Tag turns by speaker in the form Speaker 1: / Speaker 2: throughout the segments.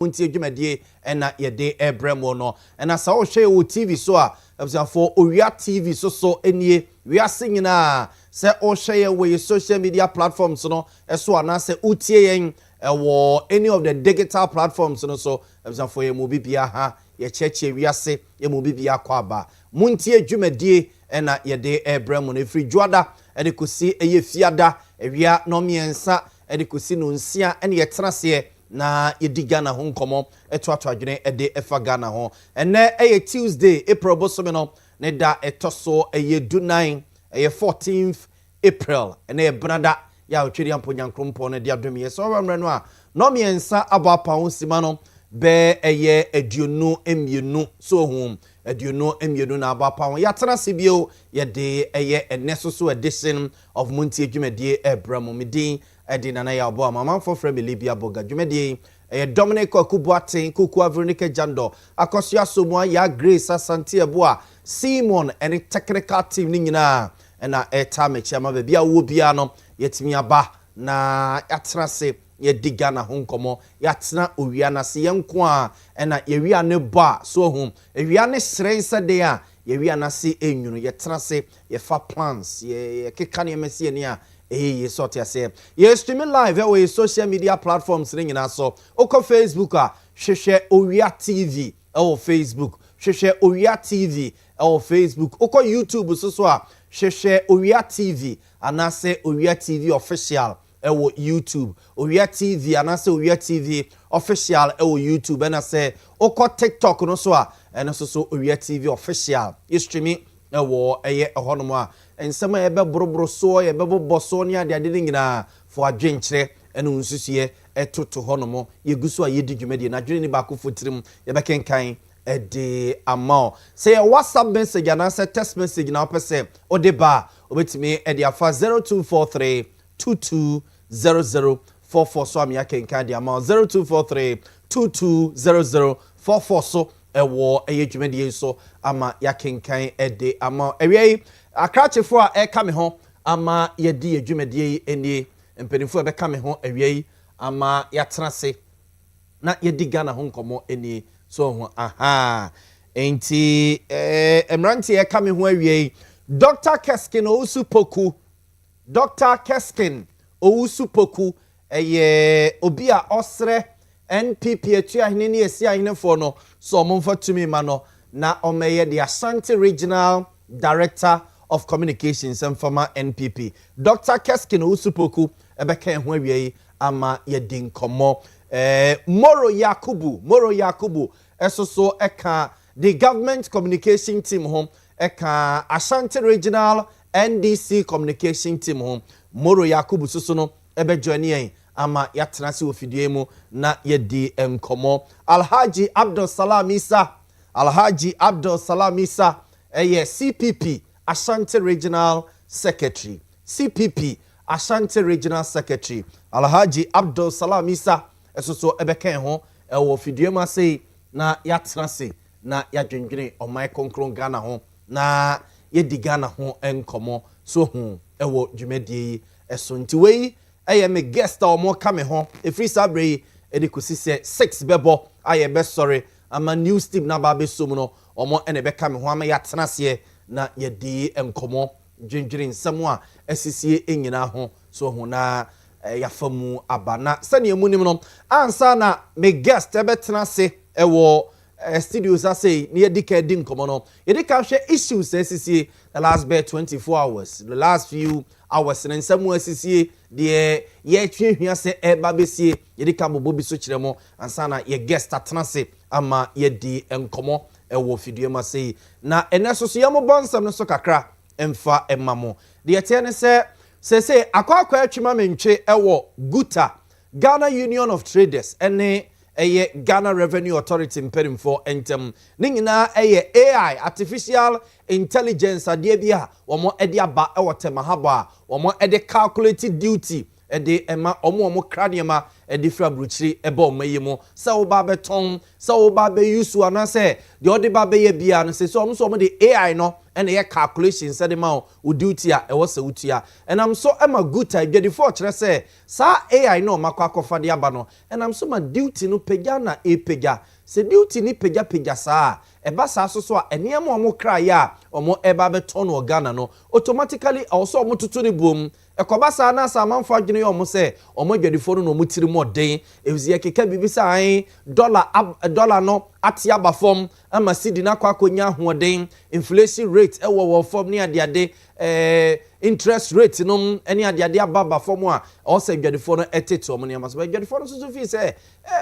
Speaker 1: Montie dwumadie na yede ebremo no na sa wo hwe wo TV so a for Owia TV so enie we ase nyina se wo hwe we social media platforms no so ana se utie yen wo any of the digital platforms no so for ye mo bibia ha ye cheche we ase ye mo bibia kwa aba Montie dwumadie na yede ebremo no free juada e kosi eye fiada ewia no miensa e kosi no nsia ne ye tenase na yedi Ghana ho nkomo eto adwene ede efa Ghana ho ene eye Tuesday April bosome no ne da etoso eye du9 eye 14th April ene e brada ya otweri amponyankrompo ne de adome ye so wamre no a no miensa abapa ho sima no be eye aduonu emienu so hum aduonu emienu na abapa ho ya tena sibio ye de eye enesoso edition of Montie dwumadie ebramo medin edi nana Yaw Boamah manfo frɛ me Libia Boga dwumadie Dominic Okubuaten Kuku Veronica Jando akosua somu ya Grace Asante Eboa Simon any technical team ni nyina na etame chiama be bia wo bia no yetimi aba na yatrase ye diga na ho nkomo yatena owia na se yenko a na yewia ne ba so hum ewia ne srense de a yewia na se enwunu yetrase ye fa plans ye keka ne mesie ne a ye sort ya say ye streaming live we social media platforms ni nyina so oko Facebook a hwehwe Owia TV Facebook hwehwe Owia TV Facebook oko YouTube so a hwehwe Owia TV anase Owia TV official YouTube Owia TV anase Owia TV official YouTube and say oko TikTok no so a eno so Owia TV official you streaming eye honomo a ensema ebe boroboro so ebe boboso ne ade ade nyina fo adwenkyere ene unsusuye etoto honomo yeguso a yedi dwumade na dwene ni ba ko fotirim ye bekenkan ede amao say WhatsApp message and answer text message na opese ode ba obetimi ede afa 0243 220044 so am yakenkan de amao 0243 220044 so ewo eye dwumade so ama yakenkan ede ama ewie akrachefo a eka me ho ama yedi adwumade eni mpenifo be ka me ho ewie ama yatrase na yedi Ghana ho nkomo eni so ho aha enti emranti eka me ho ewie Dr. Keskin Ousupoku eye obi a osre NPP etu ahene ne esi ahene fo no so momfa tumi ma no na omeye the Ashanti Regional Director of Communications and former NPP Dr. Keskin Ousupoku ebeka ho awie ama yedin komo Moro Yakubu esoso eka the government communication team home eka Ashanti Regional NDC communication team home Moro Yakubu soso no ebe join ama yatrase ofidie mu na yedi enkomo Alhaji Abdul Salam Isa eye CPP Ashanti Regional Secretary Alhaji Abdul Salam Isa esoso ebeken ho ewo fidie ma sei na yatrase na yadwendwene omai konkron Ghana ho na yedi Ghana ho enkomo so hu ewo dwumadie eso nti wei eye me guest omo kame ho efri sabre edikusi se 6 bebo aye be sorry ama news team na ba be som no omo ene be kame ho ama yatrase na yedi enkomo dwendwene nsam a asisie enyina ho so hu na yafamu abana sane emunim no ansa na me guest ebetenase ewo studios asay ne yedika di nkomo no yedika hwe issues asisie the last 24 hours the last few hours in nsam asisie de ye twehwia se eba besie yedika bobo bi so kiremo ansa na ye guest atenase ama yedi enkomo ewo fidie ma sei na enesoso yamo bonsam no so kakra emfa emamo de yete ne se akwa atwima mentwe ewo Guta Ghana Union of Traders ene eye Ghana Revenue Authority mperimfo entem ningina eye AI artificial intelligence ade bia womo ede aba ewo temahaba womo ede calculated duty ede ema omo kraniema different bruchiri ebo mayimo se wo ba beton se wo ba be use ana se de odi ba be ye bia no se so omo de AI no and ye calculation se de ma wo duty a e wo se wutua and am so am a good time get for kire se sa AI no makwa akofa de aba no and am so ma duty no pega na e pega se duty ni pega saa eba saa so a eniem omo kra ya omo eba beton no Ghana no automatically also omo tutu ni bom ekoba saa na saa manfo adwene omo se omo dwadifo no omo tiri mo den ewize keka bibisa an dollar no ate aba fom ama sidi na kwa konya hoden inflation rate wo fom ni ade interest rate no any ade ababa fom a o se dwadifo no etete omo ne ama so dwadifo no so fi se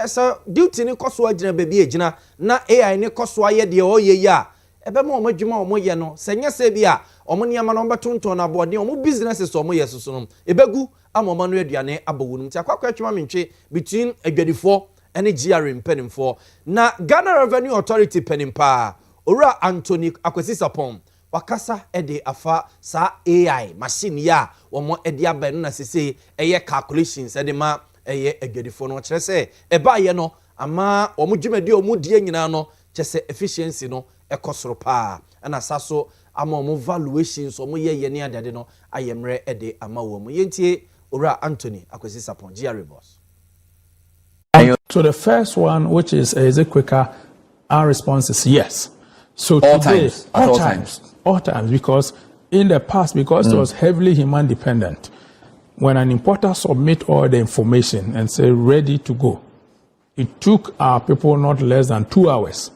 Speaker 1: so duty ni koso agina baby agina na AI ni koso aye de o ye ya ebe mo adwuma omo ye no se nya se bia omo niama no betonton na board omo businesses omo ye soso no ebegu amoma no aduane abawunum ti akwakwa atwuma mentwe between adwadifo ene GR penimfo na Ghana Revenue Authority penimpa ora Anthony Akwesisapon wakasa ede afa sa AI machine ya omo ede aba no na sese eye calculations ede ma eye adwadifo no kire se eba ye no ama omo dwumadi omo die nyina no kire efficiency no ekosoro pa na saso ama omo valuations omo ye ne adade no ayemre ede ama wo mo yentie ora Anthony Akwesisapon GR boss.
Speaker 2: So the first one, which is it quicker? Our response is yes. So
Speaker 3: all
Speaker 2: today,
Speaker 3: times,
Speaker 2: all times, because in the past, because it was heavily human dependent, when an importer submit all the information and say ready to go, it took our people not less than 2 hours to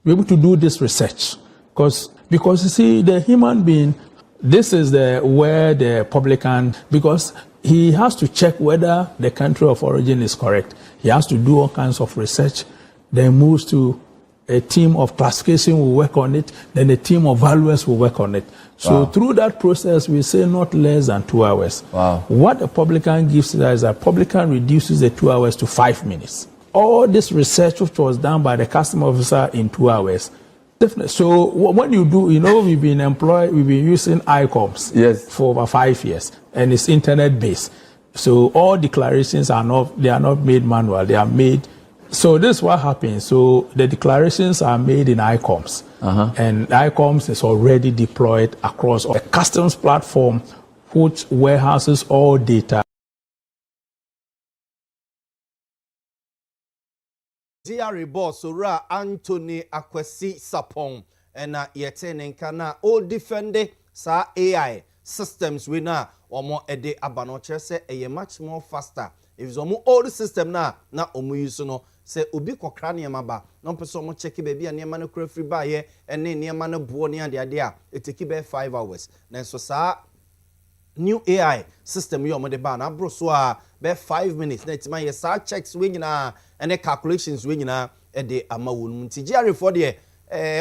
Speaker 2: be able to do this research. Because you see, the human being, this is where the publican, because he has to check whether the country of origin is correct. He has to do all kinds of research. Then moves to a team of classification will work on it. Then a team of valuers will work on it. So through that process, we say not less than 2 hours.
Speaker 3: Wow.
Speaker 2: What the publican gives us is a publican reduces the 2 hours to 5 minutes. All this research which was done by the custom officer in 2 hours. Definitely. So when you do, we've been using ICOMS for over 5 years, and it's internet based. So all declarations are not made manual, they are made. So this is what happens. So the declarations are made in ICOMS, and ICOMS is already deployed across a customs platform which warehouses all data.
Speaker 1: GR boss ora Anthony Akwesisapon ena yetene kana all defend sa AI systems we na omo ede abano kire se eye much more faster if omo old system na omo use no se obi kokra ne maba no pese omo check baby a ne ma no kura free ba ye ene ne ma no buo ne ade a eteki be 5 hours na so sa new AI system you de ba na bro so a be 5 minutes na itima ye sa checks we nyina ene calculations we nyina e de amawonum ti GR for de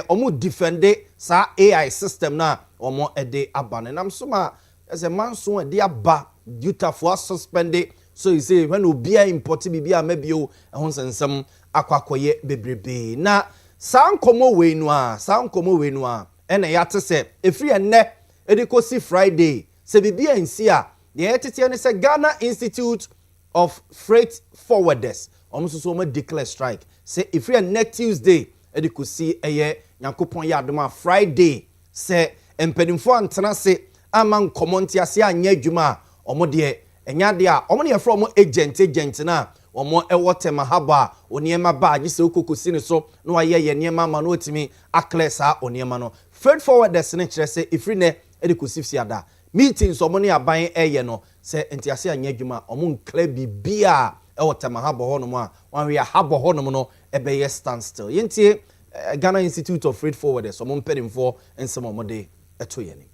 Speaker 1: omo defend sa AI system na omo e de abane nam so ma as a man so e de aba beautiful suspended so you say when obia import bibia mabio ehon sensem akwakoye bebrebe na sankomo we no a ene ya te se efri enne edikosi Friday se bibia nsi a de etete ne se Ghana Institute of Freight Forwarders so ma declare strike se efri next Tuesday edikosi eye Nyankopon ya adoma Friday se empenimfo antena se amang Montie ase anya adwuma omo de enya de a omo ne yefro omo agent na omo ewotema haba oniema ba agise okokosi ne so no aye ye niema ma no otimi aklesa oniema no freight forwarders ne kire se efri ne edikosi fiada meetings omo ne aban eye no se entiase anya adwuma omo nkla bibia ewotema haba ho no mo a wanwe haba ho no no ebe standstill yentie Ghana Institute of Freight Forwarders omo mpedimfo ensem omo de eto ye ni.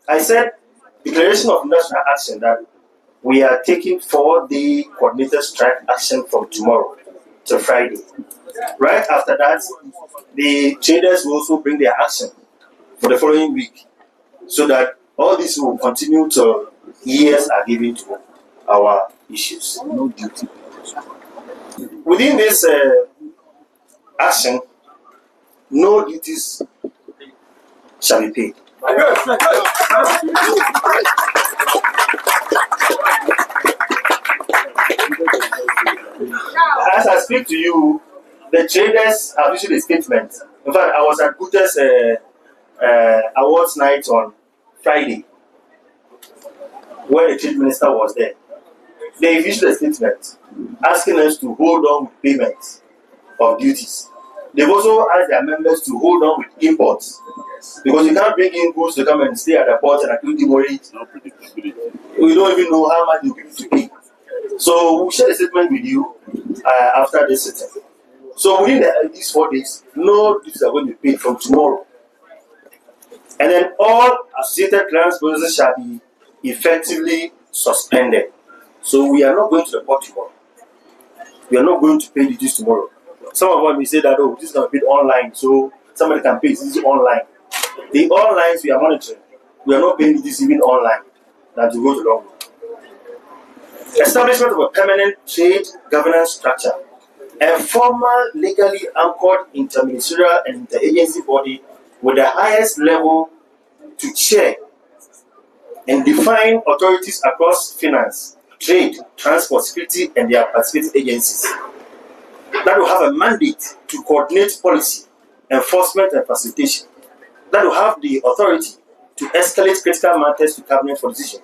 Speaker 4: I said declaration of national action that
Speaker 3: we are taking 4-day coordinated strike action from tomorrow to Friday. Right after that, the traders will also bring their action for the following week, so that all this will continue till years are given to our issues. No duty. Within this action, no duties shall be paid. As I speak to you, the traders have issued a statement. In fact, I was at Guterres awards night on Friday, where the trade minister was there. They issued a statement asking us to hold on with payment of duties. They've also asked their members to hold on with imports, because you can't bring in goods to come and stay at the port and accrue worried. We don't even know how much you people to pay. So we'll share a statement with you after this sitting. So within these 4 days, no duties are going to be paid from tomorrow. And then all associated clients' processes shall be effectively suspended. So we are not going to the port tomorrow. We are not going to pay duties tomorrow. Some of us may say that, oh, this is going to be paid online, so somebody can pay this online. The onlines we are monitoring, we are not paying this even online than to go to long. Establishment of a permanent trade governance structure, a formal, legally anchored interministerial and interagency body with the highest level to chair and define authorities across finance, trade, transport, security, and their participating agencies. That will have a mandate to coordinate policy, enforcement, and facilitation. That will have the authority to escalate critical matters to cabinet for decision.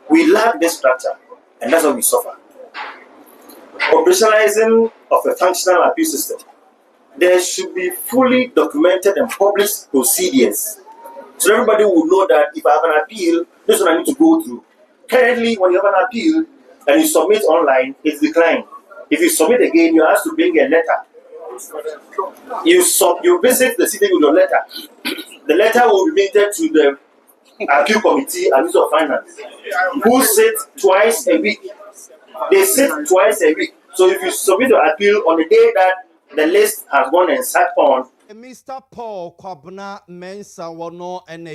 Speaker 3: We lack this structure, and that's why we suffer. Operationalizing of a functional appeal system. There should be fully documented and published procedures, so everybody will know that if I have an appeal, this is what I need to go through. Currently, when you have an appeal and you submit online, it's declined. If you submit again, you have to bring a letter. You visit the city with your letter. The letter will be minted to the appeal committee and Minister of Finance, who sit twice a week. They sit twice a week. So if you submit your appeal on the day that the list has gone and sat on,
Speaker 1: Mr. Paul Kwabna Mensa Wano and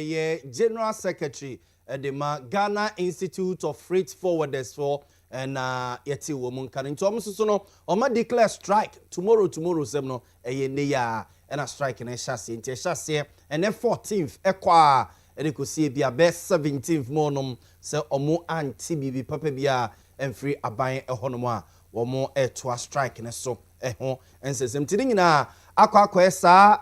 Speaker 1: General Secretary at the Ghana Institute of Freight Forwarders for and yeti woman can into almost so no declare strike tomorrow semno neya and a strike in a chassis into a chassis and then 14th equa and you could see be a best 17th monum so omo anti bibi papa bia and free aban a honoma or more to a strike and so and says something na akwa sa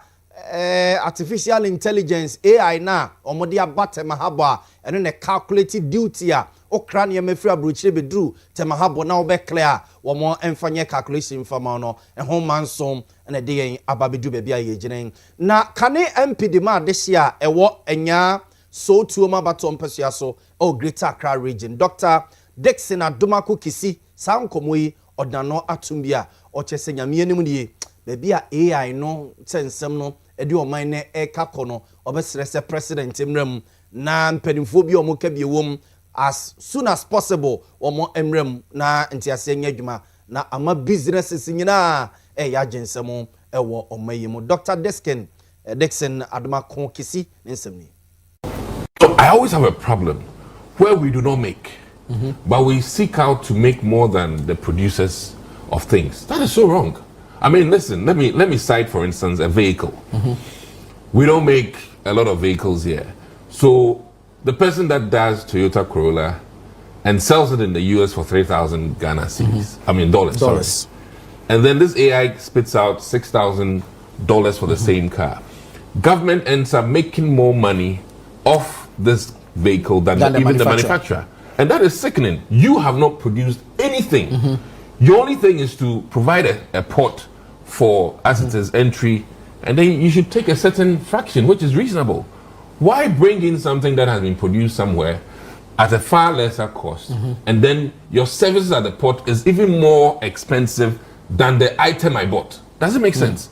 Speaker 1: artificial intelligence AI na omodia bate mahaba and then a calculated duty Okrania me free abruchire bedru temahabo na obe clear wo mo emfanye calculation fama no e ho mansom na de yen ababedu bebia ye ginen na kane MP de ma de hia ewo enya so tuoma batom pesua so o Greater Accra region Dr. Dixon Adomako Kisi sankomoyi odano atumbia o chese nyame anim die bebia AI no tensem no edi o man ne e kakono obesrese president emram na mpanimfo bi o mo ka bi wom as soon as possible omo emrem na ntiase nya adwuma na ama businesses nyina ya agensemo ewo omayimo Dr. Dixon Adomako Kisi nsem.
Speaker 4: So I always have a problem where we do not make, but we seek out to make more than the producers of things. That is so wrong. I mean, listen, let me cite, for instance, a vehicle. We don't make a lot of vehicles here. So the person that does Toyota Corolla and sells it in the US for 3,000 Ghana cedis, I mean dollars. Sorry. And then this AI spits out $6,000 for the same car. Government ends up making more money off this vehicle than even the manufacturer. And that is sickening. You have not produced anything. Your only thing is to provide a port for as it is entry, and then you should take a certain fraction, which is reasonable. Why bring in something that has been produced somewhere at a far lesser cost, and then your services at the port is even more expensive than the item I bought? Does it make sense?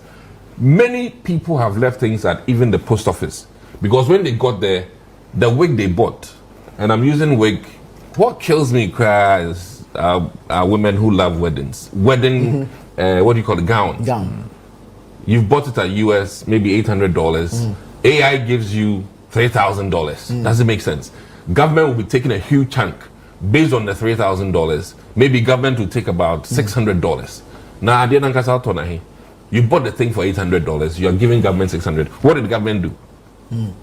Speaker 4: Many people have left things at even the post office because when they got there, the wig they bought, and I'm using wig what kills me is women who love weddings. Wedding, what do you call it? Gown. You've bought it at US, maybe $800. AI gives you $3,000. Does it make sense? Government will be taking a huge chunk based on the $3,000. Maybe government will take about $600. Now, you bought the thing for $800. You are giving government $600. What did government do?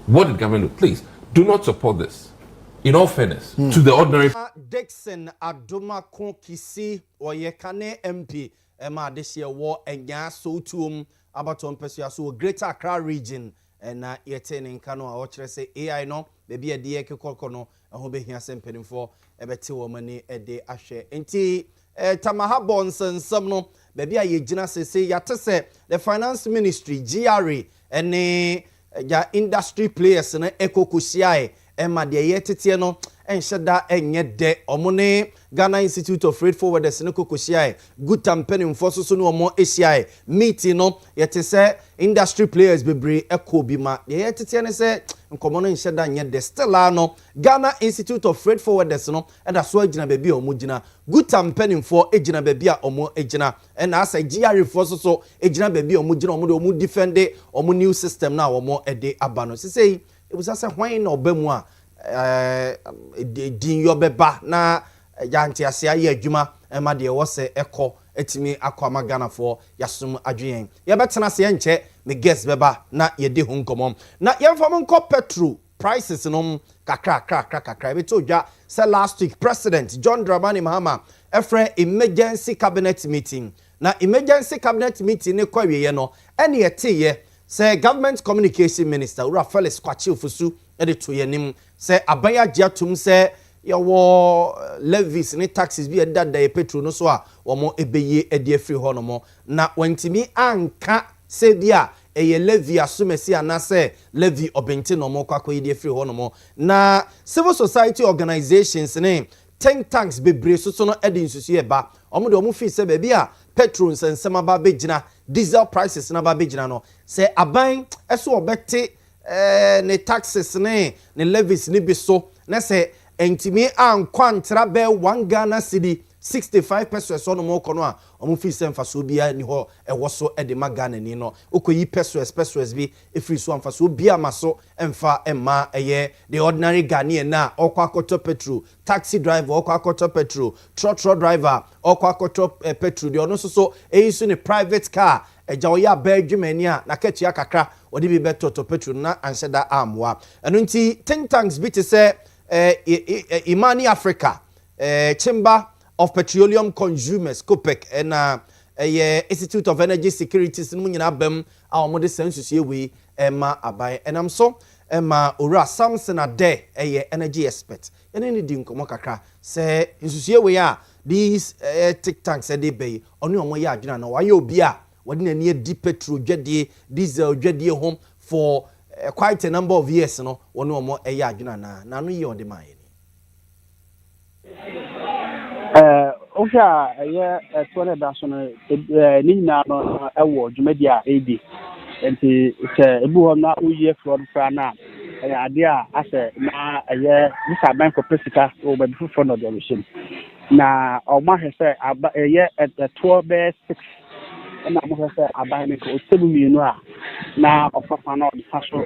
Speaker 4: What did government do? Please, do not support this. In all fairness, to the ordinary.
Speaker 1: Dixon Adoma Konkisi or Yekane MP, Emma this year war and ya so to Abaton Pesia, so Greater Accra region, and yeten in Kano, or say AI no, baby a dear Kokono, and who be here semping for a better woman a day ashe. Enti Tamaha Bonson, some no, baby a yejina say yatase the finance ministry, GRA, and ya industry players and Eko Kusiai. Emma de yetete no enhyeda enye de omone Ghana Institute of Freight Forwarders ne kokohia good campaign force so no omo ehia meeting no yete se industry players bebre ekobi ma de yetete ne se nkomo no enhyeda nye de still no Ghana Institute of Freight Forwarders no eda so agina bebi omo gina good campaign for agina bebi a omo agina na asa GR force so agina bebi omo gina omo defend omo new system na omo ede aba no say it was as a wine no bemu a din yo beba na yanti ase aye adwuma ema de wo se ekọ etimi akọ amagana for yasum adwen ye betena se enche me guest beba na ye de hu nkomom na ye mfam nko petrol prices no kakra beto dwa say last week President John Dramani Mahama efre emergency cabinet meeting na emergency cabinet meeting ne kwawie no ene yeteye say government communication minister Ura Felix Kwachi Ofusu to yenim say abaya giatum say yawo levies ni taxes bi edada ye petrol no so a womo ebeye ede free ho no mo na wantimi anka say bia eye levy asumesi anase levy obenti no mo kwakọ ede free ho no mo na civil society organizations ne think tanks bebre so no ede nsusu eba omo de omo fi say be bia petrol nsensema ba begina diesel prices na ba begina no say aban eso obete ne taxes ne levies ni biso na say entimi ankwantra be 1 Ghana cedi 65 pesos on mo kono a omo fi say mfaso bia ni ho ewo so e de magana ni no okoyi pesos bi efri so mfaso bia maso emfa emma eye the ordinary Ghanaian na okwakoto petrol taxi driver okwakoto petrol truck driver okwakoto petrol de ono so eyisu ni private car eja oya bedwumani a na katua kakra odi bi beto to petrol na ansheda amwa eno nti think tanks bi te say Imani Africa Chamber of Petroleum Consumers COPEC and Institute of Energy Security Simunyina Bem our mode census we Emma Abai and I'm so Emma Ura Samson a day energy expert and any dinko kakra say in we are these think tanks a day bay on your moya jina no why you bia what near deep petrol jetty diesel jetty home for quite a number of years no one more a ya jina na no ye on the mind.
Speaker 5: Osha yeah 20 dasono ni na no ewo dwumedia edi enti ebu na uye fraud fra na ade a ase na this aban for pesika o be before no devolution na o ma hwese aba 12 6 na mo hwese aban me ko tebu mienu a na ofafa na faso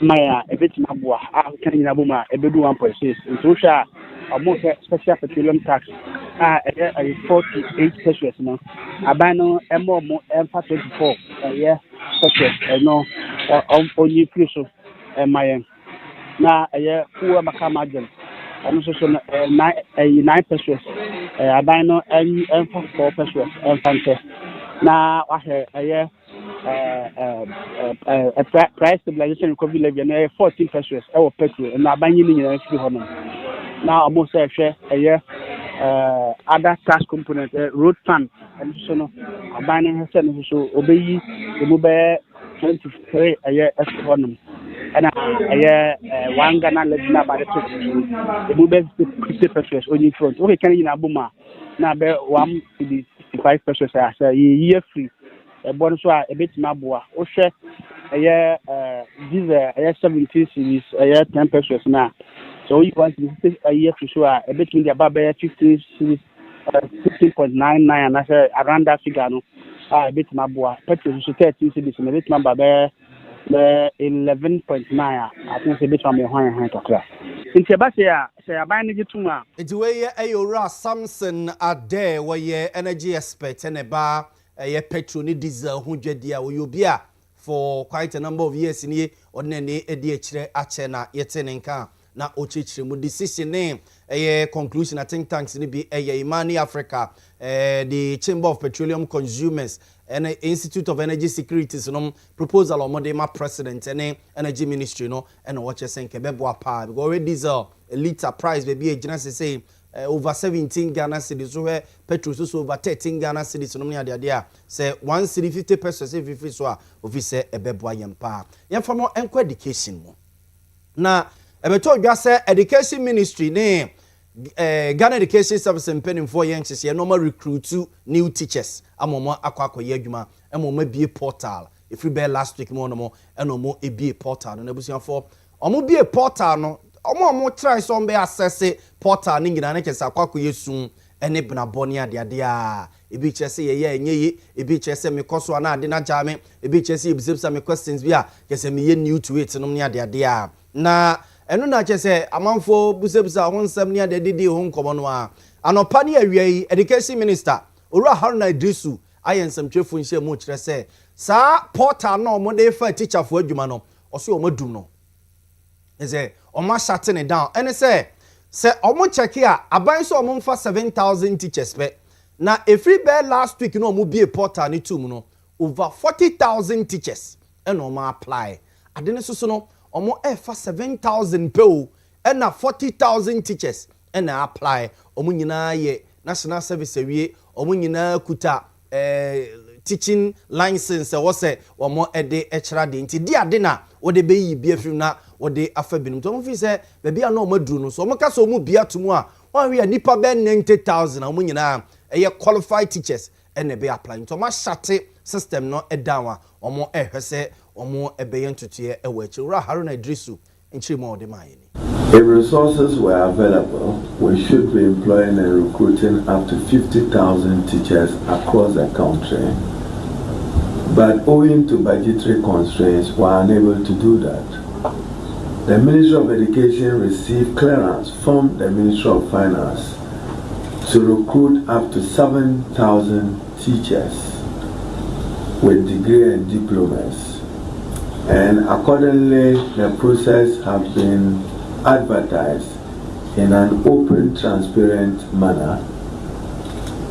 Speaker 5: emaya ebetima boa a kan nyina boma ebedu 1.6 enti osha special petroleum tax 48 pesos no abano emo emfa 24 pesos no only so mayen na fuwa makamajen ano so 9 pesos abano emfa 4 pesos emfante na wahe price stabilization recovery levy na 14 pesos petrol na abanyi ni nyina free hono now almost other tax component road fund and so no abaning hesen so obeyi emube 23 economy and 1 Ghana legina by the emube 50 pesos only front okay can you na buma na be 165 pesos as year free e bon so a ebetima boa o hwe diesel 17 series 10 pesos na So you want to take a year to show a bit in the Baba 15.99 and I say around that figure no a bit my boy petrol to 13 cities and a bit my Baba 11.9 I think a bit from your hand to class. In Sebastian, say I buy you too much.
Speaker 1: It's where Ayora Samson are there where ye energy expert and a bar a petrol ni diesel 100 year will be for quite a number of years in ye or nene a DH achena yetenenka na ochichiri mu decision name a conclusion I think tanks ni be a Imani Africa the Chamber of Petroleum Consumers and Institute of Energy Security so proposal on Modema president and energy ministry no and what you saying kebebo pa because already diesel a liter price baby a general say over 17 Ghana cedis so where petrol so over 13 Ghana cedis so no there say 1 cedi 50 pesos if you so office ebebo yempa yen for more education mo na ebeto dwa say education ministry name Ghana Education Service and penning for young chese normal recruit new teachers amomo akwakoye adwuma amomo bie portal if we be last week mo no mo enomo ebie portal no ebusian for omo bie portal no omo try so be access portal ni ngina na chese akwakoye sun ene bna boni ade a ebi chese ye enye ebi chese me koso na ade na jame ebi chese ebisebisa me questions bi a chese me ye new to it no ni ade a na enu na chese amanfo busebusa honsam ni adedidi ho nkomo no a anopa ne awiai education minister Owura Haruna Idrisu ayensam twefo nhye mu kire se sa portal no mo dey fa teacher fo adwuma no oso omadum no eze oma shutting it down ene se omo check here aban so omo mfa 7,000 teachers pe na every be last week no omo bie portal ni tum no over 40,000 teachers eno omo apply adene so no omo efa 7,000 pe o na 40,000 teachers na apply omo nyina ye national service awie omo nyina kuta teaching license wo se omo ede ekira de nti di ade na wo de beyi bia fim na wo de afa binum to omo fi se be bia na omo duru no so omo ka so omo bia tumu a wan wi nipa be 90,000 omo nyina eye qualified teachers na be apply nti omo shate system no down omo ehwese omo ebeye ntutie ewa echi Owura Haruna Idrisu nchiri mo de mayeni.
Speaker 6: If resources were available, we should be employing and recruiting up to 50,000 teachers across the country. But owing to budgetary constraints, we are unable to do that. The Ministry of Education received clearance from the Ministry of Finance to recruit up to 7,000 teachers with degree and diplomas. And accordingly, the process has been advertised in an open, transparent manner.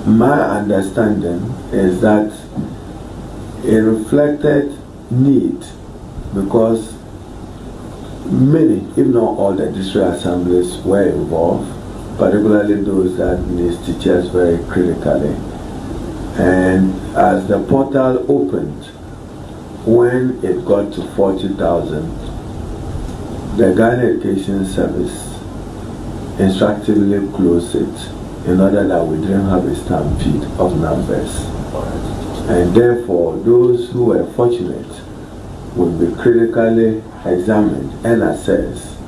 Speaker 6: My understanding is that it reflected need because many, if not all, the district assemblies were involved, particularly those that need teachers very critically. And as the portal opened, when it got to 40,000, the Ghana Education Service instructively closed it in order that we didn't have a stampede of numbers. And therefore, those who were fortunate would be critically examined and assessed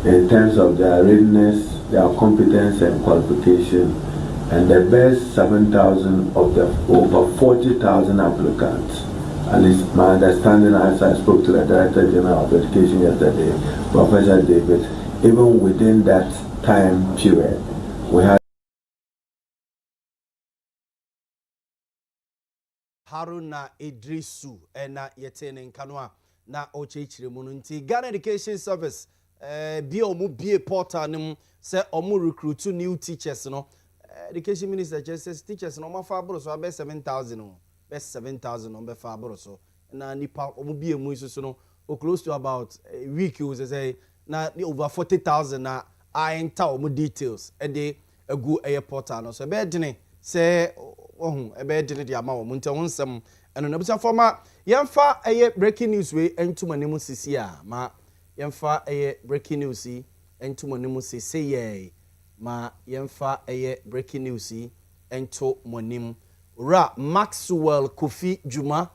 Speaker 6: in terms of their readiness, their competence and qualification, and the best 7,000 of the over 40,000 applicants. At least my understanding as I spoke to the Director General of Education yesterday, Professor David, even within that time period, we had
Speaker 1: Haruna Idrisu na yetene nkanwa na ochechire mu nti Ghana Education Service bi omu bie portal nim se omu recruit new teachers no education minister just says teachers no ma fa abro so be 7,000 no be 7,000 no be fa abro so na nipa omu bie mu so no o close to about a week you say na over 40,000 na I enter omu details e de egu portal no so be dene se ohun ebe dene de ama wo nte wonsem eno na busa forma yemfa breaking news we entumanimu sisi a ma yemfa breaking news yi entumanimu sisi ye ma yemfa breaking news yi entumanimu Owura Maxwell Kofi Juma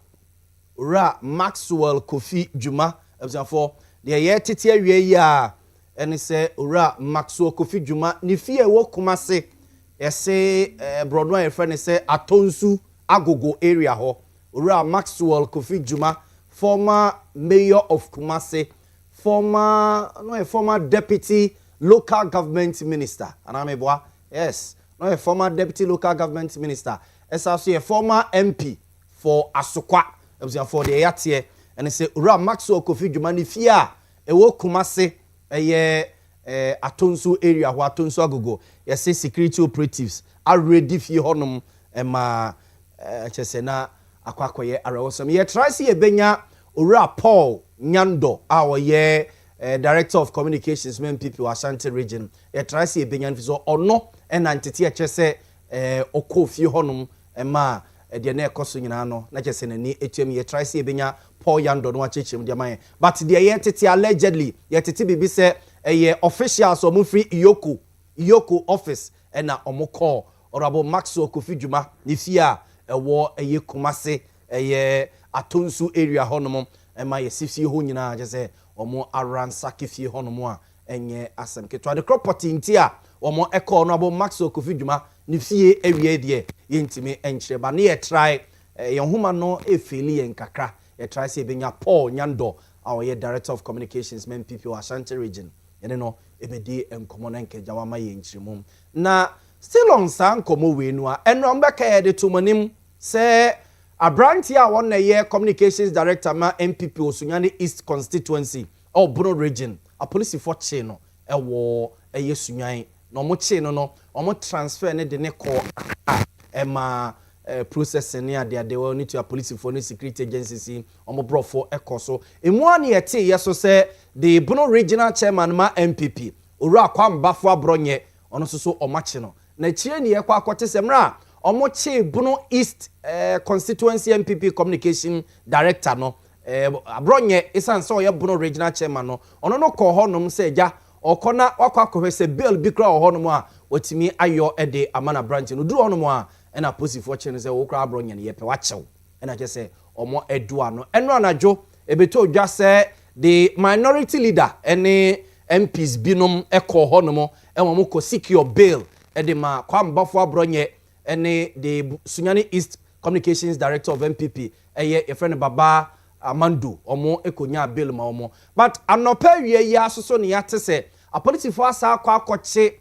Speaker 1: Owura Maxwell Kofi Juma busa for de tete awie yi a ɛne sɛ owura Maxwell Kofi Dwuma ne fie wo Kumase yɛse brodo a yɛfrɛ ne sɛ Atonsu Agogo area ho owura Maxwell Kofi Dwuma former mayor of Kumase former deputy local government minister anameboa yes no a former deputy local government minister as also a former MP for Asokwa for the Yate and say owura Maxwell Kofi Dwuma ne fie a ewo Kumase Atonsu area ho Atonsu Agogo say security operatives are ready fie honom ma chese na akwakoye arawosam ye try see ebenya owura Paul Nyando a director of communications men people Ashanti region ye try see ebenya nfiso ono na ntete chese okọ fie honom ma de na ekoso nyina no na chese nani etuam ye try see ebenya Paul Nyando no achechim de man but de ye tete allegedly ye tete bibi se officials omo free Iyoko office na omo call Honorable Maxwell Kofi Dwuma ne fie a ewo Kumase Atonsu area honom ma ye sifie ho nyina je se omo aransake fie honom a enye asem ketwa de property nti a omo Honorable Maxwell Kofi Dwuma ne fie awie de ye ntimi enkyere ba ne ye try ye homa no efeli ye nkakra ye try se benya Paul Nyando a director of communications men people Ashanti region ene no ebedi enkomo na nkeja wa ma ye nkyiremum na still on san komo we no a eno mbeka ye de tumonim se abranti a won na ye communications director ma MPP Osunyane East constituency or Bono region a police for che no ewo eye Sunyan no mo che no omo transfer ne de ne ko ma processing ne ade they will need to a police for no security agencies omo brofo ekoso emu an ye te yeso se the Bono regional chairman ma MPP owura kwambafo abronye ono so omache no na chire ne ye kwa akote semra omoche Bono East constituency MPP communication director no abronye isan so ye Bono regional chairman no ono no ko honom se ja okona wakwa se bill bi kra honom a watimi ayo ede amana branch no duru honom a na posi for chene se wo kra abronye ne ye pe wachew na je se omo edua no eno anajo ebeto dwa se the minority leader any MPs binom eko honom mo ko secure bail edema kwambafo abronye any the Sunyane East communications director of MPP your friend Baba Amandu omo ekonya bail ma omo but anopa wie ya soso ne yate se a police for asa kwa akoche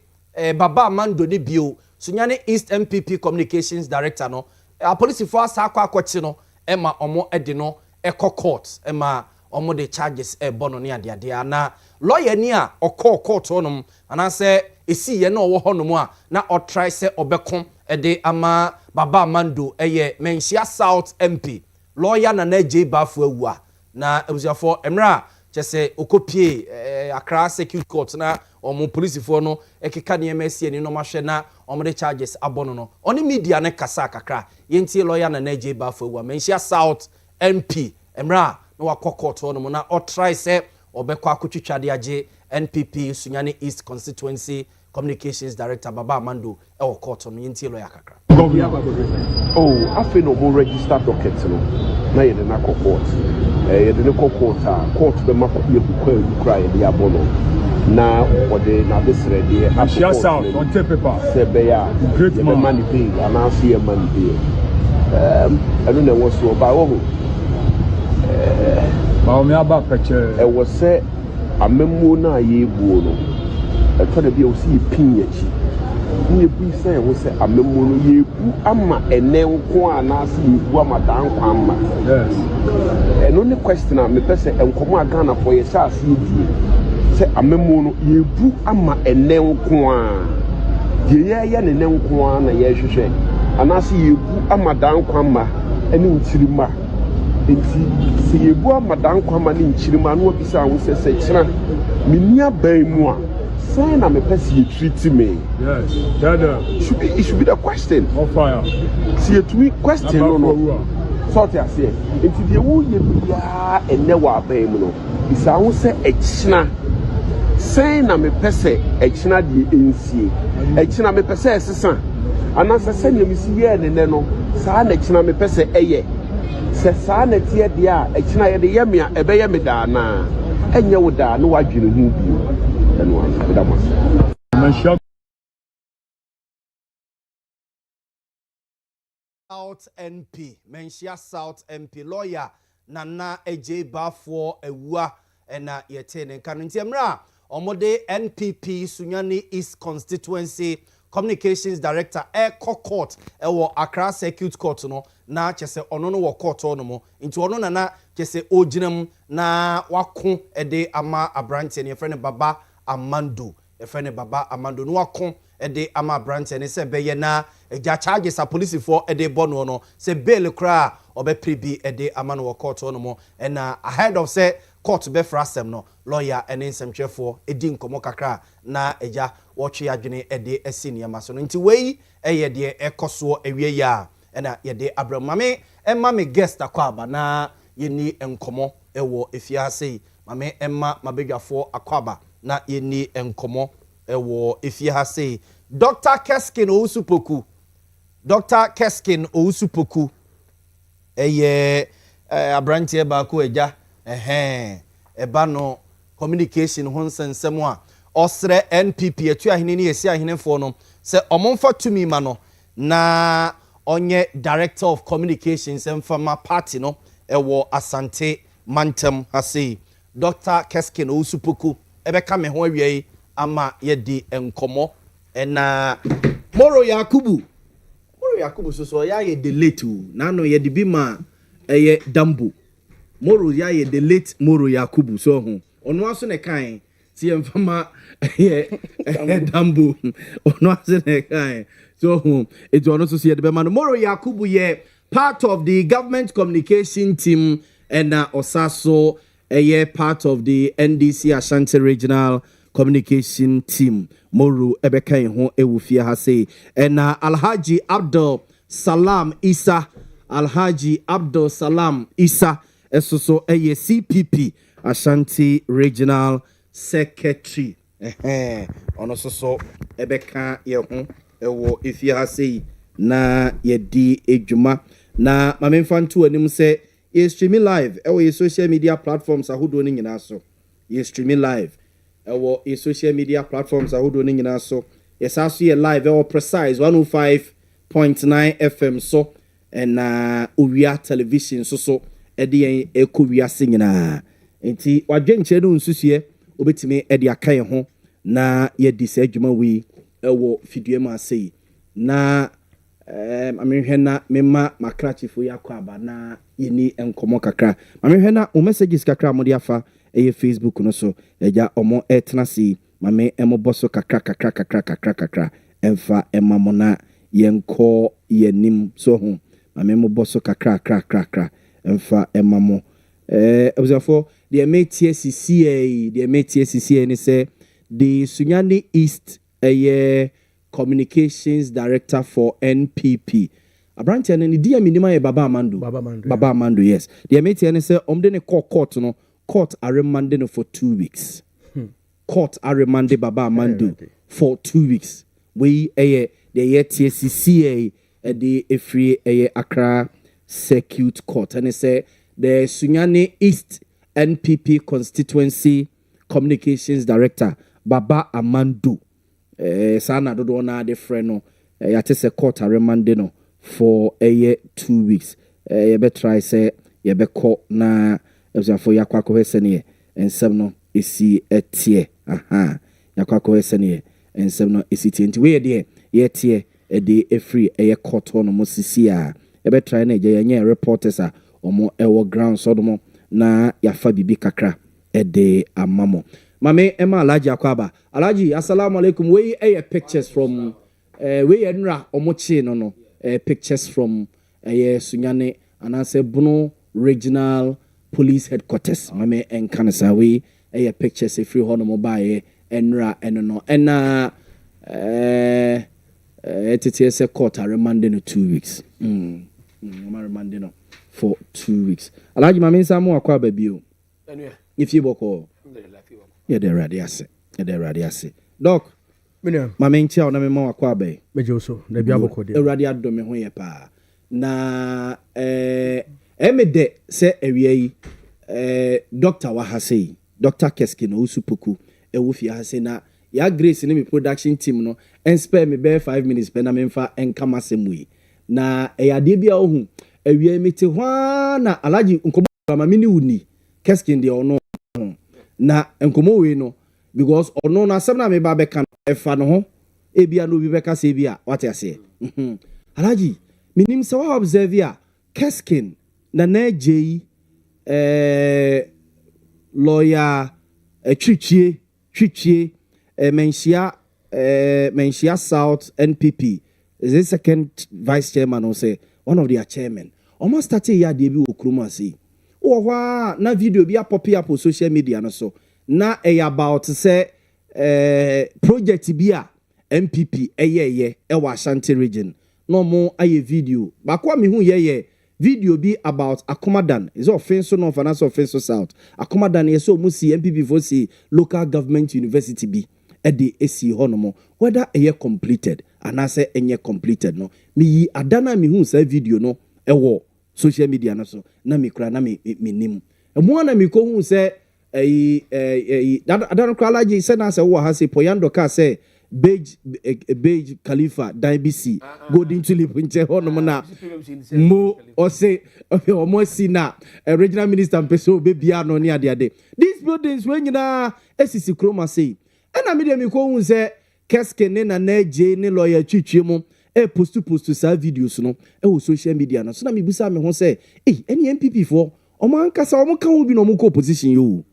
Speaker 1: Baba Amandu ni bio Sunyane East MPP communications director no a police for asa kwa akoche no ema omo ede no eko court ema omo the charges bono ne ade na lawyer ni a okọ court onom ana se esi ye na owo honom a na o try se obekon ede ama Baba Amando Menchia South MP lawyer na J Bafu awua na ebusiafo emra chese okopie Accra Circuit Court na omo police for no ekeka ne MSC ni no mahwe na omo de charges abono no oni media ne kasa kakra yentie lawyer na J Bafu awua Menchia South MP emra no wakọ no na o try se obekọ akotwitwa de age NPP Sunyane East constituency communications director Baba Amando ewo court no yentie lawyer kakra
Speaker 7: afi no mo register docket no na ye na court ye de court be ma ye ku kra ye de abono na ode na besre de
Speaker 8: Share sound on paper
Speaker 7: se be ya great man pay ana see ye man pay anu na wo so ba wo
Speaker 8: ba o me aba picture
Speaker 7: e wo se amemmu na ye buo no e to de bi o si pin yachi ni bi say wo se amemmu no ye bu ama ene nko ana se ye bu ama dan kwa ama
Speaker 8: yes
Speaker 7: eno ni question am me pese enkomo agana for ye sha se die se amemmu no ye bu ama ene nko a ye ne ne nko a na ye hwehwe ana se ye bu ama dan kwa ama ene ntirima enti se ye bu ama dan kwa ama ne ntirima no bi sa wo se kira minia ban mu a say na me pese you treat me
Speaker 8: yes dada
Speaker 7: it should be the question
Speaker 8: on fire
Speaker 7: see it me question no sort ya say enti de wo ye bia ene wa ban mu no bisa wo se ekina say na me pese ekina de ensie ekina me pese esesa ana se ne mi si ye ne no saa na ekina me pese eye se saa na tie de a ekina ye de ye me a ebe ye me da na enye wo da na wadwene hu bi ɛno ase meda mo ase
Speaker 1: South MP, Menshia South MP, lawyer Nana AJ Bafo Owia ena yetene kanunti emra omode NPP Sunyani East Constituency Communications Director Court ewo Accra Circuit Court no na chese ono no wo court ono mo nti ono na chese oginam na wako ede ama abrante ne friend Baba Amando Baba Amando no wako ede ama branch ne se beye na eja charges a police for ede bono no se bail kra obe pribi ede ama no court no mo na ahead of say court be frasem no lawyer ene nsemtwefo edi nkomo kakra na eja wotwe adwene ede asini ma so no nti wei eye de ekoso ewie ya na ye de abramame emma me guest akwaba na yeni enkomo ewo efiase mame emma mabedwafo akwaba na yeni enkomo ewo efiase Dr. Keskin Ousupoku. Dr. Keskin Ousupoku. Eye abrantie baako eja eba no communication ho nsensem a osre NPP etu ahene ne esi ahene fo no se omonfa tumi ma no na onye director of communications emfama party no ewo Asante Mantam hase Dr. Keskin Ousupoku ebeka me ho awie ama yedi enkomo ena Moro Yakubu so ya ye the late na no ye de bi ma eye Dambo Moro ya ye the late Moro Yakubu so ho ono aso ne kan ti emfama ye Dambo ono aso ne kan so ho ejo ono so ye de be ma no Moro Yakubu ye part of the government communication team and osaso eye part of the NDC Ashanti regional communication team Moro ebeka ho ewufia ha say na Alhaji Abdul Salam Isa esoso eye CPP Ashanti regional secretary ono soso ebeka ye ho ewo efia ha say na ye di edwuma na mamemfanto anim say ye streaming live ewo ye social media platforms ahodo ni nyina so ye streaming live ewo e social media platforms ahodo ni nyina so yes aso ye live ewo precise 105.9 FM so na Owia television so ede yen ekowia senyina enti wadwenche no nsusuye obetime ede akan ho na ye di se adwuma wi ewo fidue ma sei na amehwe na mema makrachifo yakwa na yeni enkomo kakra amehwe na o messages kakra mo dia fa eye Facebook no so eja omo etnasi mame emo boso kakra emfa emamona yenko yenim so ho mame mo boso kakra emfa emamo observe the MTSCA ni say the Sunyani East communications director for NPP Abranti and the dia minima ye Baba Amando yes the MTN say omde ne court no court are remanded for 2 weeks court are remanded Baba Amando for 2 weeks we the TSCA the free Accra Circuit Court and they say the Sunyani East NPP constituency communications director Baba Amando sana dodo na de friend no yate se court remanded no for 2 weeks ye be try say ye be call na for yakwa ko hesene ensem no esi etie yakwa ko hesene ensem no esi tie nti we de ye tie de efree court no mo sisi a ye be try na ye nye reporters a omo ewo ground so do na yafa bibi kakra de amamo Mame Emma Alhaji Akwaba. Alhaji, assalamu alaikum. We pictures from we enra omochi no pictures from Sunyani and I say Bono Regional Police Headquarters. Mame enkanasa we pictures if you hono mobile enra eno na TTS court remanded no 2 weeks. Remanded no for 2 weeks. Alhaji Mame Samu Akwaba bio. If you boko yeah, they're ready. Doc, my main child, na me ma wakwa be.
Speaker 9: Mejo so, na bia boko de.
Speaker 1: Ready ado me ho ye pa. Na emede se ewie yi Dr. Wahase, Dr. Keskin Ousupoku ewufi ase na ya grace ne me production team no and spare me bare 5 minutes pe na me mfa enkama semwe na eyade bia ohu awie mete hwa na alaji nkomo ma me ni uni keskin de ono na nkomo we no because ono na asem na me ba be kan efa no ho ebia no bi be ka se bia wate ase alaji minim se wa observe a keskin na jei lawyer twitwie menshia South NPP is the second vice chairman or say one of their chairmen almost started ya de bi okruma say wa na video bi pop up on social media no so na about say project bi a MPP e wa Ashanti region no mo aye video ba kwa me hu ye video be about Akomadan is offense no finance offense South Akomadan yes so mu see MPP for see local government university be e de esi honomo whether e completed and I say enye completed no me adana me hu say video no e wo social media no so na me kra na me nim e mo na me ko hu say adana kra laji say na say wo ha say poyando ka say Beige Khalifa DBC golden tulip nche hono na mo o say o si na regional minister mpeso be bia no ne ade these buildings when nyina esisi kroma say na me dem ko hu say keske ne na je ne lawyer twitwe mu post sa videos no wo social media no so na me busa me ho say any MPP for o man kasa o ka obi no mo ko opposition yo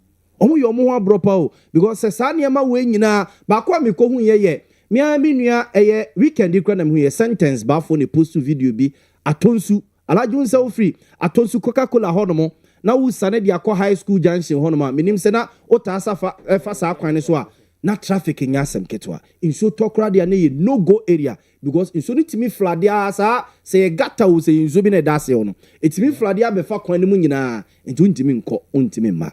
Speaker 1: omo yo mo ho abropa o because sa niema we nyina ba kwa me ko hu ye me nua weekend ikra na me hu ye sentence ba fo ne post video bi atonsu alajun se free atonsu Coca-Cola hono na wu sane dia ko high school junction hono ma menim se na o ta safa fa sa kwan ne so a na traffic nya asem ketwa inso tokra dia na ye no go area because inso ni timi fladia sa se gata wo se inso bi na da se hono etimi fladia be fa kwan ne mu nyina enti untimi nko untimi ma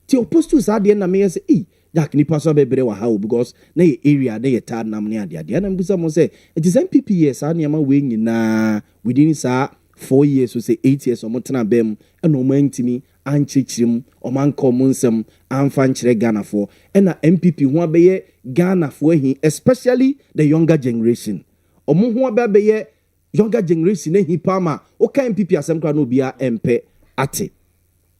Speaker 1: ti opposed sa de na me say Jack ni paso bebre wa how because na ye area na ye tad nam ne ade na mbusa mo say it is MPP years na ma we nyina within sa 4 years so say 8 years o motena bem e no mantimi anchichirim o man komonsem amfa nchire Ghana for e na MPP ho abeye Ghana for hi especially the younger generation o mo ho abeye younger generation na hi pama o ka MPP asem kra no bia empe ate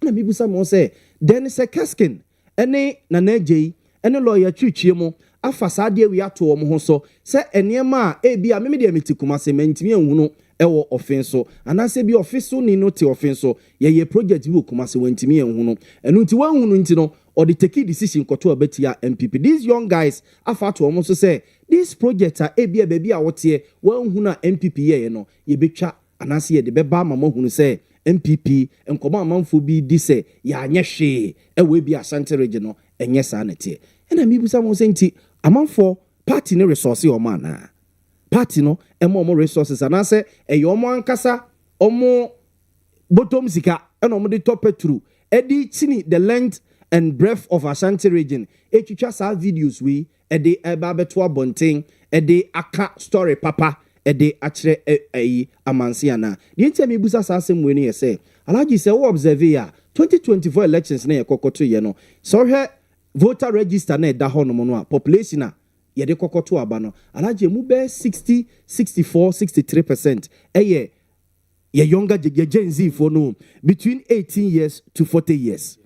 Speaker 1: na mibusa mo say then say Keskin ene na jei ene lawyer twitwie mu afa saade wi ato mo ho so se enema a bia me de metikuma se mantimi ehunu ewo offenso anase bi office ni no te offenso ye project bi okuma se wantimi ehunu enu nti wanhunu nti no or the take decision koto abetia MPP these young guys afa to mo so say this project a bia baby a wote wanhunu a MPP ye no ye betwa anase ye de beba ma mo hunu say MPP enkomo amanfo bi di se ya anye hwe ewe bi Ashanti region no enye sa na tie na mi busa mo senti amanfo party ne resource o ma na party no emo resources ana se eyo mo ankasa omo bottom sika na omo de top petru edi chini the length and breadth of Ashanti region etwitwa sa videos we ede eba beto abonten ede aka story papa ede akire amansiana de ntia me busa sa asem we ne ye say alaji say wo observe ya 2024 elections na ye kokoto ye no so hwe voter register na da ho no mo no a population a ye de kokoto aba no alaji mu be 60 64 63% ye younger Gen Z for no between 18 years to 40 years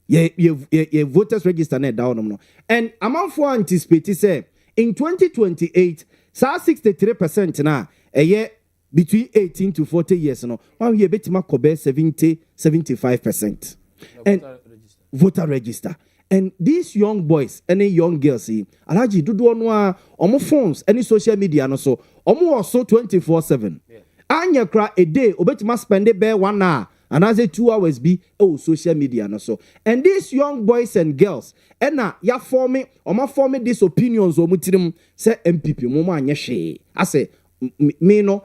Speaker 1: ye voters register na da ho no no and amount for anticipate say in 2028 sa 63% na between 18 to 40 years no one year betima kobe 75% and voter register and these young boys any young girls alaji dudu no a omo phones any social media no so omo also 24/7 anya kra a day obetima spend be 1 hour and as 2 hours be social media no so and these young boys and girls ya forming these opinions o mutirim say MPP mo anya hwe ase me no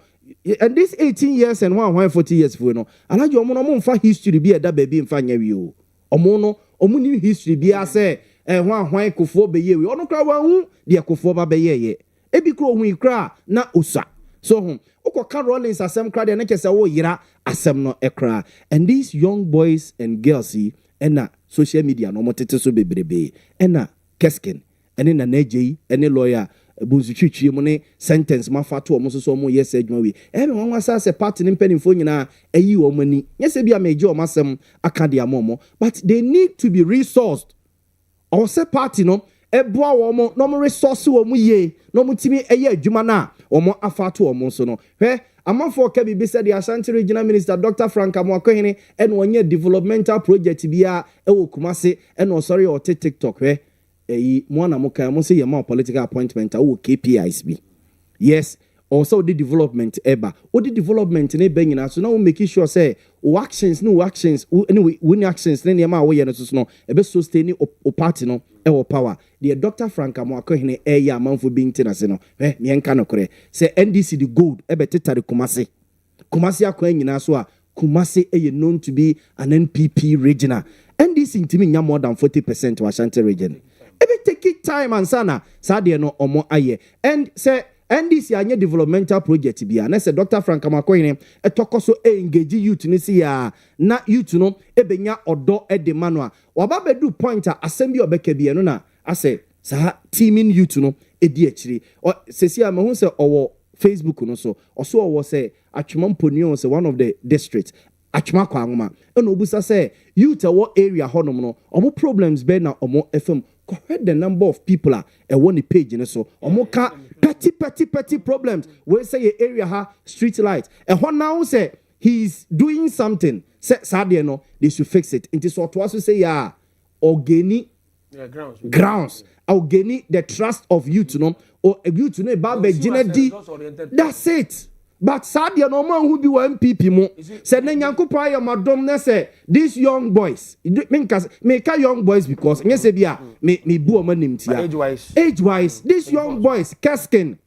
Speaker 1: and this 18 years and 140 years for no alaji omo no mo mfa history bi eda ba bi mfa nya wi o omo ni history bi ase hwan kofo be ye wi ono kra wan de kofo ba be ye ebi kro hu ikra na osa so Uko Rollins asem kra de na kese wo yira asem no ekra and these young boys and girls na social media no motete so bebrebe na Keskin ene na neji ene lawyer bunzu twitwie mu ne sentence mafato omo so omo yes adwuma wi me won wasa se party ne mpanimfo nyina ayi omo ani nyese bia meje omo asem aka de amomo but they need to be resourced or say party no eboa omo no resource omo ye no mutimi eye adwuma na omo afato omo so no hwe amafo ka bibi said the Ashanti Regional Minister Dr. Frank Amoakohene and one developmental project bia ewo Kumase and sorry or TikTok hwe mwana muka mo say your political appointment or KPIs be yes also the development eba o the development ne be nyina so now making sure say actions anyway win actions ne ma wo ye no so no ebe sustain o party no e power the Dr. Frank Amoakohene ya amanfo bi ntina se no me enka no kore say NDC the gold ebe tetare Kumase akwa nyina so a Kumase known to be an NPP regional NDC intimi nya more than 40% wa Ashanti region. Ebe take it time and sana sade no omo aye and say NDC anye developmental project bia na say Dr. Frank Amoakohene etokoso engage youth ni si ya na youth no ebenya odo ede manua waba bedu point a assembly obeka bia no na ase sa teaming youth no edi akiri sesi a me say owo Facebook no so also owo say atwemamponi say one of the districts atwema kwa ngoma eno obusa say youth awo area honom no omo problems be na omo FM correct the number of people a want the page in so omo ka petty problems we say area ha street light and what now say he's doing something say sadie no they should fix it into so to also say yeah organic grounds organic the trust of youth no or youth no ba be that's it. But sadly, no man who be one MPP mo. Said Nyankupa ya madom na say these young boys. Make young boys because yes me bu o manim tia. Age wise, these young boys Keskin,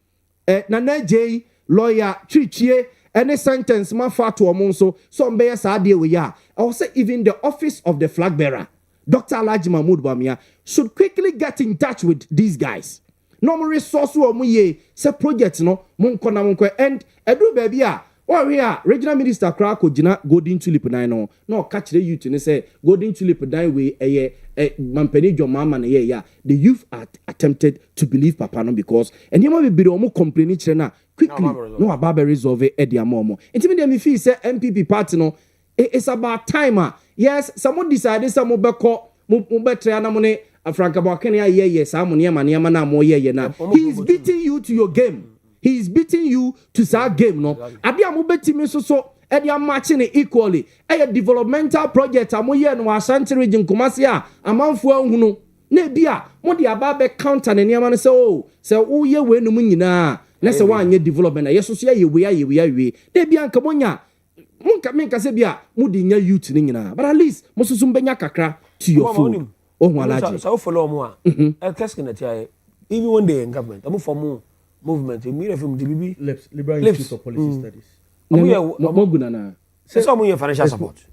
Speaker 1: Nana J lawyer Chichie any sentence man fat to omo so be sadly we ya. I will say even the office of the flag bearer, Dr. Alhaji Mahmoud Bawumia should quickly get in touch with these guys. No more resource or muye se project no monko and edu baby a or here regional minister crack jina golden tulip nine no catch the youth and say golden tulip nine way mampeni jo mama na ya the youth are attempted to believe papa no because and you might be omo complaining na quickly no ababa resolve e dia momo intimi me feel say MPP party no it's about time yes someone decided some obeko mo betre na mo ne Frank Amoakohene yes amoniema na mo ye na he's beating you to your game. He's beating you to sa game no. Ade am betimi so e dey matching equally. A developmental project am ye no Ashanti region Kumase a amanfo ahunu na bia mo dey aba be counter na niema no say oh say wo ye we no mu nyina na say wan ye development yeso so ye we na bia nka monya menka say bia mo dey nya youth ni nyina but at least mo susum benya kakra to your phone.
Speaker 9: So follow more. Keskin even one day in government, I'm for movement. Me from DBB
Speaker 10: Liberal Institute of Policy Studies.
Speaker 9: Say some more financial support.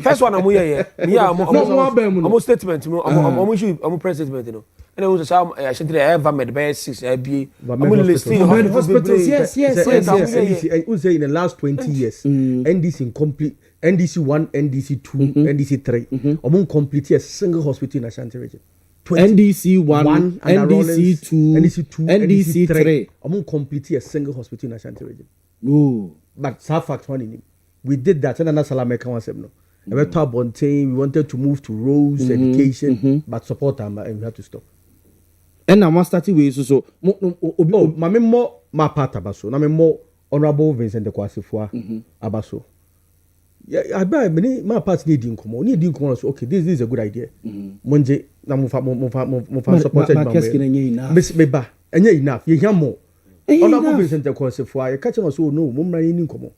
Speaker 9: First one I'm here. I'm statement. I'm press statement. You know. And I was I should ever made by 6 ABA. I'm listing
Speaker 10: hospitals. Yes. I say in the last 20 years, NDC incomplete. NDC 1, NDC 2, NDC 3. Among complete a single hospital in Ashanti region.
Speaker 1: NDC 1, NDC 2, NDC 3.
Speaker 10: Among complete a single hospital in Ashanti region.
Speaker 1: No.
Speaker 10: But some fact one we did that and another Salameka was no. We went to Montie, we wanted to move to roads, education, but support them and we had to stop.
Speaker 1: And I'm starting with so
Speaker 10: my part abaso. Na more honorable Vincent de Kwasifua abaso. Yeah, I buy my part need income. Need income. Okay, this is a good idea. Monje na mo supported by Miss Beba. Enye enough. Ye hear more. Honorable Vincent de Kwasifua. You catch us so no. Mo mra income.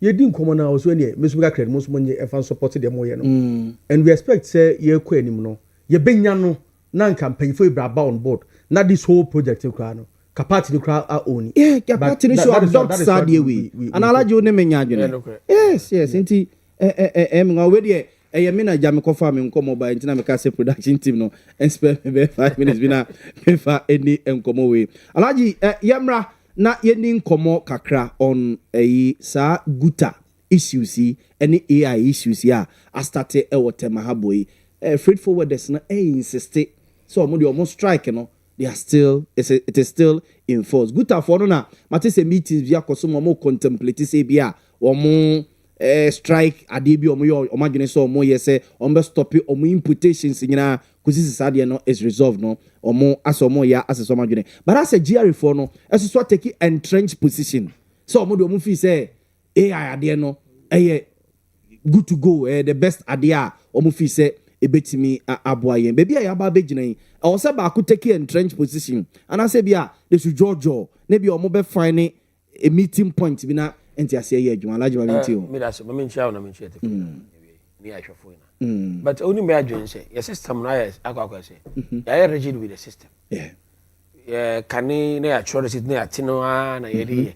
Speaker 10: Ye din income na also any. Miss Bega credit most money and supported them more. And we expect say ye kwe ni no. Ye benya no. Na campaign for Braba on board. Not this whole project in Krano. Capacity crowd are only. Yeah, capacity show adopt sadie we. And Alhaji one menya adwene. Yes. Inti already me na jam ko fa me nkomo ba ntina me ka say production team no and spare me 5 minutes bi na me fa any nkomo we. Alhaji yemra na yeni nkomo kakra on sa guta issues any AI issues ya I started e wote mahabo freight forwarders na insist
Speaker 1: so omo de omo strike no they are still it is still in force good for no na mate say meetings bi akoso omo contemplate say bi a omo strike ade bi omo yo omo adwene so omo ye say omo stop omo imputations nyina kusi sisade no is resolved no omo aso omo ya aseso omo adwene but as a GR for no eso take entrenched position so omo de omo feel say AI ade no good to go the best ade a omo feel say ebetimi aboayen baby a yaba begina yi o se ba ko take entrenched position and I say bia they should jojo na bia omo be find a meeting point bi na enti ase ye adwuma lajuma binti o
Speaker 9: me that's me nchia na me nchia te ni ahwefo ina but only me adwen say your system na yes akwa say you are rigid with the system kani na ya chore sit na ya tino na ye dey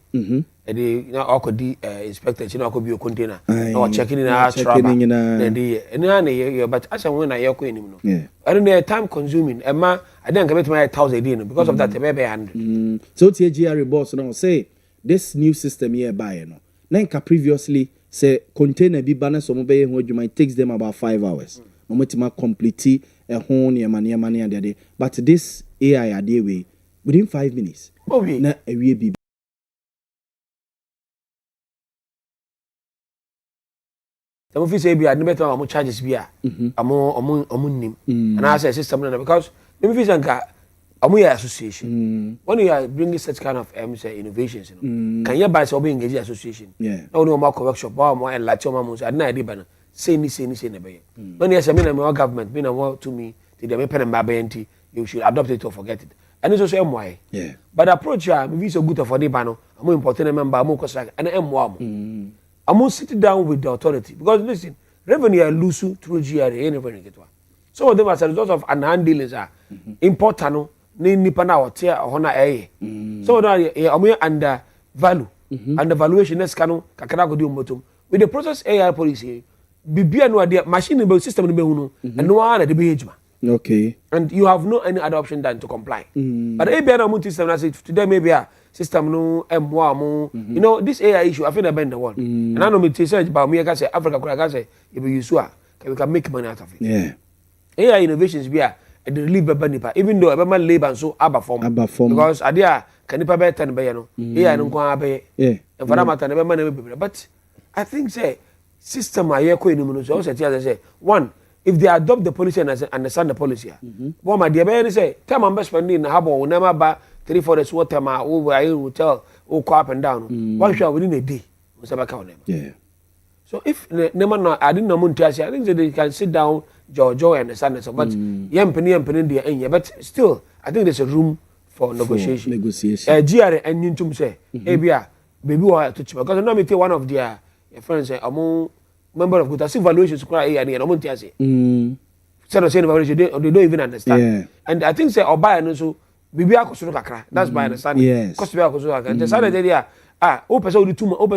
Speaker 9: edi na akodi inspector chi na akobi o container na o check in na traba na dey eni na ye but as when na ye ko enim no and the time consuming ema I don't get my 1000 a day no because of that be 100
Speaker 1: so tie GR boss no say this new system here by no na previously say container bi bana so mo be ho adwuma it takes them about 5 hours no motima complete ho ne mane ade but this AI ade we within 5 minutes na awie bi
Speaker 9: the office say be a better am charges be a am nim and I say system no because the office anka am your association when you are bringing such kind of say innovations you know can you buy so be engage association now no more workshop or more and latch on so na dey ban say ni na be when you say me na my government me na want to me the me pen and baby you should adopt it or forget it and it's also MY but approach ya me so good for the ban no am important member am ko strike and MY I'm going to sit down with the authority because listen, revenue are loose through GRA anywhere get one. Some of them as a result of unhand dealings are important. Ni nipa na hotia hona Some of them are under value, under valuation. Next kanu kakra go di umotum. With the process AI policy, bibia no idea machine be system no be hunu and no one dey be ejuma.
Speaker 1: Okay.
Speaker 9: And you have no any other option than to comply. But ABN no multi system na say today maybe a system no mo you know this AI issue I feel the bend the world. And I know me say about me I say Africa I say if you use we can make money out of it. AI innovations be a they relieve nipa even though ebe man labor so aba form because adia can nipa be 10 be no AI no kwa be and for that matter ebe man be but I think say system aye ko enimu no so say one if they adopt the policy and understand the policy what my dear be say time am spending na habo na ma ba 3-4 days water ma over I hotel or go up and down one shot within a day we say back on them so if no I didn't know Montie I think they can sit down Joe and understand it but yempeni there but still I think there's a room for negotiation GR and yintum say ebia baby wa to chima because no me take one of their friends say among member of good as evaluations cry and Montie say say evaluation they don't even understand and I think say oba no so bibi akoso kakra that's my understanding cost be akoso kakra the side there o person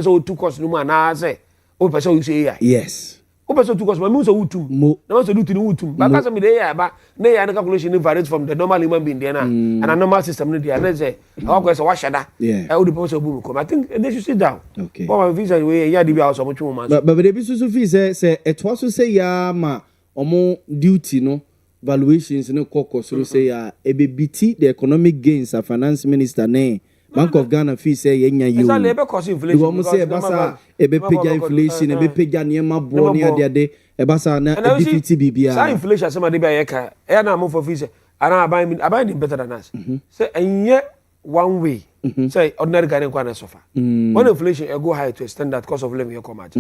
Speaker 9: o two cost no na say o person you say
Speaker 1: yes
Speaker 9: o person two cost me so utum na so do tinu utum but cause me dey ba na ya calculation varies from the normal human being there na and a normal system no there na say how go say what shada o the person boom come I think they should sit down
Speaker 1: okay
Speaker 9: but my visa we ya dey be house so much man
Speaker 1: but they be so feel say it was to say ya ma omo duty no valuations no kokosoro say ya ebebiti the economic gains a finance minister ne Bank of Ghana fee say yenya you
Speaker 9: exactly ebe cause inflation
Speaker 1: because say basa ebe pega inflation ebe pega niema bo ne ade basa na defeat bibia
Speaker 9: say inflation say ma dey be ayeka e na mo for fee say ana aban better than us say enye one way say ordinary Ghanaian kwa na suffer when inflation go high to a standard cost of living come out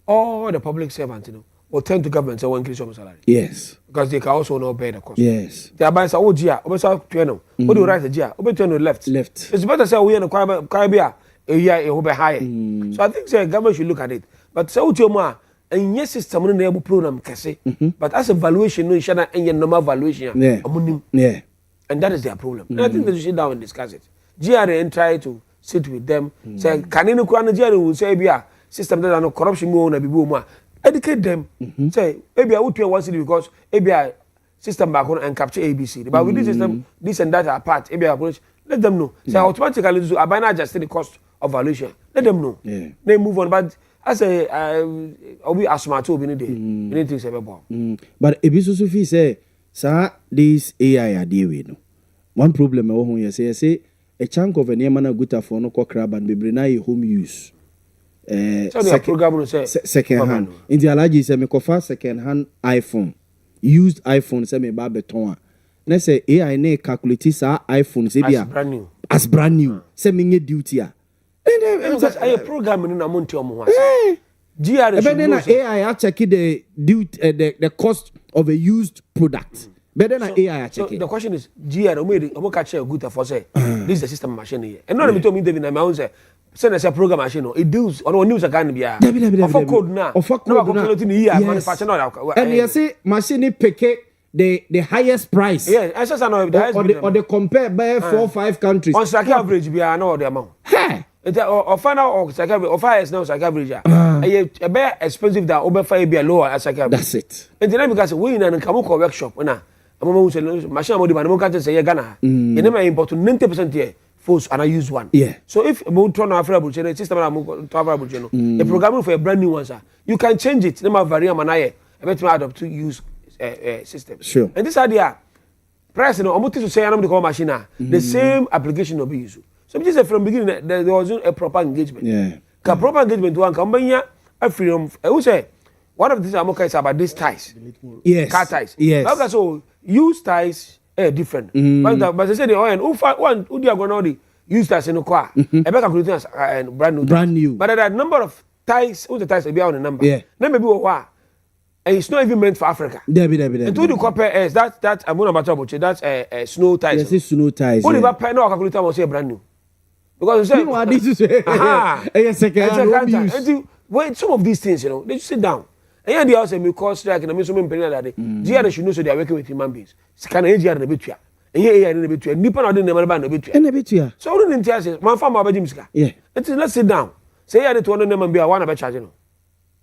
Speaker 9: all the public servants you know will turn to government and increase your salary.
Speaker 1: Yes.
Speaker 9: Because they can also not bear the cost.
Speaker 1: Yes.
Speaker 9: They are buying some OGA, over piano, what do you write the GA, over to the left. It's better to say we are in the Caribbean, a year, it will be higher. So I think the government should look at it. But so to more, and yes, system on the program can say, but as a valuation, no, shana and your normal valuation.
Speaker 1: Yeah.
Speaker 9: And that is their problem. And I think they should sit down and discuss it. GRA and try to sit with them. Say, can you go GRA will say, yeah, system that are no corruption more na bibu more. Educate them. Say, maybe I would pay one city because maybe I system back on and capture ABC. But with this system, this and that are part. Maybe I let them know. Say automatically, I buy not just the cost of valuation. Let them know. They move on. But as a we are smart to be need things ever bomb.
Speaker 1: But Ebisu Sufi say
Speaker 10: Sir, this AI idea we know. One problem you say a chunk of an Yamana Guta for no crab and be home use. Second hand. In the allergy, say me kofa second hand iPhone. Used iPhone, say me ba beton. Let's say AI ne calculate sa iPhone, say
Speaker 9: as brand new.
Speaker 10: As brand new. Say me nye duty.
Speaker 9: Because I program in a Montie omo.
Speaker 10: But then AI check the cost of a used product. But then AI check it.
Speaker 9: The question is, I'm catch a good for say this is the system machine here. And not me told me David na my own say send us a program machine. It deals on news can be a for code now. For code now. And
Speaker 10: you see machine pick the highest price.
Speaker 9: Yeah, I just know the highest
Speaker 10: or the compare by 4 or 5 countries.
Speaker 9: On strike average be I know the amount.
Speaker 10: Hey.
Speaker 9: Or final or strike average or fire is now strike average. A better expensive than over 5 be a lower as strike average.
Speaker 10: That's it.
Speaker 9: And then because we in a Kamuko workshop na machine modi man mo can say Ghana. You never import 90% here. And I use one.
Speaker 10: Yeah.
Speaker 9: So if you turn available channel system available channel, the programming for a brand new one, sir, you can change it. Never vary manaye. I bet me add up to use system.
Speaker 10: Sure.
Speaker 9: And this idea, price no, I'm to say I'm the call machine. The same application will be used. So just from beginning there wasn't a proper engagement.
Speaker 10: Yeah.
Speaker 9: Because proper engagement one company a freedom. Who say one of the things I'm okay is about these ties.
Speaker 10: Yes.
Speaker 9: Car ties.
Speaker 10: Yes.
Speaker 9: Okay, so use ties. Different. But they say the oil who they are going to use ties in the car. I bet calculating as brand new. But there are number of ties. Who the ties be on the number?
Speaker 10: Yeah.
Speaker 9: Then maybe and it's not even meant for Africa.
Speaker 10: Debbie.
Speaker 9: And to the compare is that I'm going to talk about that's snow ties.
Speaker 10: Yes, it's snow ties.
Speaker 9: Only about pen or calculator will say brand new. Because you say
Speaker 10: this is second.
Speaker 9: Wait, some of these things, they just sit down. And the house and cause strike and I mean so many that day. GR should know so they are working with human beings. Can a GR in a bit here? And here in a bit here. Nippon or didn't never ban a bit here.
Speaker 10: In a bit here.
Speaker 9: So I didn't tell you, one farmer by Jimska.
Speaker 10: Yeah.
Speaker 9: Let's sit down. Say I need to know and be a one about charging.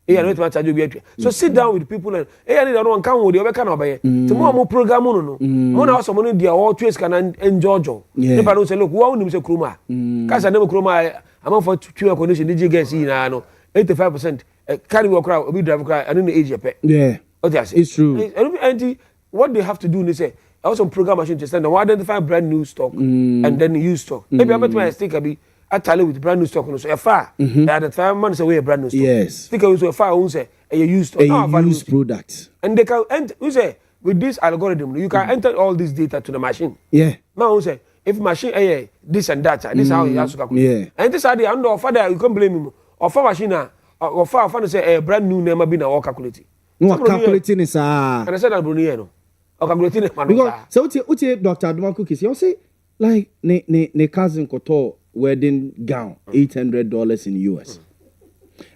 Speaker 9: Here I need to charge you. So sit down with people and I need to know and come with the other kind of way. Tomorrow program no. One house of money they are all trace can enjoy.
Speaker 10: Yeah.
Speaker 9: If I don't say look, who owns a chroma? Because I never chroma. I'm for 2 condition. Did you get see now? 85%. Carry walk around, we drive cry. I don't age your pet.
Speaker 10: Yeah,
Speaker 9: it's
Speaker 10: true.
Speaker 9: And what they have to do, they say, also program machine to stand and identify brand new stock and then use stock. Maybe I bet my stick a be a tally with brand new stock. So a far, identify months away a brand new stock.
Speaker 10: Yes.
Speaker 9: Stick away so a far, who say a used stock.
Speaker 10: A used product.
Speaker 9: And they can enter. You say with this algorithm, you can enter all this data to the machine.
Speaker 10: Yeah.
Speaker 9: Now who say if machine this and that, this is how you have to calculate.
Speaker 10: Yeah.
Speaker 9: And this idea, and offer that you can't blame him. Offer machine. Or far say a brand new name be now calculating.
Speaker 10: No calculating is
Speaker 9: and I said that Brunei no. Or calculating
Speaker 10: because so uti Dr. Adumaku Kisi, you say like ne cousin koto wedding gown $800 in US.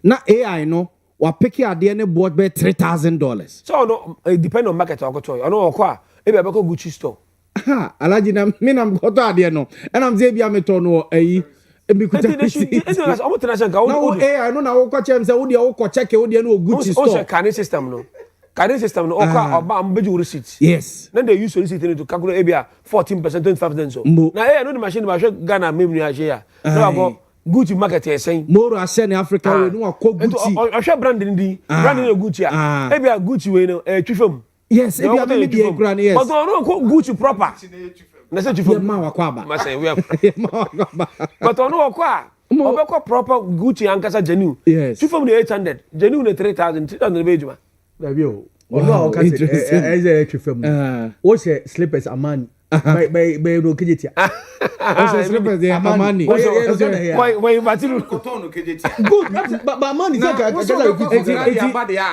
Speaker 10: Now AI no wa pick your DNA bought by $3,000.
Speaker 9: So no it depend on market or koto. I know okwa e be go Gucci store.
Speaker 10: Ha alaji na me na koto ade no. And I'm say bia me to no eyi
Speaker 9: I know
Speaker 10: na wo kwa chem say wo dia wo kwa check wo dia no Gucci store.
Speaker 9: Also carrying system no. Carrying system no okwa oba ambeju receipt.
Speaker 10: Yes.
Speaker 9: Then they use receipt to calculate ebia 14% 25% so. Now I know the machine ma show Ghana me ni ahia. No go Gucci market here saying.
Speaker 10: Moro ahia in Africa we no akọ Gucci.
Speaker 9: I share brand ndi. Brand ni Gucci ah. Ebia Gucci we no twifam.
Speaker 10: Yes, ebia me be ekura yes.
Speaker 9: But no Gucci proper. Na say twifam.
Speaker 10: Ma wakwaba.
Speaker 9: Ma say we but ono okwa obekọ proper Gucci ankasa genuine.
Speaker 10: Yes.
Speaker 9: Twifam the 800, genuine the 3,000 be ejuma.
Speaker 8: Baby o. Ono o ka say e twifam. O say slippers Amani. By no kejetia.
Speaker 10: O slippers dey Amani.
Speaker 9: Why Martin
Speaker 10: Koton no kejetia. Good, but Amani say ka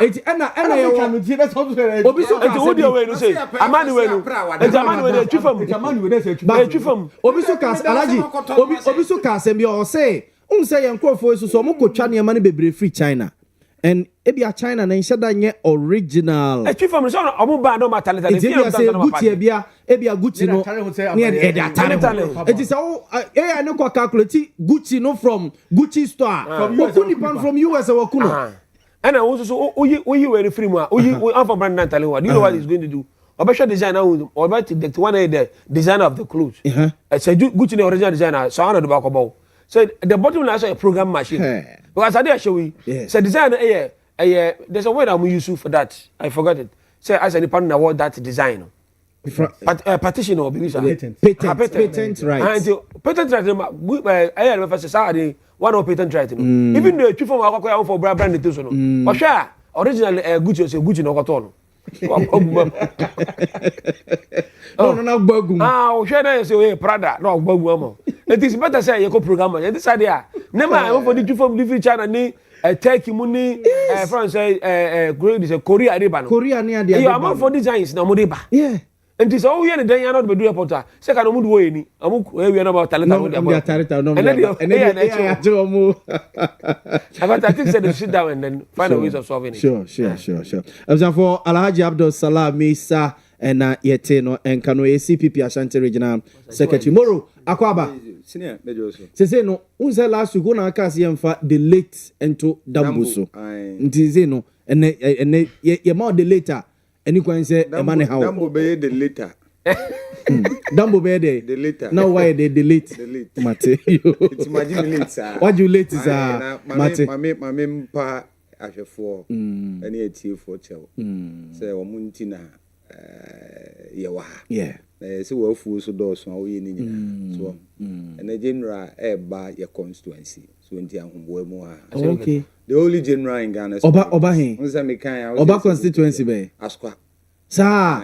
Speaker 10: eti ana ya
Speaker 9: Obi so eti wo dey we no say Amani we no. Eti Amani we dey twifam.
Speaker 8: Amani we dey say
Speaker 9: twifam.
Speaker 10: Obi so ka alaji. Obi so ka say bi o say say yankofo so mo kotwa ne ma ne bebre free China. And ebia China na inshada nye original.
Speaker 9: E twifam so omo ba no matter later.
Speaker 10: Ebia say Gucci ebia Gucci no. Ne dey atare. It is how AI no ko calculate Gucci no from Gucci store. From US or Kuno.
Speaker 9: And I also so we were free mo. We am brand Nantale. Do you know what he's going to do? Obesha designer or about the one the designer of the clothes. Say Gucci the original designer so I know about. So the bottom line is a program machine. Because I did show you. So design there's a word I'm using for that. I forgot it. Say as a partner award that design. partition or baby
Speaker 10: patent rights
Speaker 9: patent right I am first say one of patent right even the chief from akwa for brand the so no ohwa original Gucci say Gucci no koto no
Speaker 10: no gbagum
Speaker 9: ohwa na say Prada no gbagum am it is better say you go program and this idea nema for the chief from different China ni Turkey money France great is Korea dey ba no
Speaker 10: Korea ni ade
Speaker 9: you am for designs na mo dey ba
Speaker 10: yeah
Speaker 9: and this all here then you not be do reporter say can mo do we ni amu we na about talent
Speaker 10: no and then
Speaker 9: I think say they sit down and then find a ways of solving it
Speaker 10: sure as for Alhaji Abdul Salam Isa and yete no and kano ACPP Ashanti Regional Secretary Moro akwaba
Speaker 11: senior mejo so
Speaker 10: say no unse last week na aka se yemfa the late into dambuso nti say no and ye ma the later any kwan say e ma ne how
Speaker 11: dambo be the later
Speaker 10: dambo be the later now why they delete mate
Speaker 11: it's imagine late sir
Speaker 10: what you late sir mate
Speaker 11: mame mpa ahwefo ene etifo chew say omunti na yewa
Speaker 10: yeah
Speaker 11: say we afu so do so awo ye ni nyina so and general eba your constituency so nti ahombo mu ha
Speaker 10: okay
Speaker 11: the only general in Ghana
Speaker 10: oba he
Speaker 11: unza mekan
Speaker 10: oba constituency be
Speaker 11: askwa
Speaker 10: sir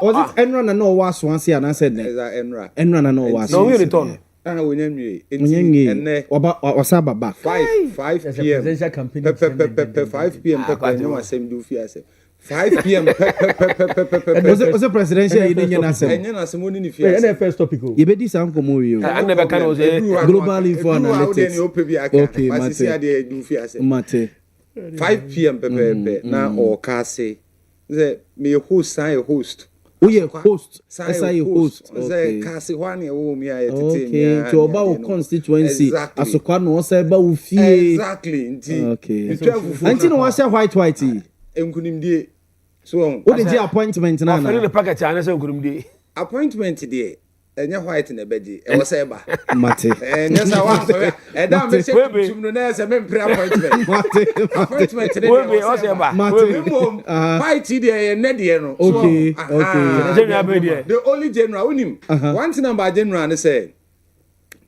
Speaker 10: was it enra na no was one say and said enra na no was
Speaker 9: no we return
Speaker 11: wonyamwe
Speaker 10: enne oba osaba back
Speaker 11: 5 p.m.
Speaker 8: presidential campaign
Speaker 11: 5 p.m. pepper no asem do fi asem 5 p.m.
Speaker 10: was a presidential you didn't answer
Speaker 11: enya na asem oni ni fi
Speaker 8: asem first topic
Speaker 10: you be this am komo we
Speaker 9: I never can was
Speaker 10: global info analytics
Speaker 11: okay mate do fi asem
Speaker 10: mate
Speaker 11: 5 p.m. pepper na o kase ze me host
Speaker 10: we host say host
Speaker 11: say kasi hwan e wo mi ayetete mi
Speaker 10: okay to oba wo constituency asokwa no say ba wo fie
Speaker 11: exactly nti
Speaker 10: okay anti no wa say white
Speaker 11: enkunimdie so
Speaker 10: what did you appointment na
Speaker 9: na the package ana say enkunimdie
Speaker 11: appointment die enya white na beji e wo say ba
Speaker 10: mate
Speaker 11: enya sa wa so e da me say tum no na say me pre appointment appointment ne
Speaker 9: we be o say ba
Speaker 11: white die ne die no
Speaker 10: okay
Speaker 9: general be die
Speaker 11: the only general unim one thing about general ne say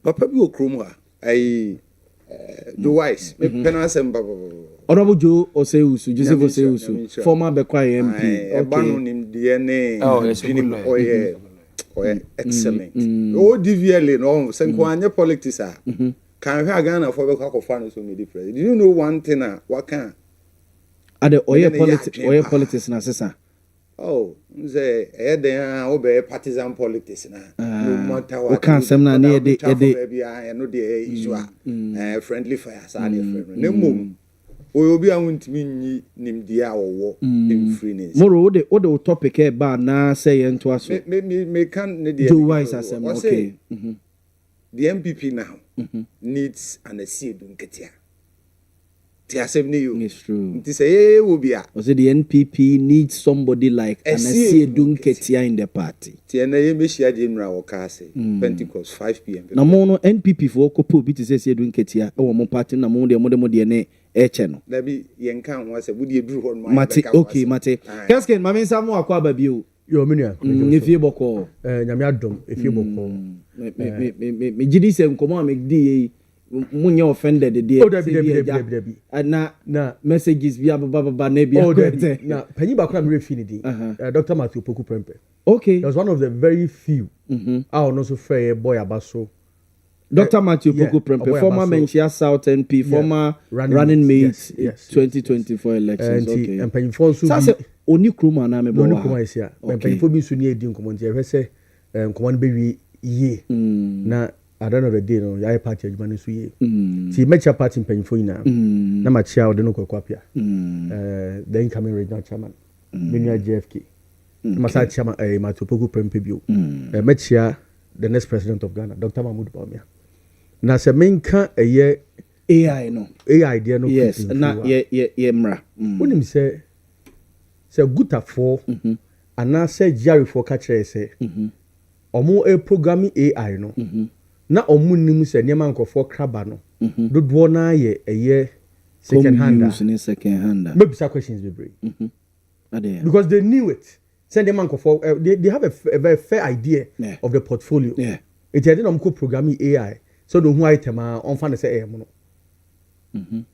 Speaker 11: papa bi okrom ha ai do wise me penance mbaba
Speaker 10: Honorable Joe Oseusu, Joseph Oseusu, former Bekwai MP.
Speaker 11: Ebanu nim DNA. Oh yeah, excellent. Oh DVLA no, senkwanye politics ah. Can we Ghana for Bekwa fan so me different. Do you know one thing what can?
Speaker 10: Ade oye politics na sesa.
Speaker 11: Oh, say then obey partisan politics na. No matter what.
Speaker 10: We can sem na near the
Speaker 11: no the issue friendly fire sa dey friend. No mum. Obi awuntimi nyi nimdia owo in freeness
Speaker 10: moro the topic e ba na say ento aso
Speaker 11: me can ne
Speaker 10: do wise asem okay
Speaker 11: the MPP now needs an asiedu nketia ti asem ne you
Speaker 10: it's true
Speaker 11: it say will be a
Speaker 10: was the NPP needs somebody like an asiedu nketia in the party
Speaker 11: ti na ye mehia general wo ka say Pentecost 5 p.m.
Speaker 10: na mo no NPP for kopo bi ti say asiedu nketia e wo mo party na mo de ne eche no
Speaker 11: na bi yenka ho ase budi eduru ho no
Speaker 10: mate okay mate kasken mame samu akwa ba bi o
Speaker 8: yo menua
Speaker 10: efie boko
Speaker 8: nyame adom efie boko
Speaker 10: me gidi se nkomo am di munye offended de
Speaker 8: debi
Speaker 10: na messages bi ababa na bia
Speaker 8: na panyi ba kra me refi ni di Dr. Matthew Poku Prempe
Speaker 10: okay
Speaker 8: he was one of the very few no so fair boy abaso
Speaker 10: Dr. Matthew Poku Prempe, former Menchia South NP, former running mate 2024 elections. Okay.
Speaker 8: And Pennyfo so
Speaker 10: say oni kruma na me bo.
Speaker 8: Oni kruma isia. Pennyfo bi so ni edi nkomo nti ehwe se nkomo be wi ye. Na at the end of the day no ya party adwuma no so ye. Ti mecha party Pennyfo ina. Na machia ode no kwakwapia. The incoming regional chairman. Menua JFK. Masa chairman Matthew Poku Prempe bio. Mechia the next president of Ghana, Dr. Mahmoud Baumia. Na se menka eye
Speaker 10: AI no
Speaker 8: idea no
Speaker 10: yes na ye mra
Speaker 8: wonim se gutafo ana se jarifo ka kire se omo programming AI no na omo nim se niam ankofo kraba no dodo na ye eye second hand
Speaker 10: maybe some questions be break
Speaker 8: because they knew it
Speaker 10: send them for they have a very fair idea of the portfolio.
Speaker 12: Yeah.
Speaker 10: It is them programming AI. So the who item on fan say eh mono. Mhm.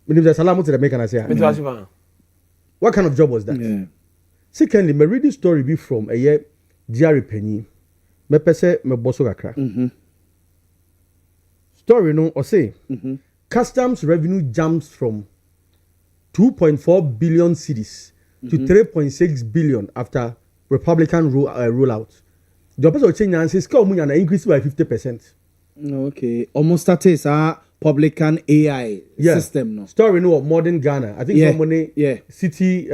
Speaker 10: When salamu to the make and I say. What kind of job was that?
Speaker 12: Yeah.
Speaker 10: Secondly, me read the story be from a year Jerry Penny. Me pese me bosso kakra.
Speaker 12: Mhm.
Speaker 10: Story no or say customs revenue jumps from 2.4 billion cedis to 3.6 billion after Republican rollout. The person change and says come and increase by 50%.
Speaker 12: Okay, almost that is our publican AI system no.
Speaker 10: Story no of modern Ghana. I think some money City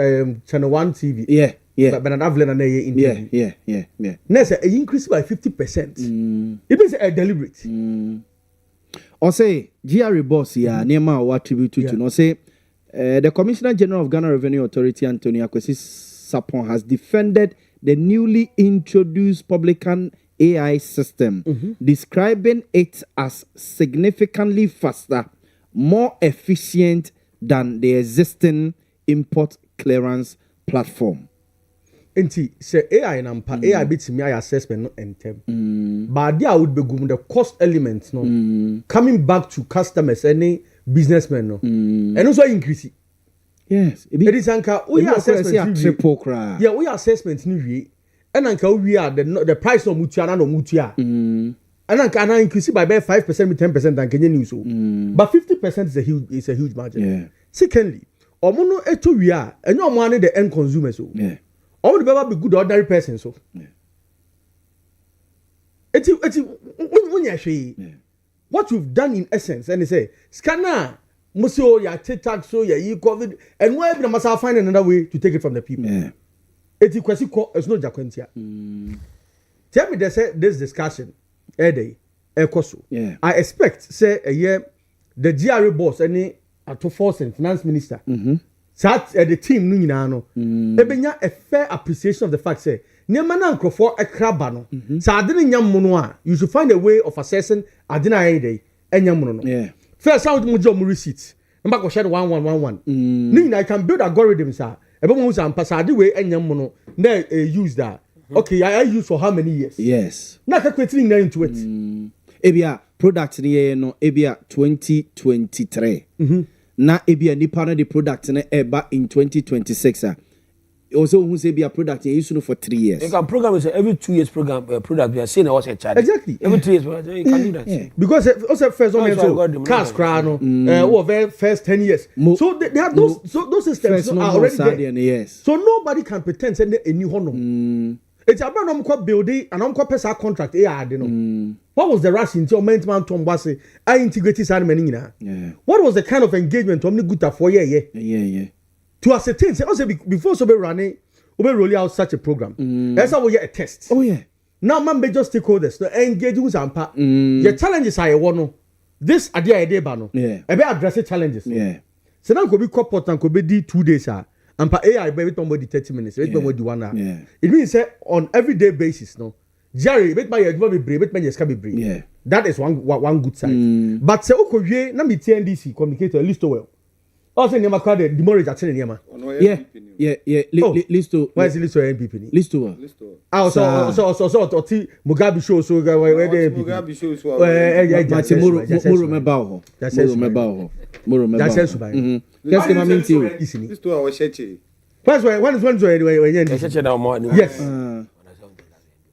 Speaker 10: Channel 1 TV.
Speaker 12: Yeah.
Speaker 10: But an Avlen and in
Speaker 12: Yeah.
Speaker 10: Next, an increase by 50%. It means a deliberate.
Speaker 12: Or say GRE boss here, Nema or attribute to no say the Commissioner General of Ghana Revenue Authority Anthony Akwesi Sapon has defended the newly introduced publican AI system, describing it as significantly faster, more efficient than the existing import clearance platform.
Speaker 10: Enti say AI nampa AI bit me assessment no entem. But there would be the cost elements no coming back to customers any businessmen no. And also increase.
Speaker 12: Yes.
Speaker 10: It is anka we assessment
Speaker 12: triple cry.
Speaker 10: Yeah, we assessment ni we. And anka we are the price no mutua na no mutua. And anka na increase by 5% with 10% and Kenya news so. But 50% is a huge margin.
Speaker 12: Yeah.
Speaker 10: Secondly, omono eto we are and no money the end consumer so.
Speaker 12: Yeah.
Speaker 10: All the better be good ordinary person so. It's when you say what you've done in essence and they say scanner museo ya TikTok so ya COVID and where we must find another way to take it from the people.
Speaker 12: Yeah.
Speaker 10: It's no jakwentia. Tell me they say this discussion day ekoso.
Speaker 12: Yeah.
Speaker 10: I expect say a year the GRE boss any at force and finance minister. That the team no nyina no ebenya a fair appreciation of the fact say nyama na nkrofo ekraba no sa ade ne nyam no a you should find a way of assessing ade na ayede enyam no
Speaker 12: yeah
Speaker 10: first how mu job receipt number ko share 1111 ni nyina can build algorithms a ebe mo say ampa sa ade we enyam no na use that okay I use for how many years
Speaker 12: yes
Speaker 10: na calculate ni into it
Speaker 12: ebia product ni no ebia 2023 na ebia nipa na the product na eba in 2026 also who say be a product you use for 3 years.
Speaker 9: You can program it every 2 years product we are saying what's a charge.
Speaker 10: Exactly.
Speaker 9: Every 3 years you can do that.
Speaker 12: Yeah.
Speaker 10: Because also first on cars crano over first 10 years. So they have those systems are already there.
Speaker 12: Yes.
Speaker 10: So nobody can pretend say a new honor. It's about no building and pesa contract what was the rush into maintenance Tom Bassey I integrated ceremony what was the kind of engagement Omni Guta for
Speaker 12: yeah
Speaker 10: to ascertain say also before so be running we roll out such a program that's how we get a test now man be just stakeholders no engage with ampa your challenges are one this idea ba no
Speaker 12: e
Speaker 10: be address challenges so now go be corporate and go be 2 days ampa AI be somebody 30 minutes wait somebody 1 hour it means say on everyday basis no Jerry wait my be brave wait my yes can be brave that is one good side but say okowie na me TNDC communicator list well also niam akwa the demorage at niam
Speaker 12: listo
Speaker 10: why is it listo NPP
Speaker 12: listo
Speaker 10: so Mugabe show so where the
Speaker 11: Mugabe show so
Speaker 12: moro meba ho qu'est-ce que m'a menti
Speaker 11: listo a wacheche
Speaker 10: when is yes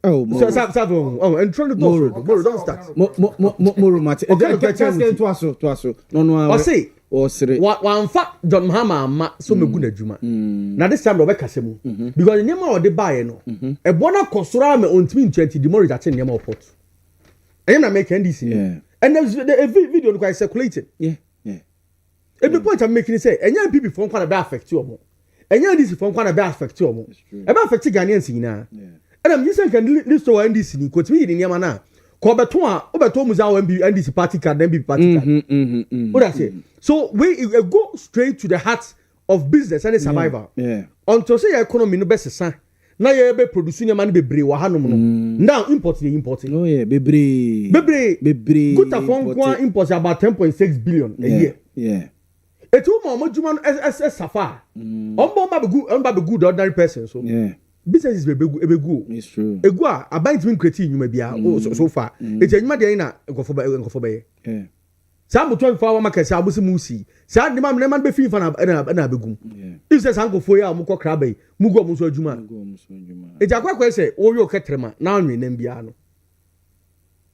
Speaker 10: and trying to don't start
Speaker 12: moro mate qu'est-ce que toi so no
Speaker 10: say one fact John Mahama so me guna juma na this time do be kase mu because nyema o de buy no e bona kosora me ontimi 20 demorage at nyema opot and na make NDC and the video no quite circulating every point I'm making say enya people from kwa na be affect you omo enya NDC from kwa na be affect you omo e be affect Ghanaians nyina and I'm using can list to NDC ni kotimi ni nyema na ko beto a obeto mu za NDC party card NDC party card what I say so we go straight to the heart of business and survival until say economy no best san na ye be producing nyama no bebre wa hanom no now importing
Speaker 12: bebre
Speaker 10: good for one import about 10.6 billion a year etu mo juma as safa ombo ba be good ordinary person so businesses ebegu.
Speaker 12: It's true.
Speaker 10: Egu a aban timi create nyuma bia so far. Eti nyuma de na nkofo be.
Speaker 12: Yeah.
Speaker 10: Sa mo 24 hour market sa abusi musi. Sa de man be fi fa na abegum. If say san nkofo ya mo kokra bai, mu go mo so adwuma. Eti akwa say o yo ketrema na anwe na bia no.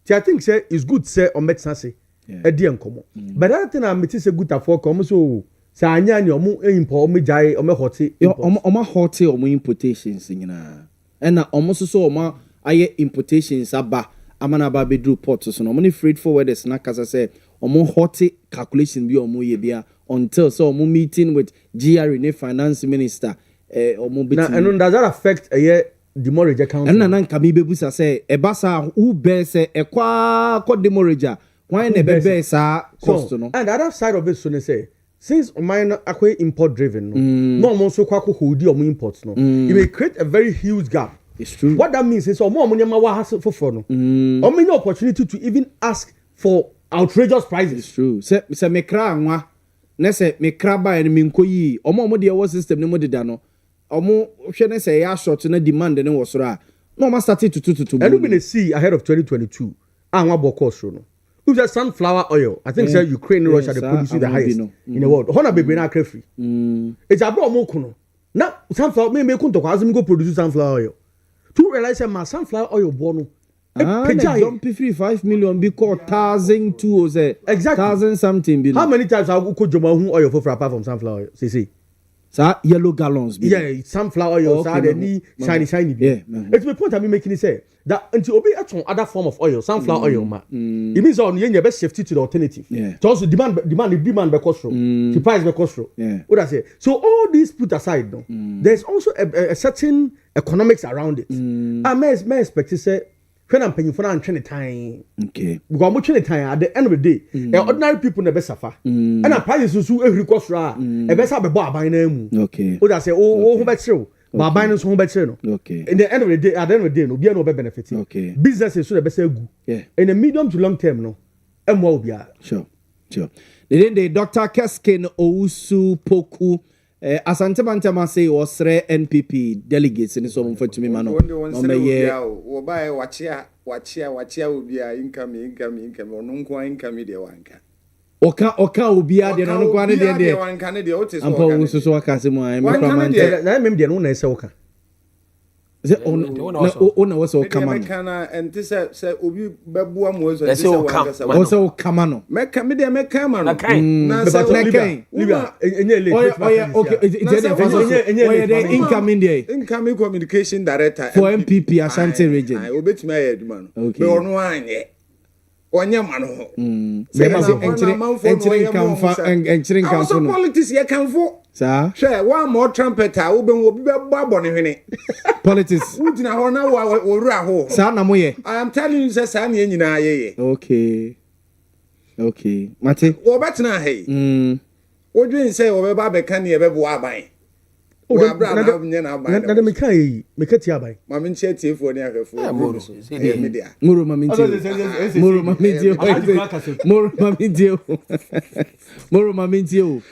Speaker 10: Ti I think say it's good say on medicine say. E di enkomo. But that thing am say good afọ come so sa anya ni omo import omo jai omo hoti
Speaker 12: omo hoti omo importations nyina na omo so omo aye importations aba amana ba bedru port so no omo ni freight forwarders na kasa say omo hoti calculation bi omo ye bia until so omo meeting with GRE ne finance minister omo bit
Speaker 10: na and does that affect demurrage account
Speaker 12: and na nka mi bebusa say e ba sa who bear say ekwa ko demurrage why na be bear sa cost no
Speaker 10: and the other side of it so they say since mine are import driven, no more so kwako hold your imports no. It may create a very huge gap.
Speaker 12: It's true.
Speaker 10: What that means is more money has for no. Or many opportunity to even ask for outrageous prices.
Speaker 12: It's true. Se me kra anwa. Na se me kra ba en me nkoyi. Omo de war system ne mo de da no. Omo hwe ne se ya short na demand ne wo soro a. No ma start to.
Speaker 10: And we been see ahead of 2022. Anwa bokos no. Who's that sunflower oil? I think Ukraine and Russia they produce the highest in the world. Honor baby na free. It's about more kuno. Now sunflower me kunto kwa azimi go produce sunflower oil. To realize my sunflower oil bono.
Speaker 12: Jump 5 million because 1,002 say
Speaker 10: exactly
Speaker 12: 1,000 something billion.
Speaker 10: How many times have you could joma oil for apart from sunflower oil? See.
Speaker 12: Sa yellow gallons.
Speaker 10: Yeah, sunflower oil. Sa they need shiny. Yeah. It's my point I'm making it say that until obi at other form of oil, sunflower oil ma. It means on you best shift to the alternative.
Speaker 12: Yeah.
Speaker 10: So also demand be cost the price be cost.
Speaker 12: Yeah.
Speaker 10: What I say. So all these put aside no. There's also a certain economics around it. I may expect to say when I'm paying for an time.
Speaker 12: Okay.
Speaker 10: Because I'm watching time at the end of the day. Ordinary people never suffer. And a prices so every cost ra. A best have a bar by name.
Speaker 12: Okay.
Speaker 10: What I say, who better? But buying us home better.
Speaker 12: Okay.
Speaker 10: In the end of the day, at the end of the day, no be no benefit.
Speaker 12: Okay.
Speaker 10: Businesses should be good.
Speaker 12: Yeah.
Speaker 10: In the medium to long term, no. And more be
Speaker 12: Sure. The Dr. Keskin Ousu Poku. Asante Bantama say was 3 NPP delegates in so for to me mano.
Speaker 11: No buy wachia ubia income onunko income de wanka.
Speaker 12: Oka ubia de no kwa ne de.
Speaker 11: Wanka ne de otis.
Speaker 12: Ampa wo so aka se mu ai me
Speaker 10: kwamante. Na mem de no na ese oka.
Speaker 12: Ze ona was o kama.
Speaker 11: Me kana enti se obi bebua mo so
Speaker 9: se wanka.
Speaker 12: O se o kama no.
Speaker 11: Me kama no.
Speaker 12: Na se
Speaker 10: Libya enye late.
Speaker 12: Okay, it's the incoming there.
Speaker 11: Incoming communication director
Speaker 12: for MPP Ashanti region.
Speaker 11: I obetumi aye aduma no.
Speaker 12: Okay.
Speaker 11: Me ono anye. Onye ma no ho.
Speaker 12: Entering come
Speaker 11: for politics ye kanfo.
Speaker 12: Sir.
Speaker 11: Share one more trumpeter wo be obi be babo ne hwene.
Speaker 12: Politics.
Speaker 11: Udina ho na wo rura ho.
Speaker 12: Sir na moye.
Speaker 11: I am telling you say sa na nyina ye.
Speaker 12: Okay. Mate.
Speaker 11: Wo betena hey. Odwin say wo be ba be kan ye be bo aban.
Speaker 10: Na de me kai me kati abai.
Speaker 11: Ma me nche tiefo ni ahwefo. Media.
Speaker 12: Muro ma mintie.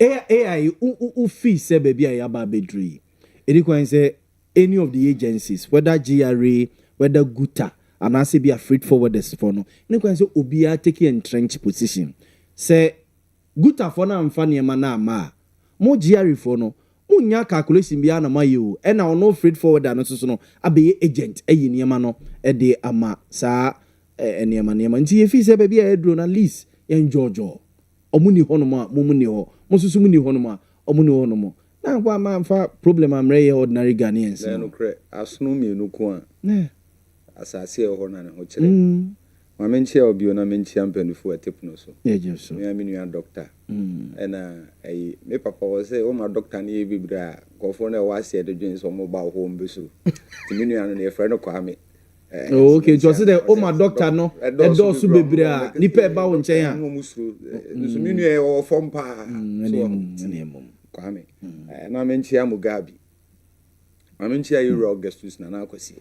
Speaker 12: AI u fee say baby I aba bedri. Edi kwan say any of the agencies whether GRA whether Guta and I say be a freight forwarders for no. Edi kwan say obi a take entrenched position. Say Guta for na amfa niema na ama. Mo GRA for no. Munya calculation bia na mayo e na ono freight forwarder no so no abe agent eyi niema no e de ama sa niema nti efi se bia e dro na lease en jojo omuni honoma mumuni ho mosusu muni honoma omuni honomo na kwa ma mfa problem amre ye ordinary Ghanaians
Speaker 11: no kre asno mienu ko a asase e ho na ne ho kire ma menchia obi na menchia mpanufo atep no so
Speaker 12: yeso
Speaker 11: me aminu doctor ena me papa was say o ma doctor na ye bibra gofo na wa se de dwen so mo ba ho mbeso ti minu anu na e frɛ no kwame
Speaker 12: okay so say the o ma doctor no e do so bibra ni pe ba wo nchen a
Speaker 11: no musuru so minu e o fom pa
Speaker 12: so
Speaker 11: kwame na menchia mugabi ma menchia you Augustus na akwasi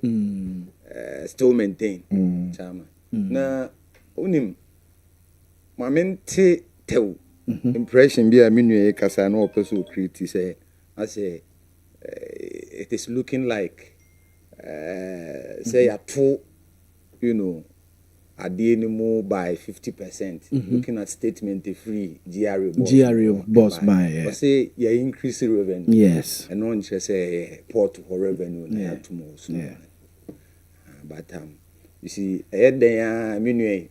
Speaker 11: still maintain chama na unim mamente tew impression bi a menu e kasa na opeso create say I say it is looking like say a two, you know, adeɛ no mu by 50%. Looking at statement free GRA
Speaker 12: boss by
Speaker 11: I say you increase revenue.
Speaker 12: Yes.
Speaker 11: And non just say port for revenue na to more so. But you see there I mean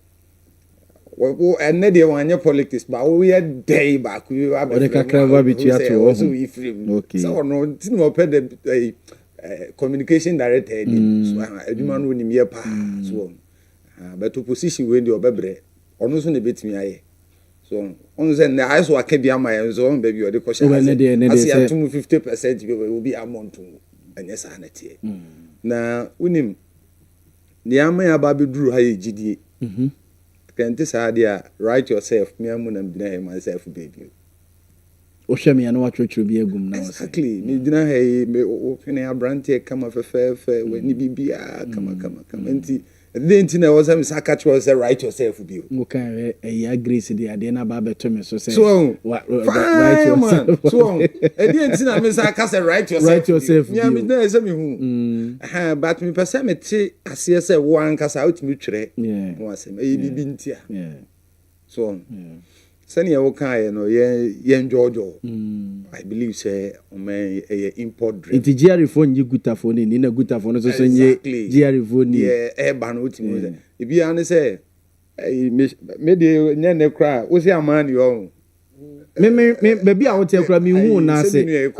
Speaker 11: and na dey one politics but we had day back we were
Speaker 12: the kakraba bitua to
Speaker 11: so we free.
Speaker 12: Okay.
Speaker 11: So no tin mo pay the communication director so aduma no nim ye pa so but opposition we dey obebre ono so na betimi aye so on say na I so aka bia ma so on baby o dey question as ya 50% will be amount to anya sa na tie na unim ni ama ya ba beduru ha ye gidie kente sa dia write yourself me amu na mbina myself baby
Speaker 12: o hwe me na watwetwe bi agum na
Speaker 11: exactly me dina ha me o fene abrante kama fefe we ni bibia kama nti then tina was am catch was say write yourself bi
Speaker 12: o kan e grace dia de na ba beto me so say
Speaker 11: so
Speaker 12: write yourself
Speaker 11: so e then tina me say say write yourself
Speaker 12: bi
Speaker 11: me na say me hu but me person me ti ase say one kasa outimi twere no ase e bibi ntia so sani ya wokan no ye njojo I believe say o man import drink
Speaker 12: it GRA phone you guta phone ni na guta phone so nye GRA phone ni
Speaker 11: e ba no otimi e bi an say me de nya ne kra wo say amani yo
Speaker 12: me baby a wote kra me hu na say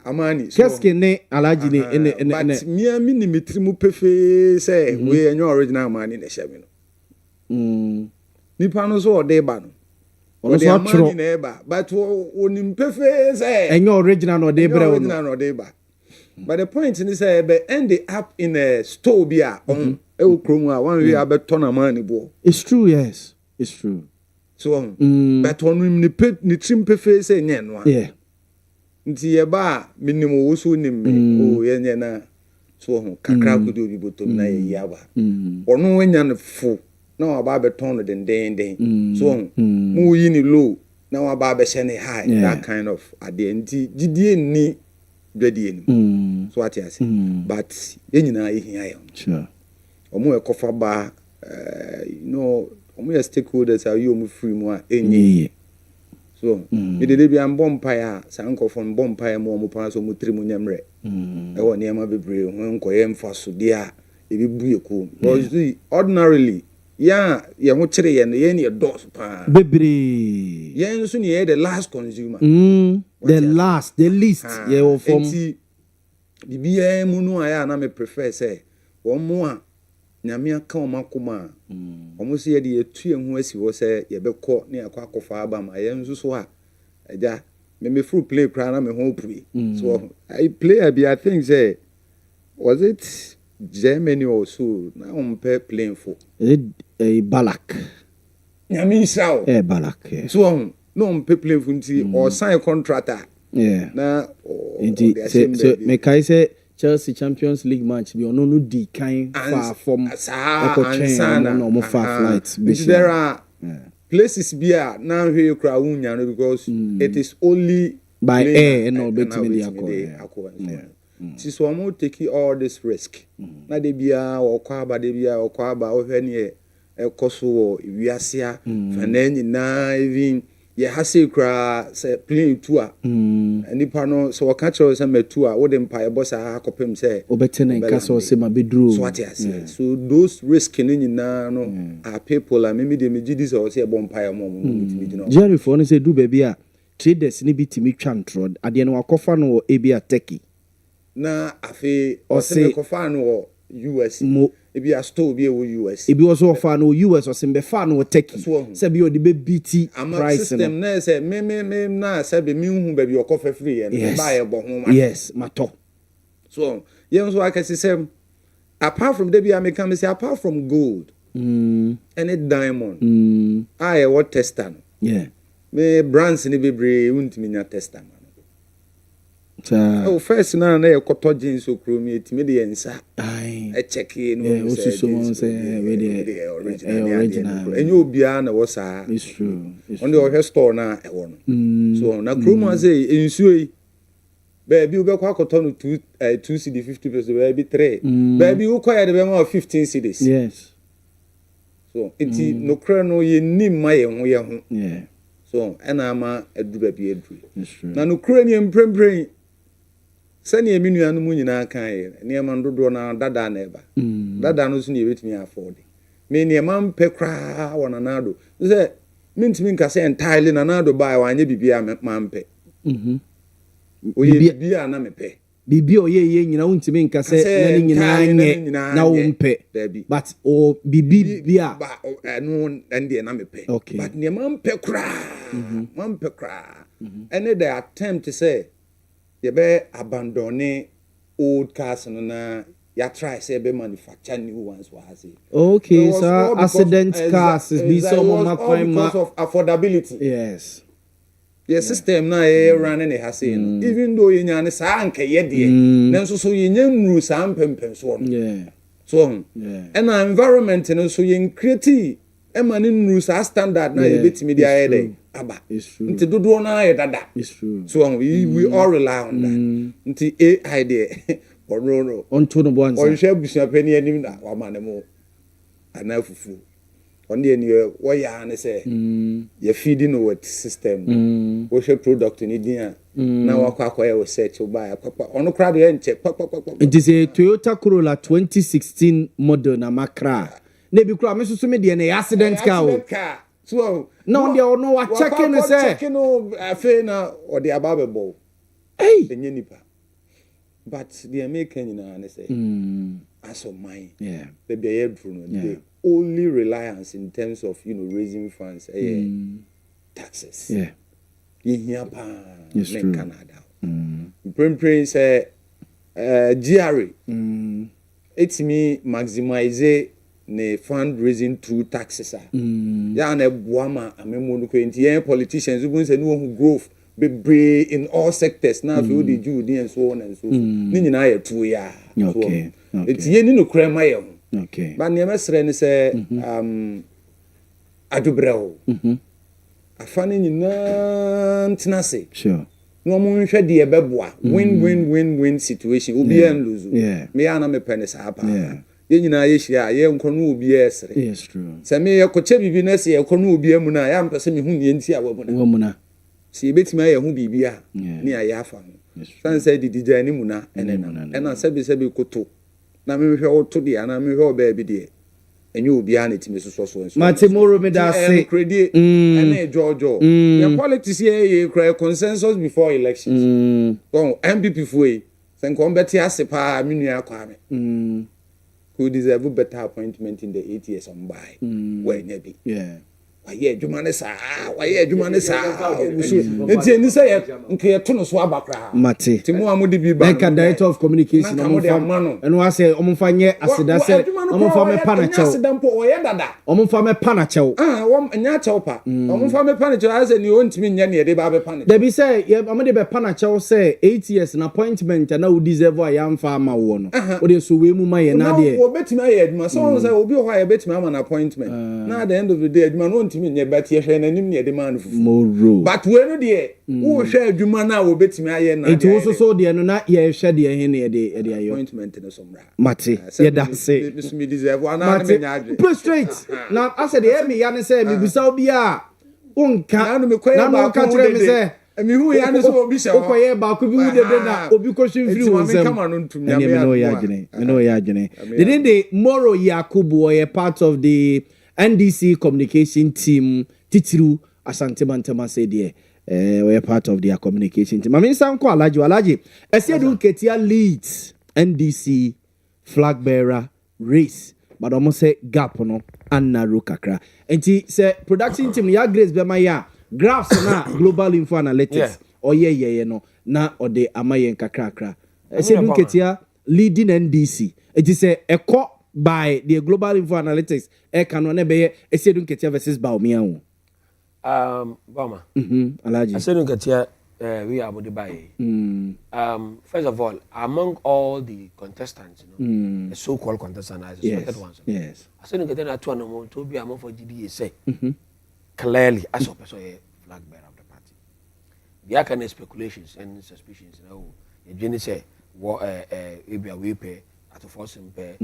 Speaker 11: amani
Speaker 12: keske ne alaji ne
Speaker 11: but me ni metrimu pefe say we enyo original amani na hye me no nipa no so o de ba no
Speaker 12: ono so atro
Speaker 11: but onim pefe say
Speaker 12: enyo original no de bre
Speaker 11: but the point is say be end the app in a store bia on e wo krom a one way abeto na man bo
Speaker 12: it's true yes it's true
Speaker 11: so but onim ni trim pefe say nye no
Speaker 12: yeah
Speaker 11: nti ye ba minim wo so nim o ye nye na so kakra kudo bi botom na ye yaba ono wanya no fu na wa ba beton no den so mu yi ni low na wa ba be shene high that kind of identity gidie ni dwadie ni so what you say but yenyina ehia yo
Speaker 12: sure
Speaker 11: omo e kofa ba you know omo ya stakeholders are you omo free mu a enyi so me de bi am bompa ya sankofo bompa ya mo omo pa so mo trimu nyamre e wo ne ma bebre ho nkoye mfa so dia e bi buye ko because ordinarily yeah ho kire ye ne ye dos pa
Speaker 12: bebre
Speaker 11: ye nso ne ye the last consumer
Speaker 12: the least ye wo form
Speaker 11: bibia mu no aya na me prefer say wo mo a nyame aka o makoma o mo se ye de etu ehu asi wo say ye bekọ ne akwa akofa aba ma ye nso so a eja me fruit play kra na me ho pui so I play I think say was it Germany or so na playing for
Speaker 12: a Balak
Speaker 11: nyame sao
Speaker 12: Balak
Speaker 11: so no playing for nti or sign contractor na
Speaker 12: so me kai say Chelsea Champions League match bi ono no di kan far from
Speaker 11: Ansana
Speaker 12: no far flights
Speaker 11: there are places bia na hwe kra wunya no because it is only
Speaker 12: by air and no betimi akọ
Speaker 11: si so mo take all this risk na de bia wo kwa aba wo hwe ne e koso wo wiasea fa na nyina even ye hase kra say play tu a nipa no so waka chiro say metu a wo de mpa e boss a akopem say
Speaker 12: obetene nka so se ma bedru
Speaker 11: so what you say so those risk ni nyina no are people a me de me gidi so say e bo mpa e mo mutimi gina
Speaker 12: Jerry for no say do baby a traders ni bitimi twantro ade no wakofa no e bia Turkey
Speaker 11: na afi o se kofa no US ebi a store bi e wo US
Speaker 12: ebi also ofa no US o se be fa no Turkey se bi o de be BT price
Speaker 11: system na se me na se be mi hu ba bi o kofa free e ba e bo ho ma
Speaker 12: yes mato
Speaker 11: so yen so aka say apart from the be me say apart from gold any diamond I what tester no me brands ni bebre untimi nya tester oh first na ye koto jeans okromi etimi de yensa e check no
Speaker 12: say we the original
Speaker 11: enyo obia na wo sa
Speaker 12: it's true
Speaker 11: on the store na e wo no so na kromo say ensuo yi Baby, we go to 2 CD 50%, baby 3. Baby, who quite the 15 CDs.
Speaker 12: Yes.
Speaker 11: So it's no crono ye ni my own.
Speaker 12: Yeah.
Speaker 11: So and I'm a do baby entry.
Speaker 12: That's true.
Speaker 11: Now no cranium prem. Send a minu and moon in our kind, near Mandro na dada never. Dada knows near it me afford. Many a man pe cry one another. Say, mint minka say entirely another buy one ye be a man pe. We be a name pe.
Speaker 12: Bibi oye you know ntimi nka se na wo mpe but o bibi bia
Speaker 11: no and na me pe
Speaker 12: okay
Speaker 11: but ne man pe kra and the attempt to say you be abandon old cars no na ya try say be manufacture new ones was it
Speaker 12: okay so accident cars is be so
Speaker 11: because of affordability.
Speaker 12: Yes.
Speaker 11: The system na running a has even though you nyane sa anka ye de nanso so ye nyamru sa ampempen so no
Speaker 12: yeah
Speaker 11: so and environment no so ye create e man nru sa standard na ye betimi dia ye de aba nti dodo na ye dada
Speaker 12: it's true
Speaker 11: so we all rely on that nti AI de no
Speaker 12: onto no bonza
Speaker 11: on share busia pani anim na wa ma ne mo anafufu on the new way and say you're feeding with system we share product in India now we search buy on crowd check
Speaker 12: it is a Toyota Corolla 2016 model na makra na bi kura me so me de na accident car
Speaker 11: so
Speaker 12: no they no wa checking say
Speaker 11: checking no afa na or the ababebo
Speaker 12: hey
Speaker 11: enye nipa but the American na say as of mine they be here no only reliance in terms of raising funds taxes
Speaker 12: it's true.
Speaker 11: Canada pray say GRA it's me maximize the fundraising through taxes ya na Boamah amemo no kwenti politicians who say no who growth be in all sectors now if you dey do and so on and so ni nyina ya tu ya
Speaker 12: okay
Speaker 11: it's ye ni no krema ye
Speaker 12: okay
Speaker 11: but ne mesre ni say adubreo afane nyina ntenase
Speaker 12: sure
Speaker 11: no mo nhwe de ebeboa win situation obi en lose me ya na me penisa apa ye nyina ye hia ye nkono obi esre
Speaker 12: yes true
Speaker 11: se me ye koche bibi na se ye kono obi amu na ya mpese me hu ye nti awamuna si betima ye hu bibia ni aya afa no san say di dijani mu na ena sebi koto na me hwe oto de na me hwe oba bi de enye obi a na timi so
Speaker 12: Matimoro me da say
Speaker 11: credit ena jojo the politics ye cry consensus before elections MPP fuwe sen ko mbeti ase pa menu akwa me who deserve better appointment in the 8 years on by when maybe waye adwuma ne saa enti ni say nke ye to no so abakra
Speaker 12: mate
Speaker 11: ti mo amudi bi ba
Speaker 12: like director of communication eno wa say omfa nye aseda say omfa me panachew
Speaker 11: asedampo oye dada
Speaker 12: omfa me panachew
Speaker 11: wom nya chew pa omfa me panachew ase ni ontimi nya ne de ba be panachew
Speaker 12: there be say amade be panachew say 8 years an appointment na we deserve a yamfa ama wo no o de so we mu ma ye na de
Speaker 11: wo betimi aye adwuma so say obi ho aye betimi ama na appointment na at the end of the day adwuma no ontimi nya bet ye hwe na nim ne de man fufu but we no de wo hwe adwuma na wo betimi aye na
Speaker 12: it wo so de no na ye hwe de he ne de ayo
Speaker 11: appointment no so mra
Speaker 12: mate ye da say
Speaker 11: me deserve ana me nya adwe
Speaker 12: pro straight na I said e me ya ne say me bisa obi a unka na no ka tire me say
Speaker 11: emi hu ya ne so obi sha
Speaker 12: ko ye ba ko bi hu de na obi ko hwimfiri wo nsem me no ya agene the Moro Yakubu ye part of the NDC communication team titiru Asante Mantema said we are part of their communication team. I mean some ko alaji esedu ketia leads NDC flag bearer race but almost say gap no annaru kakra enti say production team ya Grace be ya graphs na global info analytics oye no na ode amayen kakra esedu ketia leading NDC it is a by the global info analytics can one be esedu ketia versus Baumia wo
Speaker 9: Boamah
Speaker 12: alaji
Speaker 9: esedu ketia we are body by first of all among all the contestants the so-called contestants as selected ones esedu ketia na to no to be among for GDA say clearly as a person flag bearer of the party there can speculations and suspicions Jenny say, what we pay at a force and pay.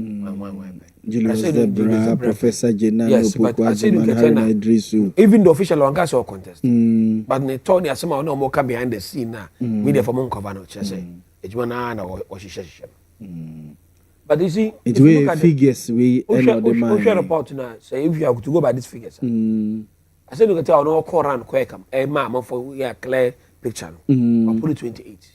Speaker 12: Julius Debra, Professor Jenna,
Speaker 9: yes, but I said even the official on gas or contest. But they told me somehow no more come behind the scene now. Media for Monk of Ano, say, it's one or she says. But you see,
Speaker 12: it's way figures we
Speaker 9: share report now. Say if you have to go by these figures. I said look at our no Koran Quakam, a mama for we are clear picture. I'll put it 28.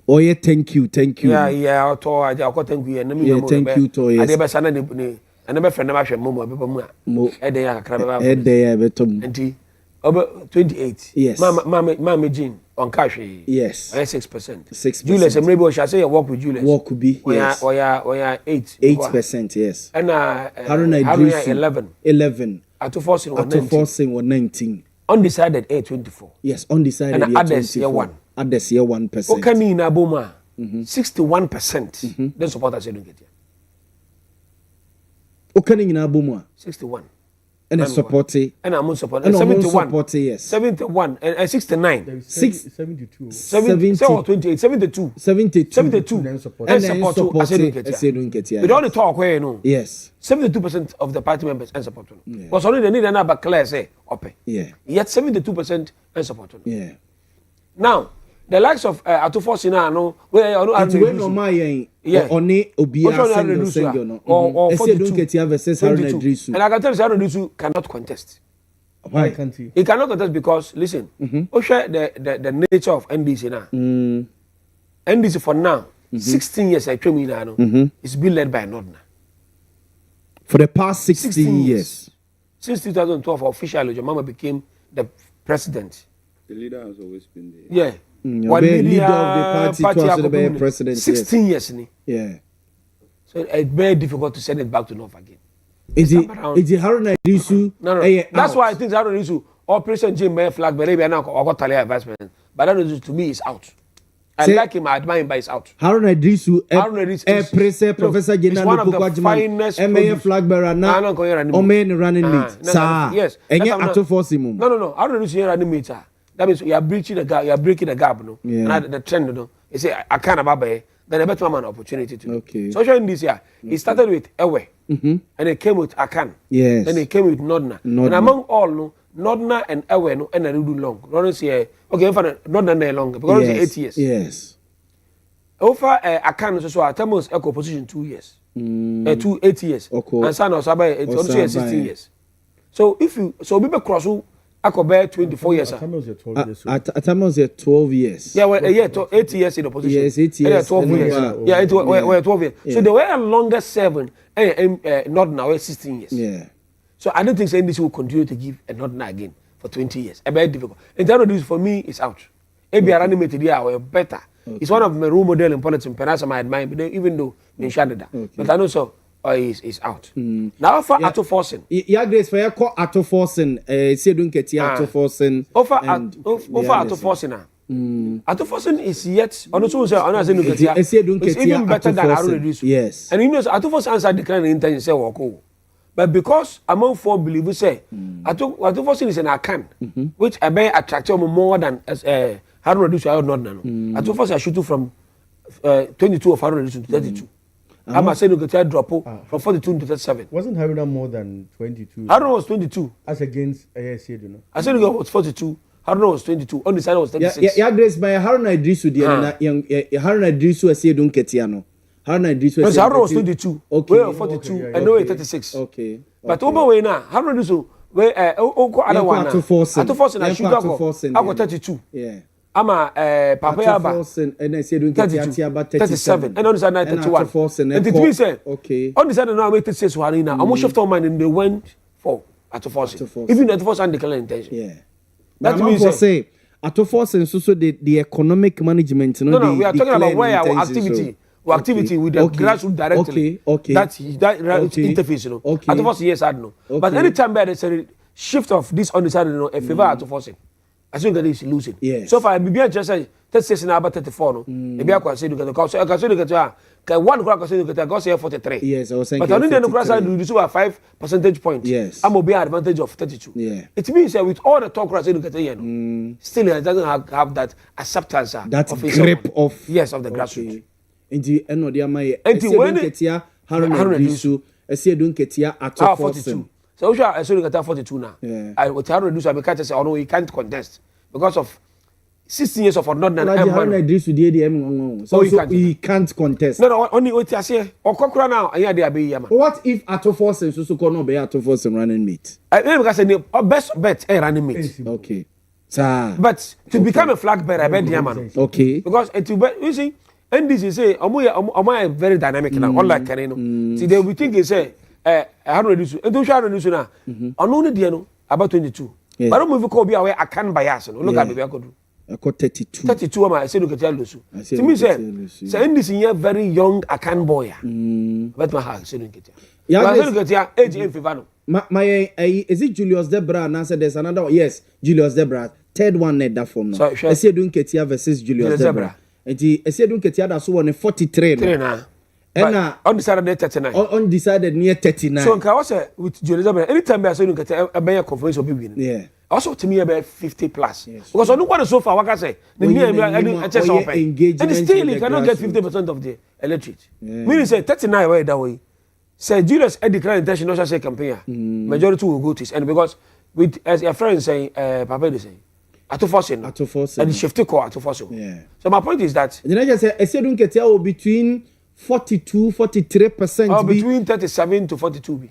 Speaker 12: Oh yeah, thank you.
Speaker 9: Yeah, I thought thank you. And
Speaker 12: yeah, thank you to yes.
Speaker 9: I never said anything. I never friend never share Momo. Edea Crabba.
Speaker 12: Edea betom.
Speaker 9: And over 28.
Speaker 12: Yes.
Speaker 9: Mama Jean on cash.
Speaker 12: Yes.
Speaker 9: 6%.
Speaker 12: 6%.
Speaker 9: Julius and maybe I shall say I work with Julius.
Speaker 12: What could be? Yes.
Speaker 9: Or
Speaker 12: 8%. Yes.
Speaker 9: And
Speaker 12: Haruna 11.
Speaker 9: At to forcing
Speaker 12: 19.
Speaker 9: Undecided 24.
Speaker 12: Yes, undecided.
Speaker 9: And others year 1.
Speaker 12: Others year 1%.
Speaker 9: Okay, in Yaw Boamah, 61%. Then support us don't get here.
Speaker 12: Okay, in Yaw Boamah,
Speaker 9: 61.
Speaker 12: And a support.
Speaker 9: And I'm supporting. 71.
Speaker 12: Yes.
Speaker 9: 71 and 69.
Speaker 8: 72.
Speaker 9: 28. 72.
Speaker 12: 72.
Speaker 9: And support. I don't get here. We don't talk where you know.
Speaker 12: Yes.
Speaker 9: 72% of the party members and support. Because only they need another clear say open.
Speaker 12: Yeah.
Speaker 9: Yet 72% and support.
Speaker 12: Yeah.
Speaker 9: Now, the likes of Atufosina, no, where
Speaker 12: no my only Obia
Speaker 9: or
Speaker 12: 42 versus Haruna Idrisu.
Speaker 9: And I can tell you, Haruna Idrisu cannot contest.
Speaker 12: Why can't he?
Speaker 9: He cannot contest because, listen, the nature of NDC now. NDC for now, 16 years I train me now, it's been led by Nodna.
Speaker 12: For the past 16 years.
Speaker 9: Since 2012, officially, your mama became the president.
Speaker 11: The leader has always been there.
Speaker 9: Yeah.
Speaker 12: One leader of the party to the president.
Speaker 9: 16 years.
Speaker 12: Yeah.
Speaker 9: So it's very difficult to send it back to North again.
Speaker 12: Is it Haruna Idrisu?
Speaker 9: No. That's why I think Haruna Idrisu, Operation Jim May flag, but maybe now I got Talia investment. But Haruna Idrisu to me is out. I like him, I admire him, but he's out.
Speaker 12: Haruna Idrisu, Professor Jenna,
Speaker 9: one of the finest
Speaker 12: flag bearer now. Omen running mate.
Speaker 9: Yes.
Speaker 12: And yet at force him.
Speaker 9: No. Haruna Idrisu running mate. That means you are breaching the gap. You are breaking the gap, no.
Speaker 12: Yeah.
Speaker 9: And the trend, no. You say I can't about it. Then a better man opportunity to.
Speaker 12: Okay.
Speaker 9: So showing this year, he started with Owia, and it came with Akan.
Speaker 12: Yes.
Speaker 9: Then it came with Nodna. And among all, no, Nodna and Owia, no, and a little long. Don't say okay, Nodna no longer because it's 8 years.
Speaker 12: Yes.
Speaker 9: Over Akan, so I tell us eco position 2 years. 8 years.
Speaker 12: Okay.
Speaker 9: And son of Sabai, it's also 16 years. So if you we be cross. I could bear 24 years.
Speaker 12: At times, 12 years.
Speaker 9: Yeah, 8 years in the position.
Speaker 12: Yes, 8 years.
Speaker 9: 12 years. Yeah, we're 12 years. Yeah. So they were longer serving, not now, 16 years.
Speaker 12: Yeah.
Speaker 9: So I don't think this will continue to give a not now again for 20 years. A very difficult. In terms of this, for me, it's out. Maybe I animated here, or better. Okay. It's one of my role model in politics in Penasa, I admire, even though in Canada. Okay. But I know so. Is out. Now for Ato forcing.
Speaker 12: Yeah, Grace, for your call Ato forcing. Say don't get Ato forcing.
Speaker 9: Over Ato forcing now. Ato forcing is yet. On the it's even better than Haruna Idrisu.
Speaker 12: Yes.
Speaker 9: And you know, Ato forcing answered the kind of intention say walk. But because among 4 believers say Ato forcing is an Akan, which I may attract more than Haruna Idrisu or not now. Ato forcing I shoot from 22 of Haruna Idrisu to 32. I'm saying you get drop from 42 to 37.
Speaker 8: Wasn't Haruna more than 22?
Speaker 9: Haruna was 22.
Speaker 8: As against ASC, you know.
Speaker 9: I said you was 42. Haruna was 22. On the side was 36.
Speaker 12: Yeah, Grace, by Haruna Idrisu, Haruna Idrisu, I say don't get Haruna Idrisu.
Speaker 9: Haruna was 22.
Speaker 12: Okay.
Speaker 9: We were 42 and no 36.
Speaker 12: Okay.
Speaker 9: But over way now, Haruna Idrisu, where other one. Ato forcing, I should go. I got 32.
Speaker 12: Yeah.
Speaker 9: I'm a Papa
Speaker 12: and I said 37
Speaker 9: and on the side 31 and the twin said
Speaker 12: okay
Speaker 9: on the side now I says Warina I'm shift on mine and they went for Ato forcing even Ato forcing declared intention.
Speaker 12: Yeah, that means say Ato forcing so the economic management
Speaker 9: no we are talking about where our activity with the grassroots directly that interface you know Ato forcing yes I know but anytime there's a shift of this on the side you know a favor Ato forcing I think that is losing.
Speaker 12: Yes.
Speaker 9: So far, I be just say 36 na about 34 no e be akwa say educator cause educator one crowd cause educator go say 43
Speaker 12: yes I was saying
Speaker 9: but only the crowd side reduce by 5 percentage point
Speaker 12: yes
Speaker 9: am be advantage of 32
Speaker 12: yeah
Speaker 9: it means that with all the talk crowd educator here no still it doesn't have that acceptance
Speaker 12: that of grip of
Speaker 9: yes of the grassroots
Speaker 12: nti eno de amaye
Speaker 9: when
Speaker 12: ketia 100 so ese do ketia at
Speaker 9: 42 so we shall so get 42 now I with 100 so I be catch say oh no he can't contest because of 16 years of ordinary
Speaker 12: so he can't contest.
Speaker 9: No, only what I say. Or Kokra now, I hear be yama.
Speaker 12: What if Atoforsen so no be Atoforsen running mate?
Speaker 9: I because the best bet a running mate.
Speaker 12: Okay. Sir.
Speaker 9: But to become a flag bearer, I bet yama.
Speaker 12: Okay.
Speaker 9: Because it you see, NDC say, Omo very dynamic now, unlike Kareno. See, they will be thinking say, I have reduced. And do share reduce now. On only the about 22. But don't move ko be away I can bias. Look at me, I could do.
Speaker 12: I got 32.
Speaker 9: 32 am I say look at Lusu. To me say this is very young Akan boy. But my heart say look at ya. But look at ya age in favor.
Speaker 12: My is it Julius Debra and answer there's another one. Yes, Julius Debra. Third one net that form now. I say doing Ketia versus Julius Debra. And I say doing Ketia that's one 43 now. And
Speaker 9: undecided 39.
Speaker 12: Undecided near 39.
Speaker 9: So I was with Julius Debra anytime I say look at a conference will be winning.
Speaker 12: Yeah.
Speaker 9: Also to me about 50 plus. Yes. Because I don't want to so far what I say. The and still you cannot get 50% of the electorate. Meaning say 39 way that way. Say Julius declared intention not say campaign. Majority will go to his and because with as a friend saying Papa they say Atoforsen and shift to Atoforsen. Yeah. So my point is that
Speaker 12: then I just say I said don't get between 42-43%
Speaker 9: between 37 to 42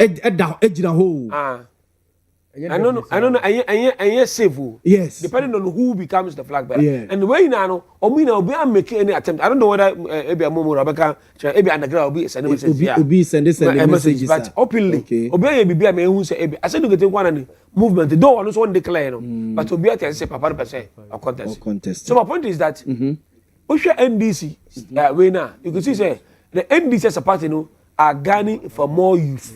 Speaker 9: I don't know. I save.
Speaker 12: Yes.
Speaker 9: Depending on who becomes the flag bearer. Yeah. And the way now, Omina will be making any attempt. I don't know whether maybe a moment Rebecca, maybe underground will be sending messages. But openly, Obey be a man who say, I said to get one and movement. The door on one declare, but to be at say Papa per se or contest. So my point is that we share NDC way now. You can see say the NDC as a party are gunning for more youth.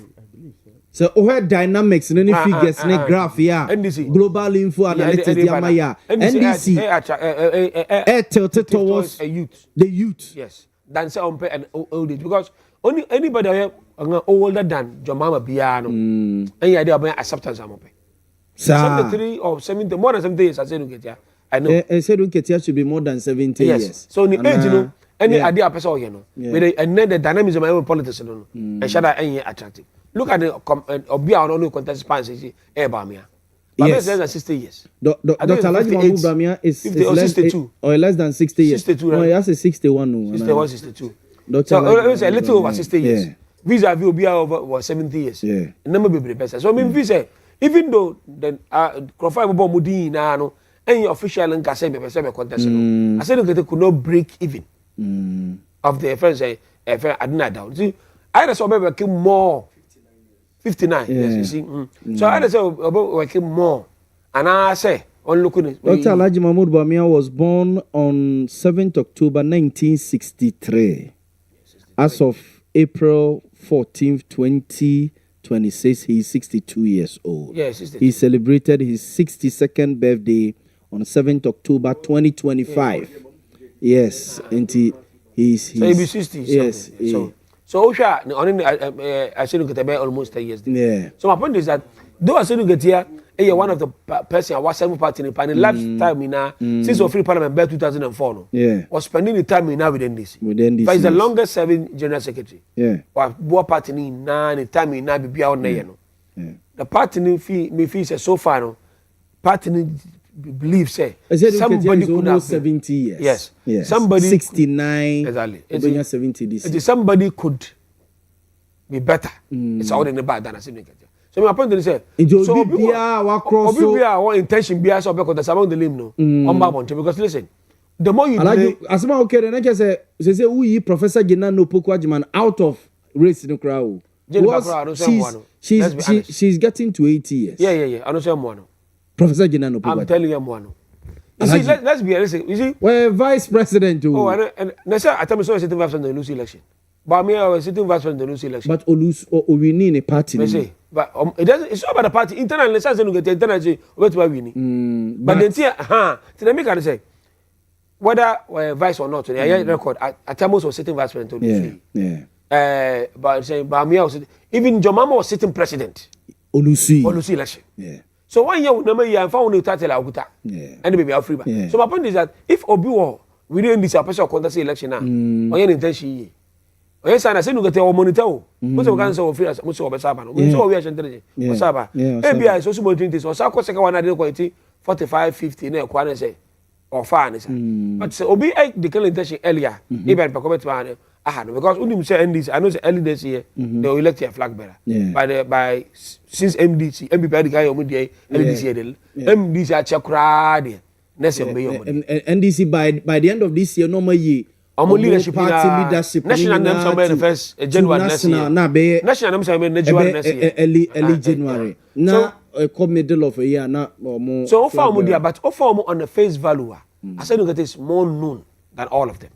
Speaker 12: So where dynamics in any figures in a graph
Speaker 9: NDC
Speaker 12: global info analytics NDC tilted towards
Speaker 9: the
Speaker 12: youth
Speaker 9: yes than say on and old age because only anybody older than Jomama Biano any idea about acceptance am pe 73 or 70 more than 70 years I say get ya I know
Speaker 12: I said get ya should be more than 70 years
Speaker 9: so the age any idea person here no with the dynamism of politics no and shall any attractive. Look at the Obia on contest party Boamah. Yes, less than 60 years.
Speaker 12: Dr. Alaji Mahmoud Boamah is less than 60 years.
Speaker 9: 62.
Speaker 12: No, he has a 61.
Speaker 9: 61, 62. So it's a little over 60 years. Vis-a-vis Obia over 70 years.
Speaker 12: Yeah.
Speaker 9: Number be better. So I mean, visa even though then Crofai Bobo Mudi now any official and Kasem contest. I said they could not break even of the friends. I didn't doubt. See, I saw maybe more. 59. Yes, you see. So I say about working more, and I say on looking.
Speaker 12: Dr. Alaji Mahmoud Boamah was born on 7th October 1963. As of April 14th, 2026, he is 62 years old.
Speaker 9: Yes,
Speaker 12: he celebrated his 62nd birthday on 7th October 2025. Yes, and he's
Speaker 9: so he be 60.
Speaker 12: Yes.
Speaker 9: So I said look at almost 10 years.
Speaker 12: Yeah.
Speaker 9: So my point is that though I said look at here, one of the person I was 7 party in the last time in now since we free parliament by 2004 no.
Speaker 12: Yeah.
Speaker 9: Was spending the time in now with NDC. But it's the longest serving general secretary.
Speaker 12: Yeah.
Speaker 9: Was board party in now the time in now be out there no. Yeah. The party me feel say so far no party believe say
Speaker 12: somebody could have 70 years.
Speaker 9: Yes. Somebody
Speaker 12: 69.
Speaker 9: Exactly.
Speaker 12: 70 this year.
Speaker 9: Somebody could be better. It's all in the bad than I see. So my point is say
Speaker 12: so
Speaker 9: Obia intention be as because among the limb no on Montie because listen the more you delay
Speaker 12: asema okay then I just say we Professor Gina no Pokwajiman out of race in the crowd. She's getting to 80 years.
Speaker 9: Yeah. I don't say more.
Speaker 12: Professor Ginano,
Speaker 9: I'm telling you, one. You see, let's be realistic. You see,
Speaker 12: we're vice president too.
Speaker 9: Oh, and next year I tell me so sitting vice president in the loose election. But me, I was sitting vice president in the loose election.
Speaker 12: But we need a party.
Speaker 9: I say, but it doesn't. It's not about the party. Internal, let's say you get internal. Wait, why we need? But then, to make I say, whether vice or not, I record Atamos was sitting vice president. But say Bamia was even Jomama was sitting president. Olusi election. So 1 year number year and found new title Aguta. And maybe our free. So my point is that if Obi we didn't this special contest election now, or any intention. Yes, and I say no get our monitor. Most of us are free as most of us are. We saw we are intelligent. Saba. Maybe I saw some things. So I second one I did quality 45, 50 na kwa say or far but say Obi declare intention earlier. Even because unim say NDC, I know say early this year they will elect a flag bearer. By since MDC, MPP the guy MDC MDC a check crowd.
Speaker 12: NDC by the end of this year normal year.
Speaker 9: Leadership
Speaker 12: leadership
Speaker 9: national names are the first January next year. National names are made January next year.
Speaker 12: Early January. Now come middle of a year now.
Speaker 9: So offer but offer on the face value. I said look at this more known than all of them.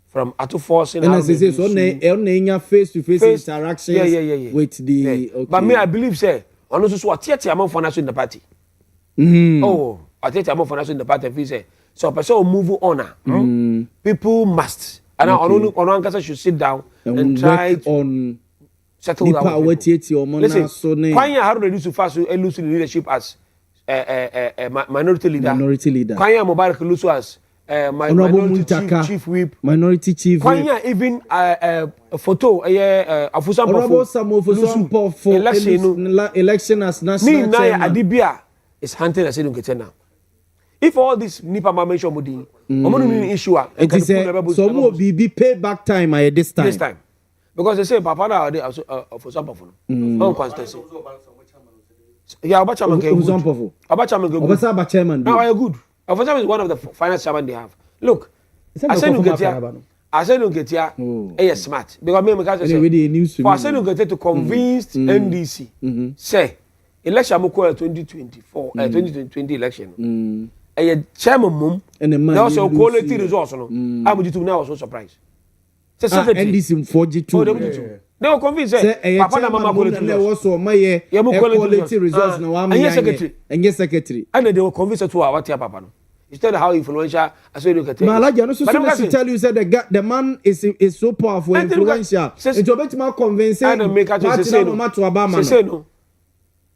Speaker 9: From Atu forcing
Speaker 12: and as I say so on face-to-face interactions with the okay.
Speaker 9: But me I believe say on also what among for national in the party. Oh, I among for national in the party if say so person move on people must and on should sit down and try
Speaker 12: on
Speaker 9: settle down. Listen, Kwanya how to reduce fast lose leadership as minority leader. Kwanya Mubarak lose as minority chief whip.
Speaker 12: Minority chief whip.
Speaker 9: Kwanya even a photo
Speaker 12: Afusampo for election as national
Speaker 9: chairman. Adibia is hunting as don't get now. If all this Nipa mention Mudi, I'm issue
Speaker 12: it is so more be payback time at this time.
Speaker 9: This time. Because they say Papa now for some of them. No constancy. Yeah, Abachaman
Speaker 12: chairman.
Speaker 9: Now I are good. Abachaman is one of the finest chairman they have. Look, I said you get here. I said you get here. Smart. Because me I said you get here to convince NDC. Say election moko 2024 2020 election. Chairman mum and also quality results no I would now was so surprised. Say
Speaker 12: NDC 42
Speaker 9: they were convinced Papa na mama quality results na wa and secretary and they were convinced to what Papa no. Instead of how influential as we look at it.
Speaker 12: Malaja no so to tell you said the man is so powerful and influential. It will be more convincing
Speaker 9: and make us say no.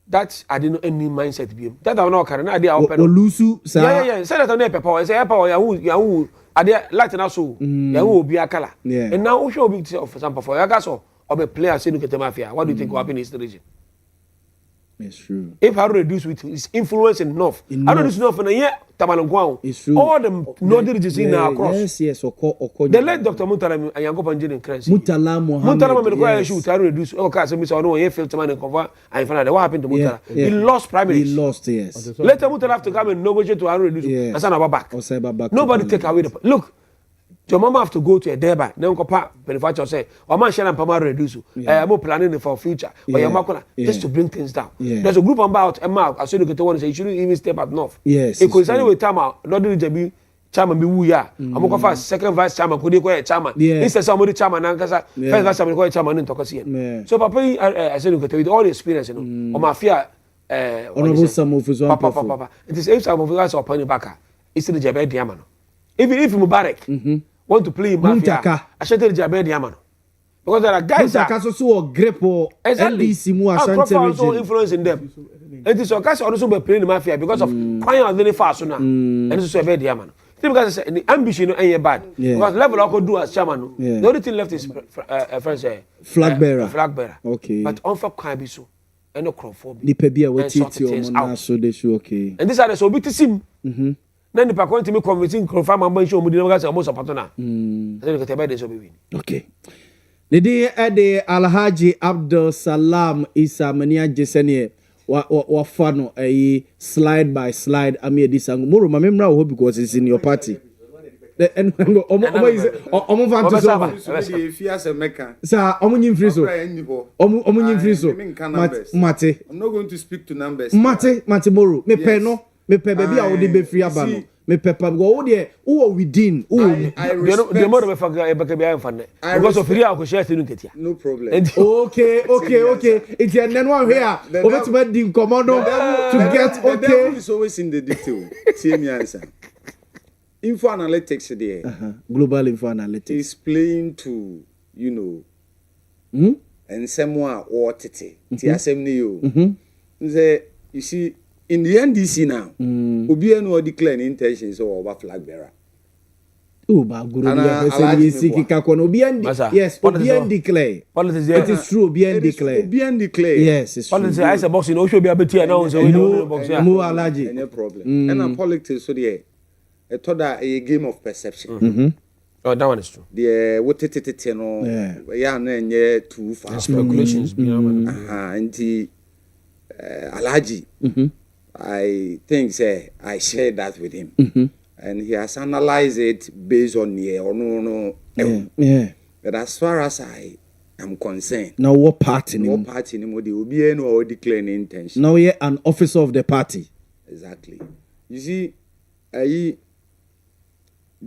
Speaker 9: That I didn't know any mindset be. That I not carry. I did open.
Speaker 12: Olusu sir.
Speaker 9: Yeah. Say that on the power. Say power. Yahoo. I did Latin also. Yahoo be a color. And now who should be for example for Yagaso or be player say look at the mafia. What do you think will happen in this region?
Speaker 12: It's true.
Speaker 9: If I reduce with his influence enough, I reduce enough in a year.
Speaker 12: It's true.
Speaker 9: All the northern regions in our cross.
Speaker 12: Yes.
Speaker 9: The late Dr. Mutala and Yango Panjin in Crescent.
Speaker 12: Mutala Mohammed.
Speaker 9: Mutala shoot. I reduce. Okay, so Mr. Ono he failed to man and cover. And find out what happened to Mutala. He lost primaries.
Speaker 12: He lost. Yes.
Speaker 9: Later Mutala have to come and negotiate to reduce. That's not back. Nobody take away the look. Your mama have to go to a deba. Then go pa benefactor say, "O man share and pama reduce. I'm planning for future. Or your makona just to bring things down." There's a group about a mark. As you look at the one say you shouldn't even step up north.
Speaker 12: Yes.
Speaker 9: It could with time not do the chairman be wuya. I'm going for second vice chairman. Could you go chairman? Instead somebody chairman and first vice chairman go chairman in Tokasi. So papa, I said look at with all the experience, you know, or mafia.
Speaker 12: Honorable some of his
Speaker 9: papa. It is some of us upon the backer. It's the Jabed Diamano. Even if Mubarak. Want to play mafia? I should tell Jabed Diamano. Because there are guys that
Speaker 12: also grip or NDC mu Ashanti region
Speaker 9: influence in them. It is occasion also be playing the mafia because of quite very fast now. And it's so bad Diamano. Because the ambition ain't bad. Because level I could do as chairman. The only thing left is
Speaker 12: flag bearer.
Speaker 9: Flag bearer.
Speaker 12: Okay.
Speaker 9: But on for can be so. And no crowdphobia.
Speaker 12: The pebia we teach you so they show okay.
Speaker 9: And this are the so bit sim. Then the pack to me convincing confirm and mention we didn't get almost a partner. I think the bed is be.
Speaker 12: Okay. The day at the Alhaji Abdul Salam Isa Mania Jesenia wa fano a slide by slide amid this and more remember hope because it's in your party. And omo van to sir omo nyim free so omo nyim free so mate
Speaker 11: I'm not going to speak to numbers
Speaker 12: mate moro me pe no me pe baby a wo de be free aba no me pepper go there who within who
Speaker 11: I respect
Speaker 9: the more of because of free I share ketia
Speaker 11: no problem
Speaker 12: okay it's a nan one here over to the commando to get okay
Speaker 11: the devil is always in the detail see me answer info analytics there.
Speaker 12: Global info analytics
Speaker 11: is playing to, and someone or tete. You see, in the NDC now, Obi no declare intentions or over flag bearer.
Speaker 12: Oh, but Guru, yes, Obi declare. It is true, Obi declare.
Speaker 11: Obi declare.
Speaker 12: Yes, it's true.
Speaker 9: Politics, I say boxing, no should be a bit here now, so we don't know boxing.
Speaker 12: More allergy.
Speaker 11: Any problem. And politics, so there, I thought that a game of perception.
Speaker 9: Oh, that one is true.
Speaker 11: The what it no, yeah, too far.
Speaker 9: Speculations,
Speaker 11: and the allergy. I think I shared that with him. And he has analyzed it based on But as far as I am concerned,
Speaker 12: now what party?
Speaker 11: No party anymore. There will be no declaring intention.
Speaker 12: Now you're an officer of the party.
Speaker 11: Exactly. You see,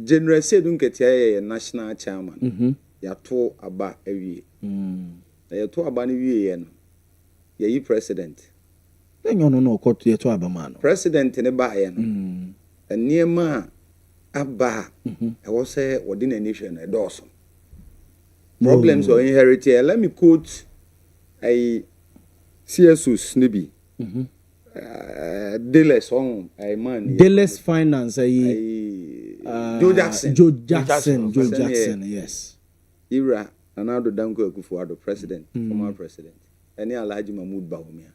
Speaker 11: General said don't get a national chairman. Ya to aba every. Ya to aba ni wie no. Ya yi president.
Speaker 12: Then you no court ya to aba man.
Speaker 11: President ne ba ya no. Niema aba I was say within a nation a dozen problems or inherited. Let me quote a CSO Snibby Dilles on a man
Speaker 12: Dilles Finance
Speaker 11: Joe Jackson
Speaker 12: yes
Speaker 11: Ira Anado Danko Kufuado president former president any Alhaji Mahmoud Bawumia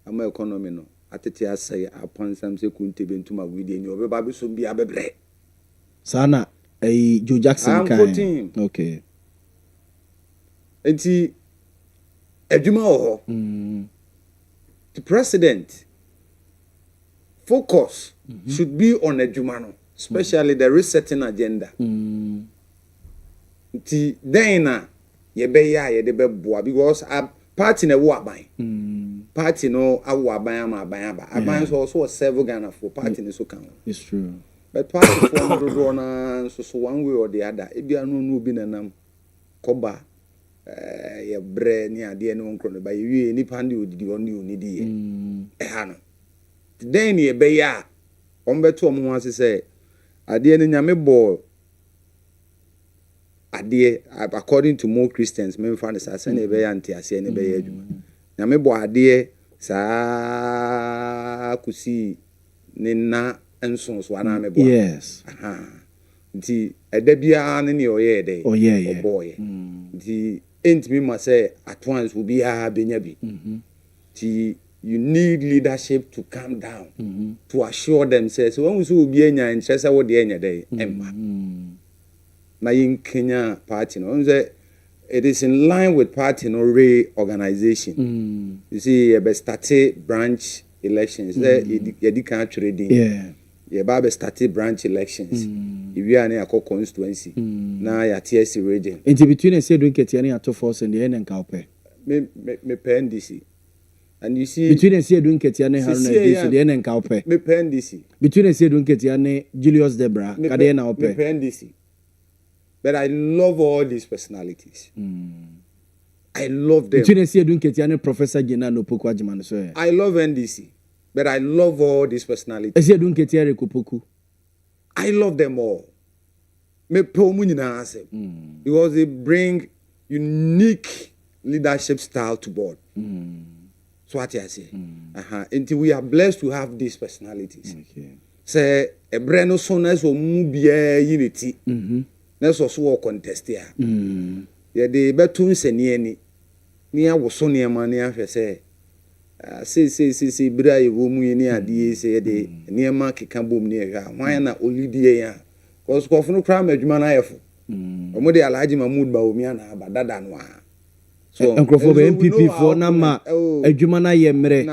Speaker 11: ama economy no atete asay upon some say kunte bentuma widi ni obeba be so bi abebre
Speaker 12: sana Joe Jackson
Speaker 11: kan
Speaker 12: okay
Speaker 11: enti adwuma ho the president focus should be on adwuma no especially the resetting agenda enti then na ye be ya ye de be boa because party na wo aban party no awo aban ama aban aba aban so also serve Ghana for party ni so kan
Speaker 12: it's true
Speaker 11: but party for do na so one way or the other e bia no obi nanam koba ye bre ni ade no nkro no ba ye ni pande odidi oni onidi ye ha no then ye be ya ombeto omo ho ase say ade ni nyame bo ade according to more Christians men find say say na be ya ntiase na be ya adwuma nyame bo ade sa kusi ni na ensonso ana me bo
Speaker 12: yes
Speaker 11: nti edabia ne oye de boy nti entimi ma say at once will be benya bi nti you need leadership to calm down to assure themselves when we so obi anya interest wo de anya dey emma na yin Kenya party no say it is in line with party no reorganization you see be started branch elections there you can trading ye ba be started branch elections if you are near constituency na ya TSC region
Speaker 12: into between a say do get any ato force and the end ka ope
Speaker 11: me PNDC and you see
Speaker 12: between a say do get any Haruna so the end ka ope
Speaker 11: me PNDC
Speaker 12: between a say do get any Julius Debra ka the na ope
Speaker 11: me PNDC. But I love all these personalities. I love them.
Speaker 12: Professor Genano Poku Ajimano so.
Speaker 11: I love NDC, but I love all these personalities. I love them all. Because they bring unique leadership style to board. So what I say. Until we are blessed to have these personalities. Say a brand of songs or mubia unity. Let's also contest here. Yeah, the betun seni ni wo so ne ma ne ahwe say bra ye wo mu ni ade say de ne ma keka bom ne hwa hwan na olidie ya cause kofu no kra madwuma na yefo omo de Alhaji Mahmoud Bawumia na abadada no a
Speaker 12: so enkrofo be MPP for na ma adwuma na ye mre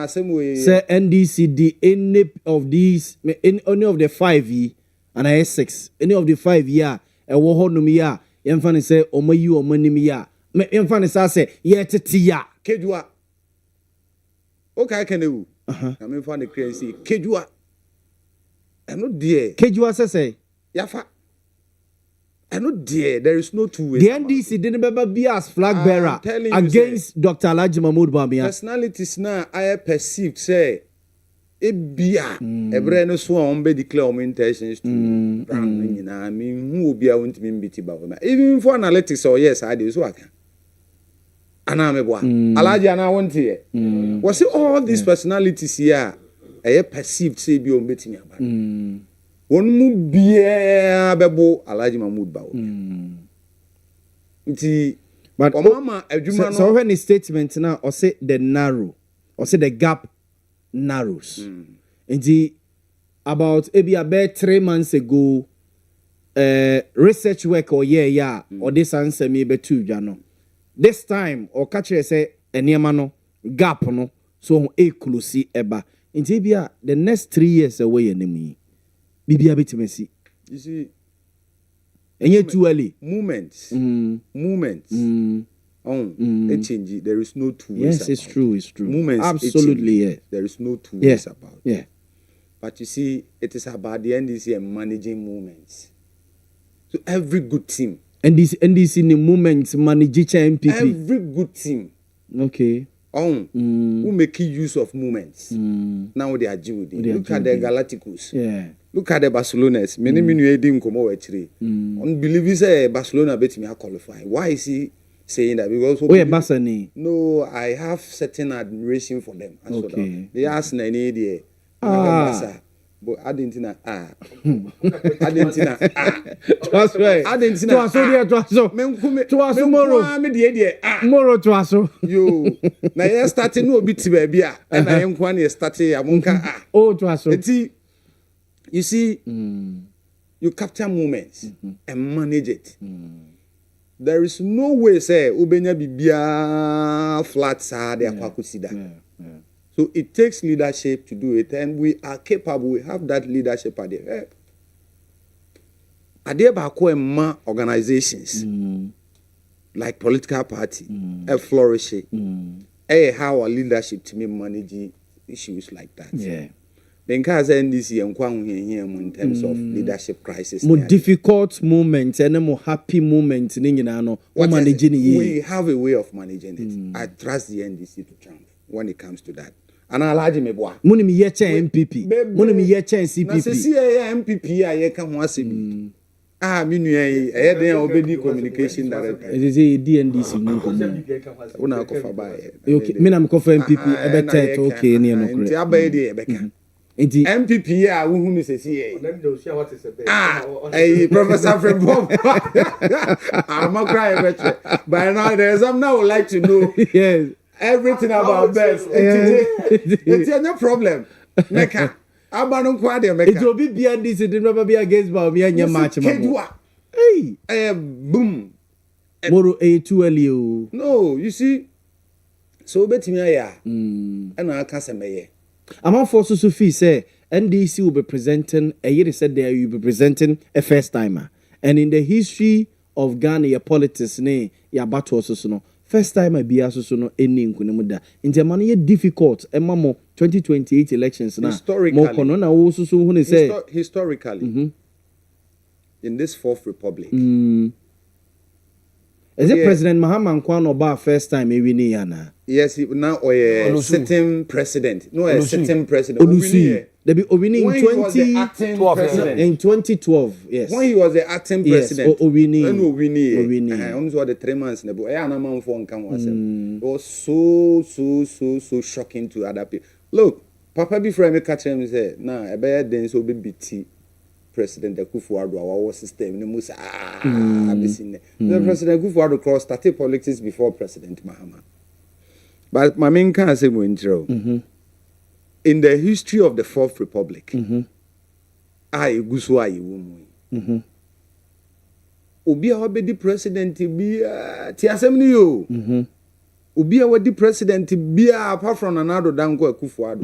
Speaker 12: say NDC the any of these any of the 5 and I 6 any of the 5 year ewo honum ya yemfa ne say omayi omanim ya yemfa ne say ye tete ya
Speaker 11: kedua okay kanewu na me fa ne crazy kedua eno die
Speaker 12: kedua say
Speaker 11: yafa eno die there is no two ways
Speaker 12: the NDC didn't be as flag bearer against Dr. Alhaji Mahmoud Bawumia
Speaker 11: personalities now I perceived say ebia ebre no so on be declare on intentions to brand nyina me hu obi a won't me biti ba even for analytics or yes I do so aka ana me boa alaji ana wonte ye was all these personalities here perceived say bi on betimi aba won mu bia bebo alaji Mahmood ba nti
Speaker 12: but
Speaker 11: mama adwuma no
Speaker 12: so when his statement now or say the narrow or say the gap narrows. And about maybe about 3 months ago, research work or or this answer maybe 2 Jano. This time or catch say no gap no so close eba. And the next 3 years away enemy. Bibi abetimesi.
Speaker 11: You see,
Speaker 12: and yet too early.
Speaker 11: Moments. It changes. There is no two ways.
Speaker 12: Yes, it's true. It's true.
Speaker 11: Movements,
Speaker 12: absolutely. Yeah.
Speaker 11: There is no two ways about.
Speaker 12: Yeah.
Speaker 11: But you see, it is about the NDC and managing movements. So every good team.
Speaker 12: NDC in the movements manage MPP.
Speaker 11: Every good team.
Speaker 12: Okay.
Speaker 11: Who make use of movements. Now they are Judy. Look at the Galacticos.
Speaker 12: Yeah.
Speaker 11: Look at the Barcelonas. Many edim komo actually. Unbelievable say Barcelona bet me qualify. Why is he saying that? Because no, I have certain admiration for them. And
Speaker 12: okay.
Speaker 11: So they ask na any idea. But I didn't know. I didn't know.
Speaker 12: Trust right.
Speaker 11: I didn't know.
Speaker 12: Trust tomorrow. Tomorrow trust.
Speaker 11: You. Now you starting no bit baby. And I am one year starting. I won't
Speaker 12: oh trust.
Speaker 11: You see, you capture moments and manage it. There is no way say ubenya bibia flat side akwakusida. So it takes leadership to do it, and we are capable. We have that leadership at the organizations like political party flourishing. How our leadership to me managing issues like that.
Speaker 12: Yeah.
Speaker 11: Then cause NDC in terms of leadership crisis.
Speaker 12: More difficult moments and more happy moments. We
Speaker 11: have a way of managing it. I trust the NDC to triumph when it comes to that. And I like me boy.
Speaker 12: Money me ye MPP. Money me ye CPP.
Speaker 11: Na se si MPP a ye ka ho asemi. Me nua yi dey obedi communication director.
Speaker 12: It is a DNDC no come.
Speaker 11: Una ko fa ba.
Speaker 12: Okay, me na me ko fa MPP e betet okay ne no kure.
Speaker 11: Nti abaye dey e beka.
Speaker 12: Nti
Speaker 11: MPP a wo hu ni se si e. Professor Frebob. I'm not crying better. By now there's something I would like to know.
Speaker 12: Yes.
Speaker 11: Everything about best. It's no problem. Meka. Abanu kwa de meka.
Speaker 12: It will be beyond this. It will never be against Boamah nya match. Hey.
Speaker 11: Boom.
Speaker 12: Moro too early.
Speaker 11: No, you see. So betimi aya. And I can say me.
Speaker 12: Among forces who feel say NDC will be presenting a year said they will be presenting a first timer. And in the history of Ghana, your politics ne ya battle also no. First time I be also no any nkunemuda. In Germany difficult. Emma 2028 elections na.
Speaker 11: Historically.
Speaker 12: Na also so who say
Speaker 11: historically. In this fourth republic.
Speaker 12: Is it President Mahama Nkwano ba first time we win yana?
Speaker 11: Yes, now sitting president. No, a sitting president.
Speaker 12: They be Owini in
Speaker 11: 2012.
Speaker 12: In 2012, yes.
Speaker 11: When he was the acting president.
Speaker 12: Yes, Owini.
Speaker 11: Only the 3 months. It was so shocking to other people. Look, Papa before I catch him say, nah, I better then so be BT. President Kufuor our system. The President Kufuor cross started politics before President Mahama. But my main can say in the history of the Fourth Republic, I guswa iwu. Obi a wabedi president bi ti asem ni yo. Obi a wadi president bi apart from another dango Kufuor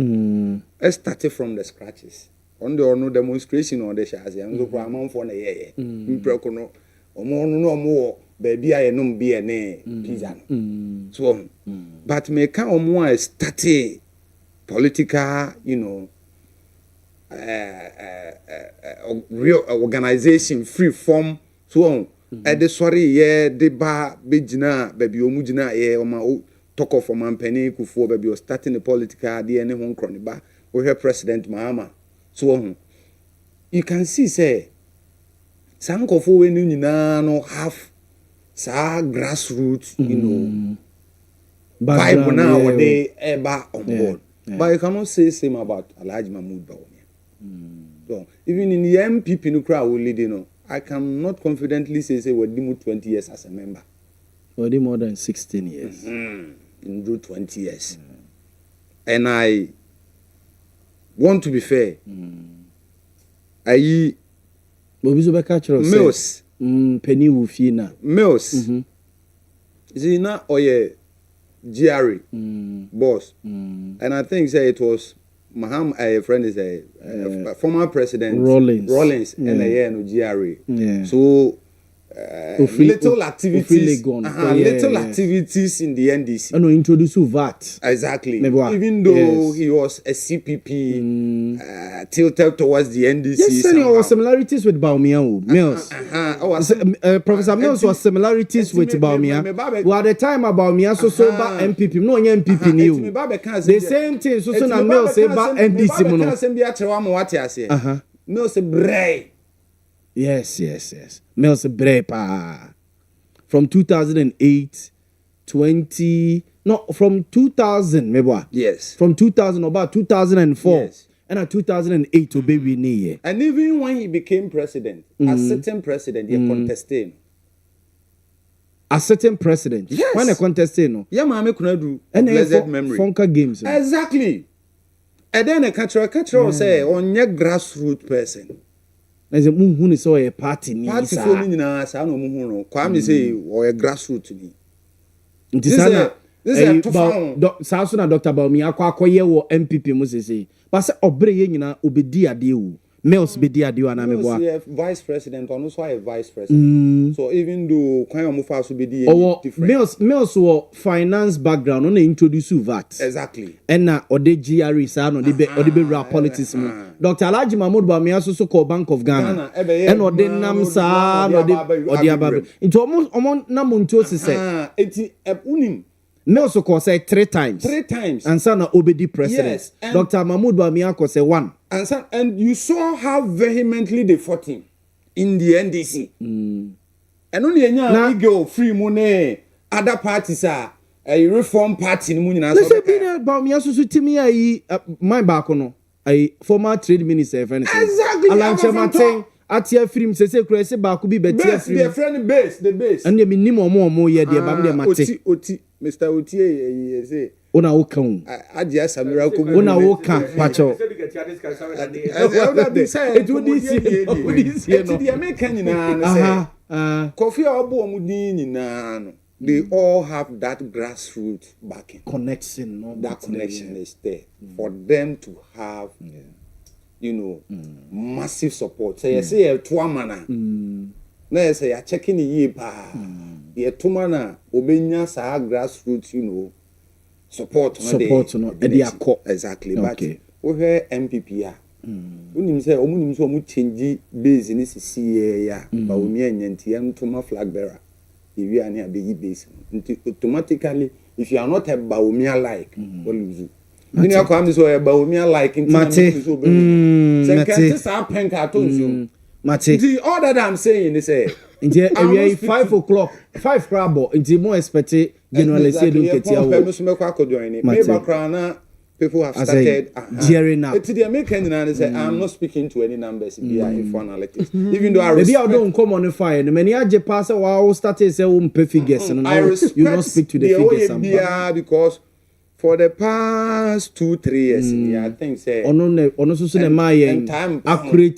Speaker 11: started from the scratches. On the no demonstration on the shazi and so for amount for na ye mpreko no omo baby I no be na pizza so but me can omo start political real organization free form so on the sorry ye de ba begina baby omugina ye o talk of man penny Kufuor baby starting the political dey any hon crony ba we have President Mahama. So you can see, say, some of when you know have some grassroots, you know, vibe now when they ever on board. But you cannot say same about Alhaji Mahmoud Bawumia. So even in the MPP no crowd will lead, you know, I cannot confidently say we're doing 20 years as a member.
Speaker 12: Already more than 16 years.
Speaker 11: In 20 years. And I want to be fair. I Mills.
Speaker 12: Penny Wufina.
Speaker 11: Mills. Zina Oye GRE boss. And I think say it was Maham, a friend is a former president Rollins and a GRE. So little activities, activities in the NDC.
Speaker 12: No, introduce VAT.
Speaker 11: Exactly. Even though he was a CPP, tilted towards the NDC.
Speaker 12: Yes, sir, there were similarities with Boamah. Mills. Professor Mills was similarities with Boamah. Well, at the time about Boamah, so MPP, no MPP new. The same thing, so Mills say about NDC.
Speaker 11: Mills say bray.
Speaker 12: Yes. Mills Brepa. From 2008, from 2000, maybe.
Speaker 11: Yes.
Speaker 12: From 2000, about 2004. Yes. And at 2008, to baby near.
Speaker 11: And even when he became president, a certain president, he contested.
Speaker 12: A certain president?
Speaker 11: Yes.
Speaker 12: When a contested, no?
Speaker 11: Yeah, Mame Kunadu, and blessed memory.
Speaker 12: Funka games.
Speaker 11: Exactly. And then a catcher say, on your grassroots person.
Speaker 12: As a moon who is a party.
Speaker 11: Party for me, I no muhuno. Kwame say, or a grassroots to me.
Speaker 12: This is a Sasuna Dr. Boamah, Kwakoye or MPP Moses. But Obre Yena Ubedi Adiu. Mills be dear, do an
Speaker 11: vice president, and also a vice president. So even though Kwame Mufa will be different.
Speaker 12: Mills were finance background, only introduce VAT.
Speaker 11: Exactly.
Speaker 12: And now, or the GRE, son, or the rap politics. Dr. Alhaji Mahmoud Bawumia also called Bank of Ghana. And or the Namsa, or the Ababe. Into almost Namuntos said,
Speaker 11: Unim.
Speaker 12: Mills of course said 3 times.
Speaker 11: 3 times.
Speaker 12: And son Obedi president. Yes, Dr. Mahmoud Bawumia said 1.
Speaker 11: And you saw how vehemently they fought him in the NDC. And only a go free money. Other parties are a reform party.
Speaker 12: Let's say Bawumia so to me my back on a former trade minister.
Speaker 11: Exactly.
Speaker 12: Alan Atia film say say back be better
Speaker 11: film. The friend base, the base.
Speaker 12: And the minimum more year the bam mate.
Speaker 11: Mr. Otie say
Speaker 12: Ona wokan.
Speaker 11: Adia Samira ko.
Speaker 12: Ona wokan pacho.
Speaker 11: It would this year. The American say. Coffee obo omudin nyina. They all have that grassroots backing.
Speaker 12: Connection, no?
Speaker 11: That connection is there for them to have you know, massive support. So you say a 2 mana. Now say you're checking the year pa. You 2 mana. Obenya sa grassroots, you know, support.
Speaker 12: Support no.
Speaker 11: Exactly. Okay. But we hear MPP ya. Unim say omunim so omu change base ni sisi ya. Ba omi enyanti ya ntoma flag bearer. If you are near big base, automatically, if you are not a Bawumia like, what lose you? Then you come so a Bawumia like in
Speaker 12: Mate.
Speaker 11: Mate. All that I'm saying is a.
Speaker 12: Indeed, 5 o'clock, 5 crabo. Indeed, more expected. Generally, say don't get
Speaker 11: here. People have started
Speaker 12: gearing up.
Speaker 11: To the American and say, I'm not speaking to any numbers in analytics. Even though I
Speaker 12: maybe I don't come on the fire. Many are just pass while started say figures and
Speaker 11: I respect
Speaker 12: you don't speak to the figures
Speaker 11: because for the past 2-3 years, I think say
Speaker 12: accurate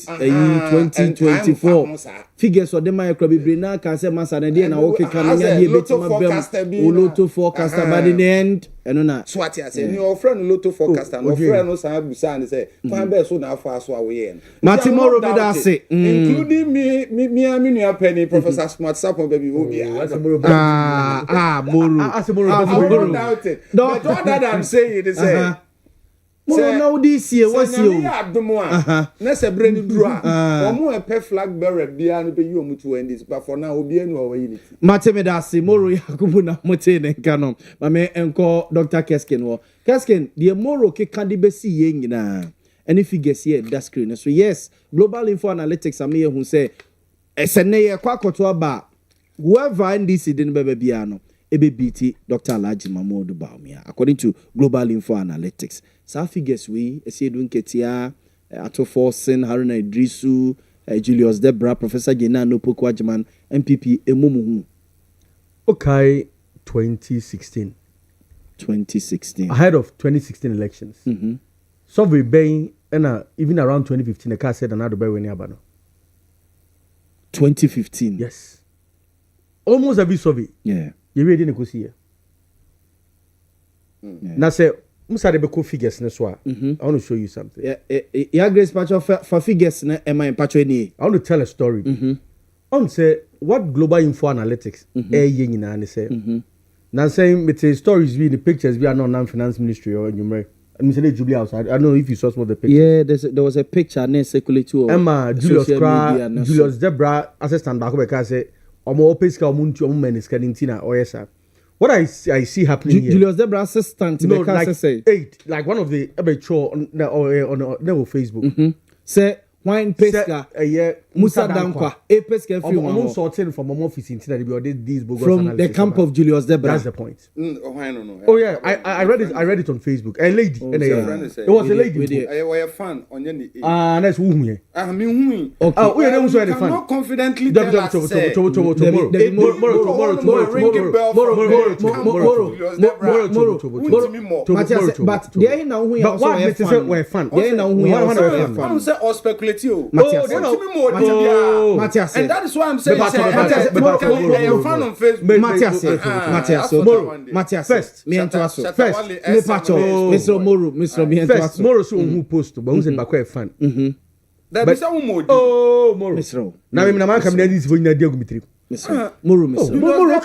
Speaker 12: 2024 figures or the micro brina can say massa and then okay can Lotto forecaster by the end and on that
Speaker 11: swat ya say your friend Lotto forecaster no friend no say and say fan be so na for so we
Speaker 12: Matimoro be that say
Speaker 11: including me penny Professor Smart Sapon baby will be
Speaker 12: Moro
Speaker 11: but what that I'm saying is
Speaker 12: Moro now this year what's you?
Speaker 11: Na se brand duru a. Omo e pe flag bearer bia no be you omu to end this but for now obi enu o unity.
Speaker 12: Mate me da se Moro Yakubu na mote ne nka ma me enko Dr. Keskin wo. Keskin the Moro ke kan de besi ye nyina. Any figures here that screen. So yes, global info analytics am here who say esene ye kwa koto ba whoever NDC din bebe bia no ebe BT Dr. Alhaji Mahmoud Baumia according to global info analytics. Sa figures we Esiedu Nketia Ato Forsen Haruna Idrisu Julius Debra Professor Genano Poko Ajman MPP Emumu.
Speaker 10: Okay, 2016 ahead of 2016 elections. Survey Bain and even around 2015 the car said another by when abano
Speaker 12: 2015
Speaker 10: yes almost every survey
Speaker 12: you
Speaker 10: ready to go see now say musa de be figures ne so I want to show you something
Speaker 12: yeah grace patch for figures na am I patch any
Speaker 10: I want to tell a story on say what global info analytics ye nyina ne say now saying with the stories be the pictures we are not finance ministry or numeric. I'm saying Jubilee House. I don't know if you saw some of the pictures.
Speaker 12: Yeah, there was a picture near circulating.
Speaker 10: Emma, Julius Debra, assistant back because say, "Omo opeska omuntu omumen is kadintina oyesa." What I see happening here.
Speaker 12: Julius Debra assistant.
Speaker 10: No, like say 8, like one of the show on Facebook.
Speaker 12: Say wine pesca. Musa Dankwa. A pesca
Speaker 10: film. Sorting from my office in these
Speaker 12: from the camp of Julius Debra.
Speaker 10: That's the point. Oh yeah, I read it. I read it on Facebook. A lady. It was a lady.
Speaker 11: I was a fan on your.
Speaker 10: That's who me.
Speaker 11: I mean,
Speaker 10: okay. Oh, yeah, they fan.
Speaker 11: Not confidently.
Speaker 10: Tomorrow.
Speaker 12: But they know who you are.
Speaker 10: We're fan.
Speaker 12: They know who you are.
Speaker 11: I'm saying or speculate you.
Speaker 12: Matthias.
Speaker 11: And that is why I'm saying. Matthias. Fan on Facebook.
Speaker 12: Matthias. First, me and Tuaso. First, me Pacho. Mr. Moro.
Speaker 10: First, Moro so who post, but who's in back fan.
Speaker 11: That is how Moro.
Speaker 10: Oh, Moro.
Speaker 12: Mr.
Speaker 10: Now I'm not coming this for you. Diego
Speaker 12: Moro.
Speaker 10: Moro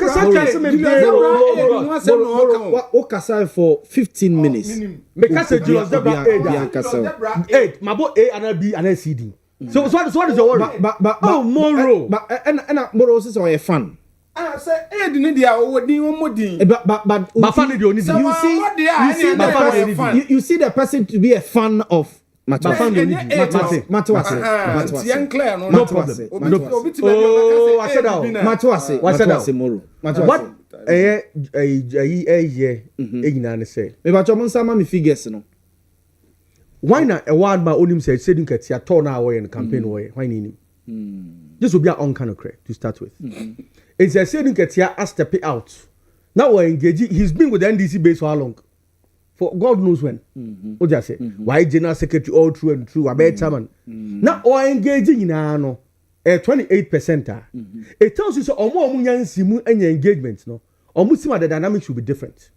Speaker 12: for 15 minutes.
Speaker 10: Because Julius Debra 8. My boy A and B and CD. So what is your worry?
Speaker 12: But
Speaker 10: Moro.
Speaker 12: And Moro is a fan.
Speaker 11: I say, didn't they are
Speaker 12: but fan you see the person to be a fan of Matthias.
Speaker 10: No problem. Oh, I said out.
Speaker 12: Matthias Moro.
Speaker 10: What? Say.
Speaker 12: Me ba chomo nsama me figures no.
Speaker 10: Why not a word by onim said you get your turn away in campaign way? Why need this will be our own kind of credit to start with. It's a saying get here as step it out. Now we're engaging. He's been with the NDC base for how long? For God knows when. What do I say? Why general secretary all true and true? I bet chairman. Now we're engaging in ano 28%. It tells you so. Omo munyansimu any engagement no. Omusima the dynamics will be different.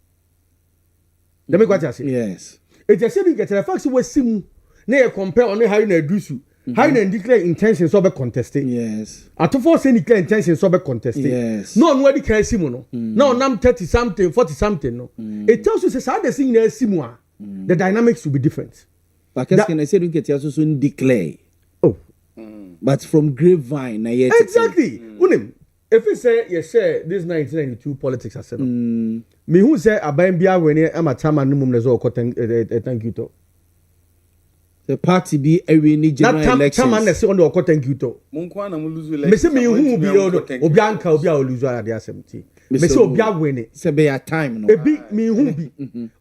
Speaker 10: Let me what I say.
Speaker 12: Yes.
Speaker 10: It's a saying get the facts we simu. Na compare only how you do so. How you declare intentions so be contested.
Speaker 12: Yes.
Speaker 10: At for say declare intentions so be contested.
Speaker 12: Yes.
Speaker 10: No nobody can simu no. No nam 30 something 40 something no. It tells you say how the thing na simu the dynamics will be different.
Speaker 12: But can I say don't get so soon declare.
Speaker 10: Oh.
Speaker 12: But from grapevine na yet.
Speaker 10: Exactly. Unim. If you say yes say this 1992 politics has said. Me who say aban bia when am a chairman no mum na so thank you to.
Speaker 12: The party be every ni general elections.
Speaker 10: Chairman na say on the thank you to.
Speaker 11: Munko na mo lose election.
Speaker 10: Me say me who be obi anka obi a lose ade asem. Me say obi a win.
Speaker 12: Say be your time no.
Speaker 10: Ebi me who be.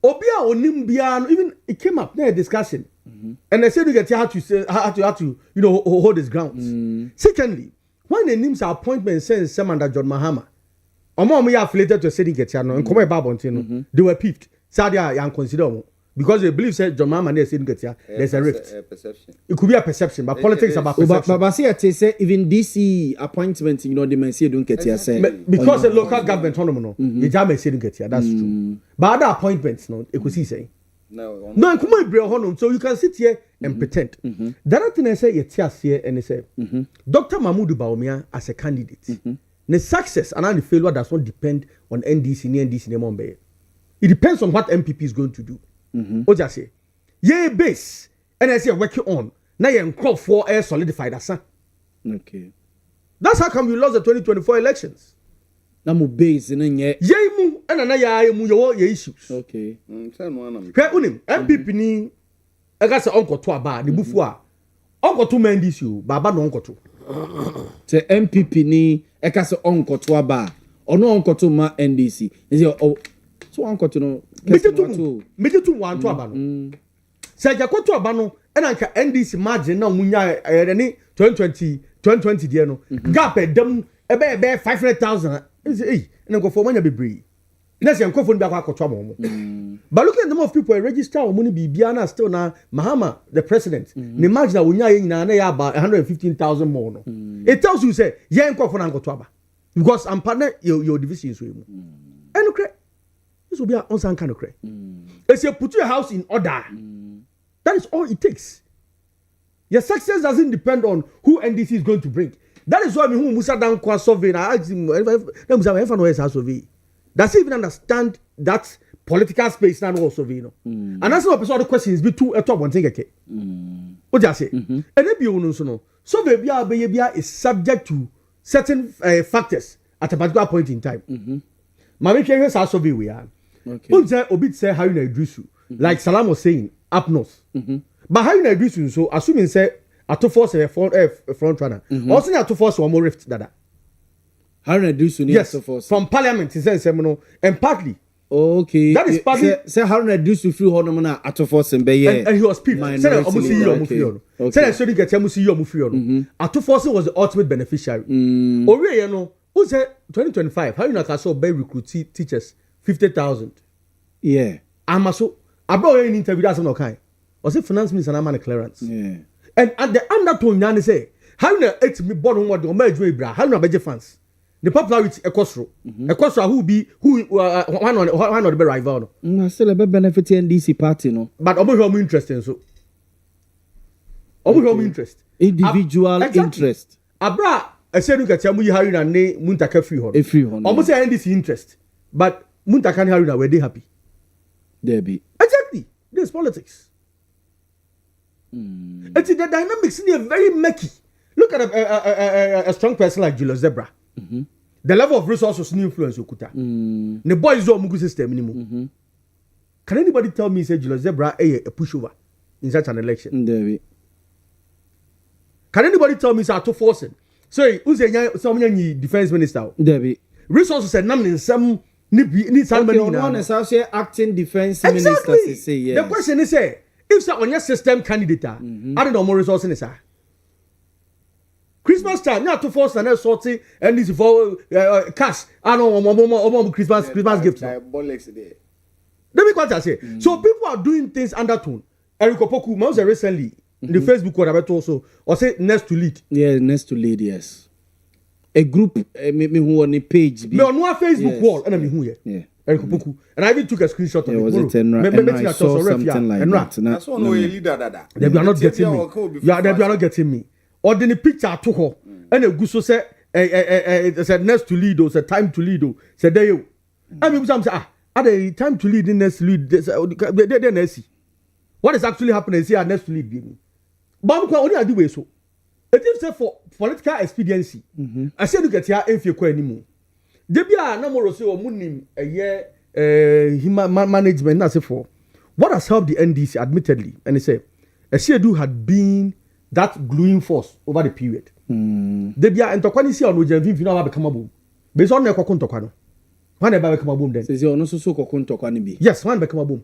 Speaker 10: Obi a onim bia no even it came up there discussion. And they said you get how to hold his grounds. Secondly, when the names are appointment since under John Mahama, omo ya affiliated to say get no and come about on they were peeved. Sadia yan consider because they believe said John Mahama they said get there's a rift. It could be a perception, but politics is about perception.
Speaker 12: But see say even DC appointment they may say don't get here say
Speaker 10: because the local government no they just say don't get here. That's true. But other appointments no it could see say no, come on, so you can sit here and pretend. The other thing I say, yes, here and they say, Dr. Mahmoud Baumia as a candidate, the success and the failure does not depend on NDC, It depends on what MPP is going to do. What I say, Ye base and I say working on. Now you crop for air solidified as
Speaker 12: Okay.
Speaker 10: That's how come you lost the 2024 elections.
Speaker 12: Na mu base in ye.
Speaker 10: Ye mu and na ya mu your issues.
Speaker 12: Okay.
Speaker 10: Kwe unim MPP ni ega se onko to aba the bufu a onko to men this you baba no onko to.
Speaker 12: Se MPP ni eka se onko to aba ono onko to ma NDC. Is o so onko to no
Speaker 10: meje to wan to aba no. Se ja ko to aba no and anka NDC margin na munya ni 2020 dia no gap edem ebe 500,000 say na go for manya bebre na say nkofo bi akwa akoto mo but look at the number of people register o money bibia na still na Mahama the president ni margin na wonya ye nyina na ya about 115,000 more no it tells you say ye nkofo na akoto aba because I'm partner your division so emu and okay this will be on san kind of cray if you put your house in order that is all it takes. Your success doesn't depend on who NDC is going to bring. That is why who Musa Dan Kwa survey. I asked him, does he even understand that political space now also survey? And that's not the question is be two a top one thing. Okay. What do you say? And then be no survey is subject to certain factors at a particular point in time. Mami here's our survey we are. Okay. Obit say how you know like Salam was saying up north. But how you know this so assuming say at force a front runner. Also at force one more rift dada.
Speaker 12: How you do so
Speaker 10: yes force from parliament is seminal and partly.
Speaker 12: Okay.
Speaker 10: That is partly
Speaker 12: say how you do so through Honamana at force and be
Speaker 10: and he was people. Say almost see you Mufio. Say so you get see you Mufio. At force was the ultimate beneficiary. Owia you know who say 2025 how you know so by recruit teachers 50,000.
Speaker 12: Yeah.
Speaker 10: Amaso abro any interview that's no kind. Was it finance minister and man clearance?
Speaker 12: Yeah.
Speaker 10: And at the undertone, Yanni say, how you 8 me born what the major Ibra, how you budget fans? The popularity a costro who be one of the rival.
Speaker 12: Still a benefit NDC party, no.
Speaker 10: But over interesting so. Over interest.
Speaker 12: Individual interest.
Speaker 10: Abra, I said look at Yamu Harry and Ne Muntaka free hon.
Speaker 12: A free hon.
Speaker 10: Almost say NDC interest. But Muntaka Harry were they happy?
Speaker 12: There be.
Speaker 10: Exactly. This politics. It's the dynamics in here very murky. Look at a strong person like Julius Zebra. The level of resources and influence Okuta. The boys don't move system anymore. Can anybody tell me say Julius Zebra a pushover in such an election?
Speaker 12: There
Speaker 10: Can anybody tell me say to force it? Sorry, who's a some defense minister?
Speaker 12: There
Speaker 10: resources and none in some need somebody.
Speaker 12: Okay, one is actually acting defense minister. Say yes.
Speaker 10: The question is say. If someone your system candidate, I don't know more resources in this. Christmas time, not to force and sorting and this for cash. I don't know more Christmas gift. Let me quite say. So people are doing things undertone. Eric Opoku, most recently the Facebook what also or say next to lead.
Speaker 12: Yeah, next to lead. Yes. A group me who on a page.
Speaker 10: Me on one Facebook wall and me who
Speaker 12: yeah.
Speaker 10: Eric Opoku. And I even took a screenshot of it.
Speaker 12: Was it and I saw something like that.
Speaker 11: That's one way leader dada.
Speaker 10: They are not getting me. Yeah, they are not getting me. Or the picture to her. And a guso say said next to lead or said time to lead or said they you. I mean some say are they time to lead in next lead they next. What is actually happening is here next to lead. But only I do way so. It is say for political expediency. I say look at here if you anymore. Debia na more say o munim human management na say for what has helped the NDC admittedly and they say Esiedu had been that gluing force over the period. Debia entokwa ni si on ojan vimfi na ba become abom. Based on na kokon tokwa no. When e ba become abom then.
Speaker 12: Say ono so kokon tokwa ni bi.
Speaker 10: Yes, when become abom.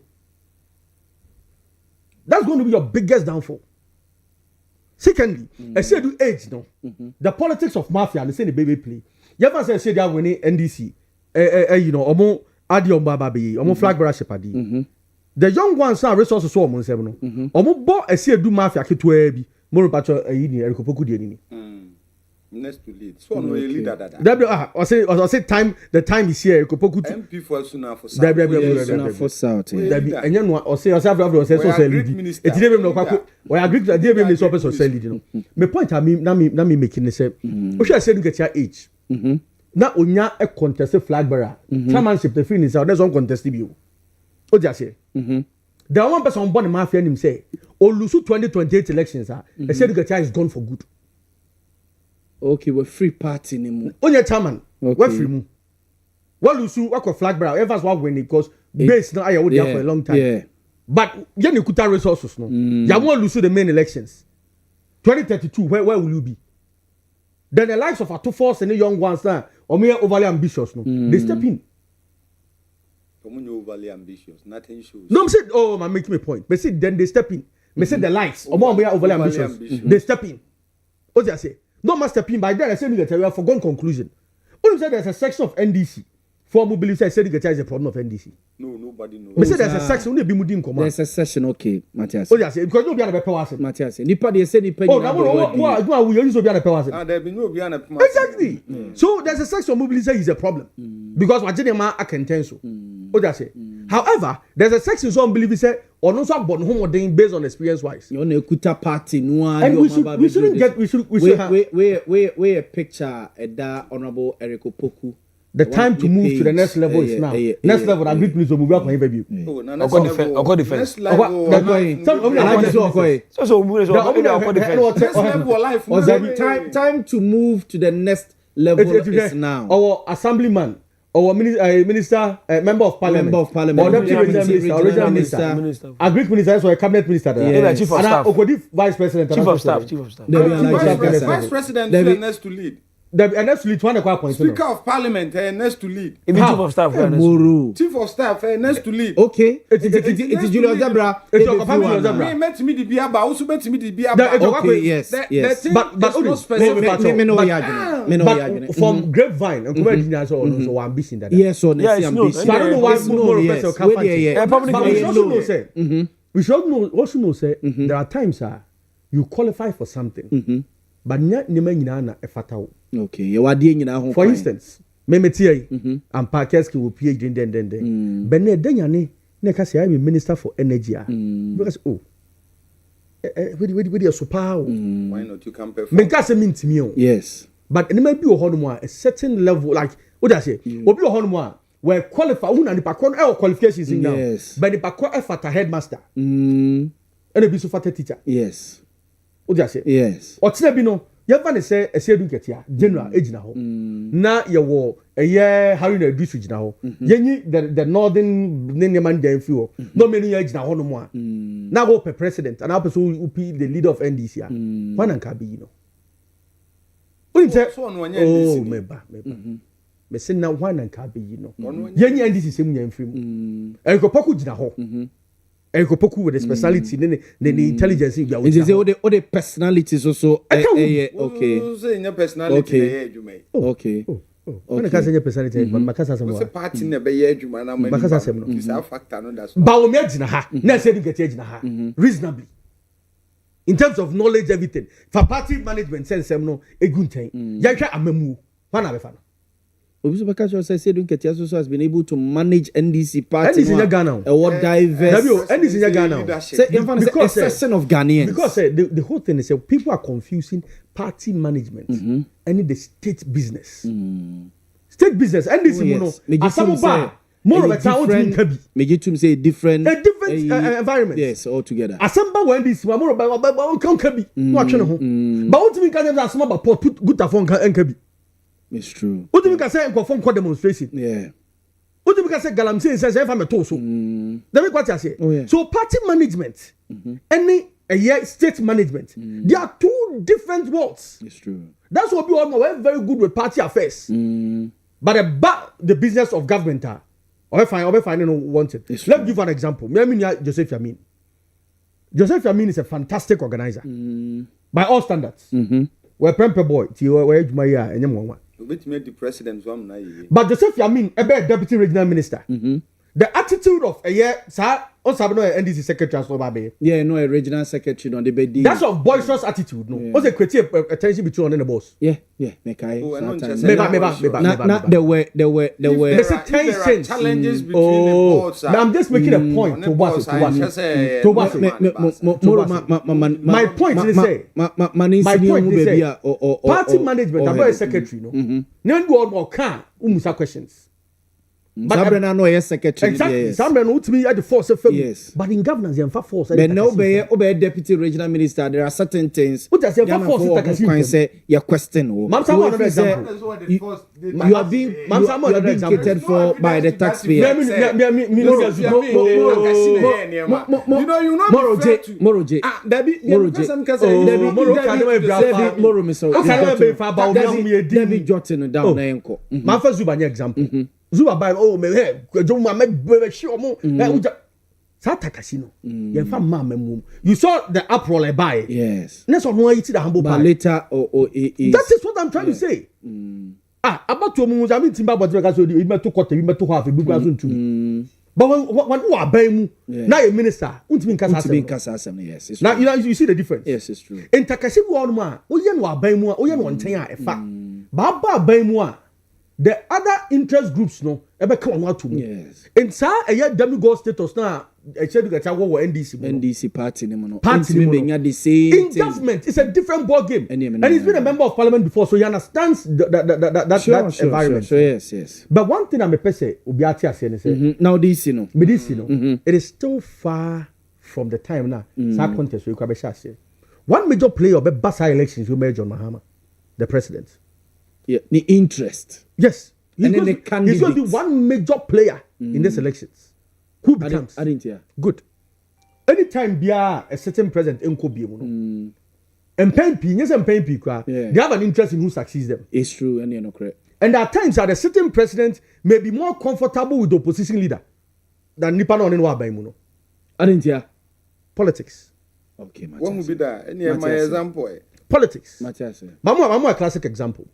Speaker 10: That's going to be your biggest downfall. Secondly, Esiedu age no. The politics of mafia they say the baby play. You ever say they are winning NDC? You know, omo adi omo baby, omo flag bearer shepherd. The young ones are resources so omo seven no. Omo bo Esiedu mafia keto bi. Mo pacho ni Eric Opoku di ni.
Speaker 11: Next to lead. So no leader dada.
Speaker 10: I say time the time is here Eric Opoku to
Speaker 11: MP for sooner for
Speaker 12: south. Sooner for south.
Speaker 10: Enye no o say after say so lead. Eti dem no kwako. We agree to dem dey so person lead no. Me point na me making say. O sure say get your age. Na onya a contest flag bearer chairmanship the free inside there's one contest bi o just say
Speaker 8: The one person born in mafia him say, "Oh, lose 2028 elections. They said the guy is gone for good."
Speaker 12: Okay, we're free party anymore.
Speaker 8: Onye chairman, we're free mu. Well, lose what flag bearer. Everyone's what winning because base now I would there for a long time.
Speaker 12: Yeah.
Speaker 8: But you need to resources no. You won't lose the main elections. 2032, where will you be? Then the likes of Atufos and the young ones now, or me overly ambitious no. They step in.
Speaker 11: Overly ambitious, nothing shows.
Speaker 8: No, I said, oh, man, make me a point. But see, then they step in. I said the likes, or more overly ambitious. They step in. What did I say? No man step in. By then I said we have forgone conclusion. Only said there's a section of NDC. For mobility, I said the guy is a problem of NDC.
Speaker 11: No, nobody knows.
Speaker 8: I said there's a section only be moving command.
Speaker 12: There's a section, okay, Matthias.
Speaker 8: What did I say? Because you be on the paper.
Speaker 12: Matthias, nipa they say nipa.
Speaker 8: Oh, now we use to be on the paper.
Speaker 11: There be no be on the
Speaker 8: Exactly. So there's a section of mobility is a problem because what did man I can tell so. What did I say? However, there's a section some believe say or no so born home based on experience wise.
Speaker 12: You know, kuta party no.
Speaker 8: And we shouldn't get we should
Speaker 12: we a picture at that honorable Eric Opoku.
Speaker 8: The time to move to the next level is now. Next level, I agree with you. Move up on baby.
Speaker 11: Next
Speaker 12: level, time to move to the next level is now.
Speaker 8: Our assemblyman, our minister, member of parliament, or deputy regional minister, agree minister, or a cabinet minister,
Speaker 9: chief of staff,
Speaker 8: vice president,
Speaker 9: chief of staff.
Speaker 11: Vice president next to lead.
Speaker 8: And that's lead one point.
Speaker 11: Speaker of Parliament next to lead.
Speaker 9: Even chief of staff.
Speaker 11: Chief of staff next to lead.
Speaker 12: Okay. It's Julius Zebra.
Speaker 8: It's your Julius Zebra.
Speaker 11: Me met me the biaba. Also met me the biaba.
Speaker 12: Okay. Yes.
Speaker 8: But from grapevine and community so ambition that.
Speaker 12: Yes. So
Speaker 8: I don't know why more person can find. We should also know say there are times you qualify for something. But nya nima nyina na efata wo.
Speaker 12: Okay, ye wade nyina ho.
Speaker 8: For instance, memetie am Parkeski will PhD den. But ne danyane ne ka say I am minister for energy because we dey super.
Speaker 11: Why not you can perform?
Speaker 8: Me ka say mintimi o.
Speaker 12: Yes.
Speaker 8: But nima bi o ho no a certain level like what I say, obi o ho no we qualify who na nipa kon qualifications in now.
Speaker 12: Yes.
Speaker 8: But nipa kon efata headmaster. And e bi so fata teacher.
Speaker 12: Yes.
Speaker 8: What do you say?
Speaker 12: Yes.
Speaker 8: Otina bi no, yɛfa ne sɛ ɛsɛ ketia general egyina hɔ. Na yɛwɔ ɛyɛ Haruna Edusu gyina hɔ. Yɛnyi the northern nneɛma dan fi hɔ. No many yɛ gyina hɔ no mu a. Na go per president and also who be the leader of NDC a. Wana nka bi no. Woni sɛ
Speaker 11: so no anya NDC.
Speaker 8: Meba. Me say na wana nka bi no. Yɛnyi NDC sɛ mu nya mfiri mu. Ɛkɔpɔku gyina hɔ. Ekopoku with the speciality, then the intelligence.
Speaker 12: It is all the personalities also. Okay.
Speaker 11: Say personality.
Speaker 12: Okay.
Speaker 8: When I say personality, but Makasa some.
Speaker 11: What's a party never yet?
Speaker 8: Makasa some.
Speaker 11: It's a factor. No, that's.
Speaker 8: Baumia ha. Never said get age na ha. Reasonably. In terms of knowledge, everything. For party management, sense them no a good thing. Yanka amemu. Wana befana.
Speaker 12: Obusubakacho said Dunketia also has been able to manage NDC party.
Speaker 8: NDC in Ghana.
Speaker 12: What diverse.
Speaker 8: NDC in Ghana.
Speaker 12: Because a section of Ghanaians.
Speaker 8: Because the whole thing is people are confusing party management and the state business. State business. NDC mono. More of a town to
Speaker 12: be. Say different
Speaker 8: environment.
Speaker 12: Yes, altogether.
Speaker 8: Asamba when this more about can be. No action home. But what do you mean? Can small about put good phone can be.
Speaker 12: It's true.
Speaker 8: What do you say? Go phone call demonstration.
Speaker 12: Yeah.
Speaker 8: What do you say? Galamsey says if I'm a toso. Let me what I say.
Speaker 12: Oh, yeah.
Speaker 8: So party management, any state management, they are two different worlds.
Speaker 12: It's true.
Speaker 8: That's what we all know. We're very good with party affairs, but about the business of government, or if I wanted. Let me give you an example. Joseph Yamin. Joseph Yamin is a fantastic organizer by all standards. We're Prempe boy. We're Jumaya and Yamwa.
Speaker 11: The president,
Speaker 8: but Joseph Yamin, a deputy regional minister. The attitude of a year, sir, also NDC secretary,
Speaker 12: yeah, no, a regional secretary on the bed.
Speaker 8: That's of boisterous attitude, no. What's the critique attention between the boss?
Speaker 12: Yeah,
Speaker 8: Mekai.
Speaker 12: There were
Speaker 8: tensions,
Speaker 11: challenges between the boards.
Speaker 8: I'm just making a point to what my point is say, party management, I'm a secretary, no. No one more can umusa questions.
Speaker 12: But Sabrina no yes secretary.
Speaker 10: Exactly. Sabrina no to me at the force of
Speaker 12: yes.
Speaker 10: But in governance, you have force.
Speaker 12: But no, be deputy regional minister. There are certain things.
Speaker 10: What does your force
Speaker 12: say? Your question.
Speaker 10: You
Speaker 12: are being catered for by the taxpayer. Debbie Jotting down there.
Speaker 10: My first Zuba example. Zuba by me hey, Joma me show mo. Sata casino. You saw the uproar I buy.
Speaker 12: Yes.
Speaker 10: Next one, no, the humble
Speaker 12: but later
Speaker 10: that is what I'm trying to say. About to move, I mean, Timba, but because you met to quarter, you met to half a big to. But when you are buying, now a minister, won't be
Speaker 12: Kasasam, yes.
Speaker 10: Now you see the difference.
Speaker 12: Yes, it's true.
Speaker 10: In Takasi, one man, you are buying more, you want to a fact. Baba buying more. The other interest groups, no, ever come out to me.
Speaker 12: Yes.
Speaker 10: And sir, a year demigod status now. I said to get our
Speaker 12: NDC party,
Speaker 10: party
Speaker 12: the same
Speaker 10: in government. It's a different ball game, and he's been a member of parliament before, so he understands that environment.
Speaker 12: Sure, yes.
Speaker 10: But one thing I'm a person,
Speaker 12: now this,
Speaker 10: it is still far from the time now. Contest we can one major player of the Bassa elections, we made John Mahama, the president.
Speaker 12: Yeah, the interest.
Speaker 10: Yes,
Speaker 12: and then the candidate.
Speaker 10: He's going to be one major player in these elections. Who becomes?
Speaker 12: I didn't hear.
Speaker 10: Good. Anytime a certain president in Kobe, and they have an interest in who succeeds them.
Speaker 12: It's true, and you're not correct.
Speaker 10: And at times, the certain president may be more comfortable with the opposition leader than Nippon on Nwabaimuno.
Speaker 12: I didn't hear.
Speaker 10: Politics.
Speaker 12: Okay, Matthias.
Speaker 11: What would be that? Any of my example?
Speaker 10: Politics.
Speaker 12: Matthias.
Speaker 10: Mamu a classic example.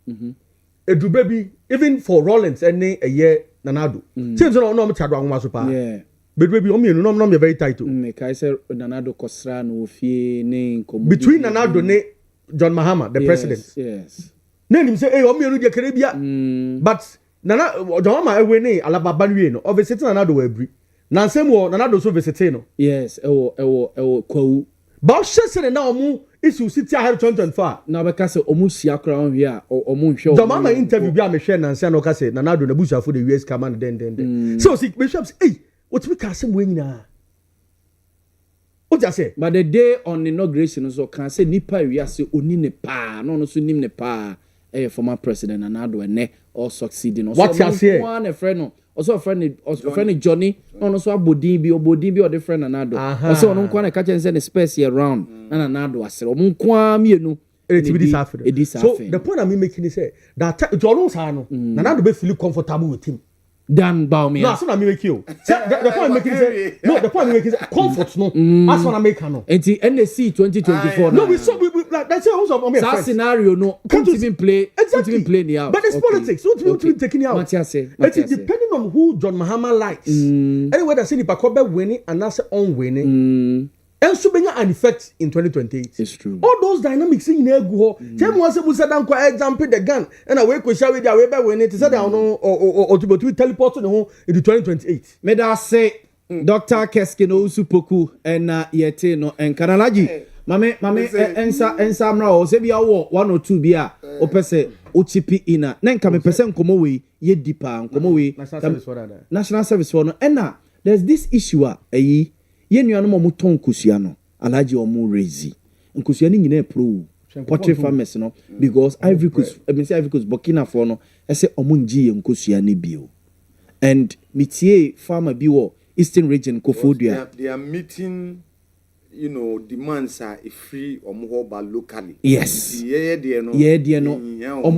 Speaker 10: Edu baby, even for Rollins, any a year Nanado. Since no Chadwa
Speaker 12: yeah.
Speaker 10: But baby, no very tight too.
Speaker 12: Nanado Kosra no fie ne
Speaker 10: between Nanado ne John Mahama, the president.
Speaker 12: Yes.
Speaker 10: Then him say, hey, omi the Caribbean. But Nana John Mahama ewe ne alababa nwe no. Of visiting Nanado webri. Nansem wo Nanado so visiting no.
Speaker 12: Yes, ewo kwa.
Speaker 10: But shese na omu issue city ahead 2024.
Speaker 12: Na be ka se omu sia kra on hia omu nhwe.
Speaker 10: John Mahama interview bi a me hwe Nansen no ka se Nanado na busuafo the US command den. So see bishops, hey, what we can say we nyina. What you say?
Speaker 12: But the day on inauguration so can say nipa wi ase oni ne pa, no so nim ne pa. Former president Nanado ene or succeeding.
Speaker 10: What you say?
Speaker 12: One a friend no. Also a friend Johnny, no so obodin bi or the friend Nanado. Also no kwa na ka chen say the space here round. Na Nanado asere. Omo kwa mienu.
Speaker 10: So the point I'm making is that John Sano, Nanado be feel comfortable with him.
Speaker 12: Dan Boamah.
Speaker 10: No, that's what I'm making you. The point I'm making is no, the point I'm making is comfort. No, that's what I'm making. No,
Speaker 12: and the NSC 2024.
Speaker 10: No, we saw like that's also
Speaker 12: that scenario. No, can't even play. Exactly. Can't even play the out.
Speaker 10: But it's politics. What you be taking out?
Speaker 12: Matthias.
Speaker 10: It's depending on who John Mahama likes. Anyway, that's in the Pakobe winning and that's unwinning. And so being an effect in 2028.
Speaker 12: It's true.
Speaker 10: All those dynamics in there go. Tell me once we said I'm quite jumping the gun and away we shall with the way by when it is said down or to teleport to the home in 2028.
Speaker 12: May I say Dr. Keskino Supoku and Yete no and Kanalaji. Mame ensa mra o se bia wo 1 or 2 bia o pese o chipi ina na nka me pese nkomo we ye dipa nkomo we national service for no and there's this issue ayi ye nuanom mo ton kusua no alaji o mo raise nkusua ni nyina pro poultry farmers no because Ivory Coast Burkina for no ese omo nji ye nkusua ni bio and mitie farmer bi wo Eastern region Kofodua
Speaker 11: they are meeting demands are free or more locally.
Speaker 12: Yes.
Speaker 11: Yeah, no.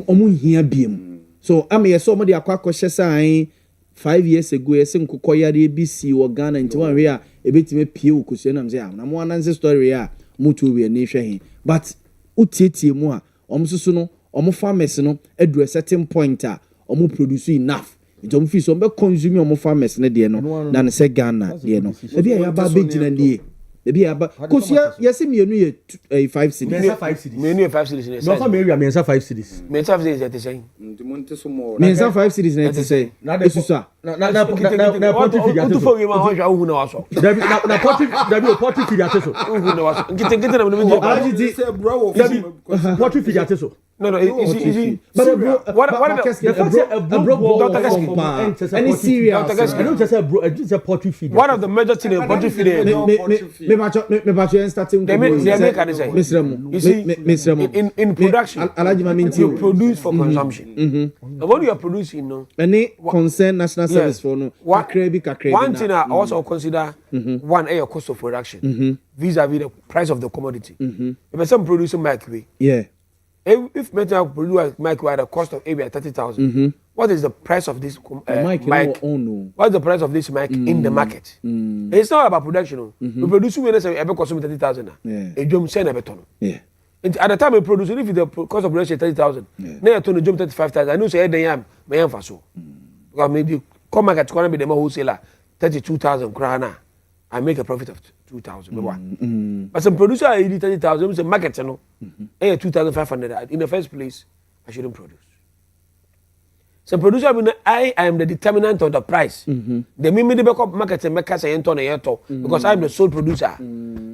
Speaker 12: Omu hia biem. So ame so mo de akwa sign 5 years ago yesi nkokoyare ABC wo Ghana nti wan we a ebetime pie okusu na mze na mo ananse story a mutu we ni hwe he but utietie mu a omsusu no omo farmers no adu a certain point a omo produce enough nti omo fi so be consume omo farmers ne de no na ne se Ghana de no ebi ya ba begina die ebi ya ba kosia yesi mienu ye 5 cities
Speaker 10: mensa 5 cities
Speaker 9: mienu 5 cities
Speaker 10: no fa area mensa 5 cities
Speaker 9: mensa 5 cities ete say
Speaker 11: ntimonte so mo
Speaker 12: mensa 5 cities na ete say esusa
Speaker 10: na porti figure
Speaker 9: to for you ma ho hwa hu na waso
Speaker 10: na porti figure so
Speaker 9: hu na waso nkite na me
Speaker 10: porti figure so
Speaker 9: No, easy.
Speaker 10: But
Speaker 9: what
Speaker 10: any serious?
Speaker 9: I
Speaker 10: don't just say it's a poultry feed.
Speaker 9: One of the major things in poultry feed is
Speaker 10: starting.
Speaker 9: They make an say. You see, in production, you produce for consumption. And when you are producing, no,
Speaker 12: any concern national service for no.
Speaker 9: One thing I also consider one a cost of production vis-a-vis the price of the commodity. If some producing microwave,
Speaker 12: yeah.
Speaker 9: If metal produce microwave at a cost of maybe 30,000, what is the price of this mic? What is the price of this mic in the market? It's not about production. We produce when it's a cost 30,000. A jump send a ton.
Speaker 12: Yeah.
Speaker 9: At the time we produce, if the cost of production is 30,000, now you turn jump 35,000. I know say the yam, my yam for so. Because maybe come market going to be the more wholesaler 32,000 krana. I make a profit of 2,000. But some producer I need 30,000. Say market, you know, 2,500. In the first place, I shouldn't produce. Some producer, I am the determinant of the price. The me the backup market and make us a because I'm the sole producer.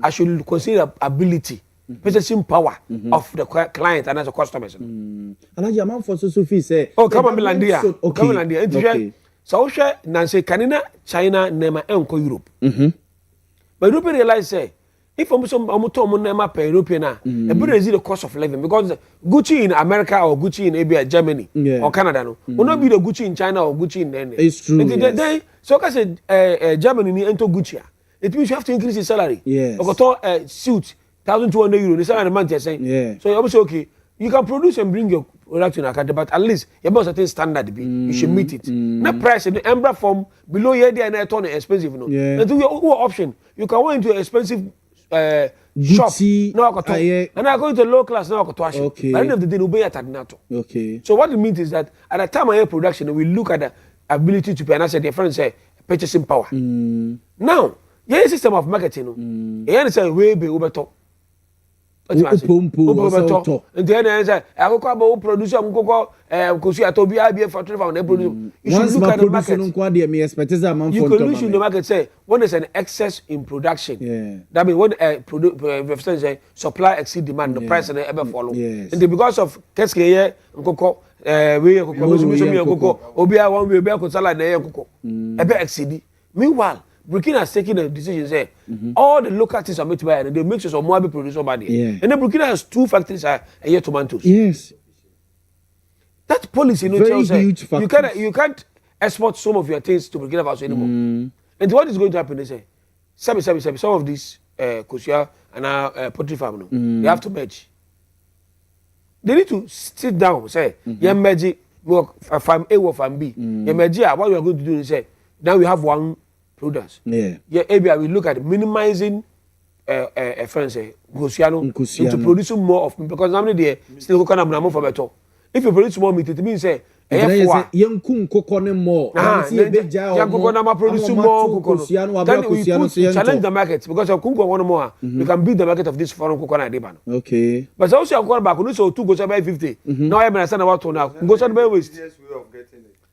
Speaker 9: I should consider ability, purchasing power of the client and as a customer.
Speaker 12: And I am for Sophie say,
Speaker 9: oh, come on, Milandia.
Speaker 12: Okay.
Speaker 9: Come on, Milandia. So, Nancy, Canada, China, Nema, Uncle Europe. But Europe realize say if I'm some nema per European, a bit is the cost of living because Gucci in America or Gucci in Germany or Canada no will not be the Gucci in China or Gucci in any.
Speaker 12: It's true. Yes.
Speaker 9: So I say Germany into Gucci. It means you have to increase your salary.
Speaker 12: Yes.
Speaker 9: Or got suit €1,200 the salary a month you're saying.
Speaker 12: Yeah.
Speaker 9: So you're also okay. You can produce and bring your product in a country, but at least you have a certain standard. You should meet it. Not price in the Embra form below here and a ton expensive. No.
Speaker 12: Yeah.
Speaker 9: And to your option, you can go into an expensive
Speaker 12: Gucci,
Speaker 9: shop. No, and I go into low class now.
Speaker 12: Okay.
Speaker 9: By the end of the day, obey at NATO.
Speaker 12: Okay.
Speaker 9: So what it means is that at the time of your production, we look at the ability to pay. And I said, the friend say purchasing power. Now, your system of marketing, you say way be over top.
Speaker 12: Upompo
Speaker 9: and then I say I go about producer am go kosi atobi abi factory for na produce. You should look at the market. You can look in the market say when there's an excess in production.
Speaker 12: Yeah.
Speaker 9: That means when say supply exceed demand, the price and ever follow.
Speaker 12: Yes.
Speaker 9: And because of keske nkoko we nkoko obi a one we be ko salad na nkoko ebe exceed. Meanwhile Burkina has taken a decision say all the local things are made to buy and they make sure some more be produced over there.
Speaker 12: Yeah.
Speaker 9: And then Burkina has 2 factories a year tomatoes.
Speaker 12: Yes.
Speaker 9: That policy,
Speaker 12: very huge factories.
Speaker 9: You can't export some of your things to Burkina Faso anymore. And what is going to happen? They say, some of these kosua and poultry farm, they have to merge. They need to sit down, say, you merge farm A or farm B. You merge, what we are going to do is say, now we have one products.
Speaker 12: Yeah.
Speaker 9: Yeah, we look at minimizing friends Gosiano into producing more of because normally they still can have for better. If you produce more meat, it means say
Speaker 12: young cocoa more.
Speaker 9: Young cocoa produce more cocoa. Then we challenge the market because of cocoa one more. We can beat the market of this foreign cocoa na
Speaker 12: okay.
Speaker 9: But also I'm going back. We so 2 goes by 50. Now I'm understand about 2 now. Goes by waste.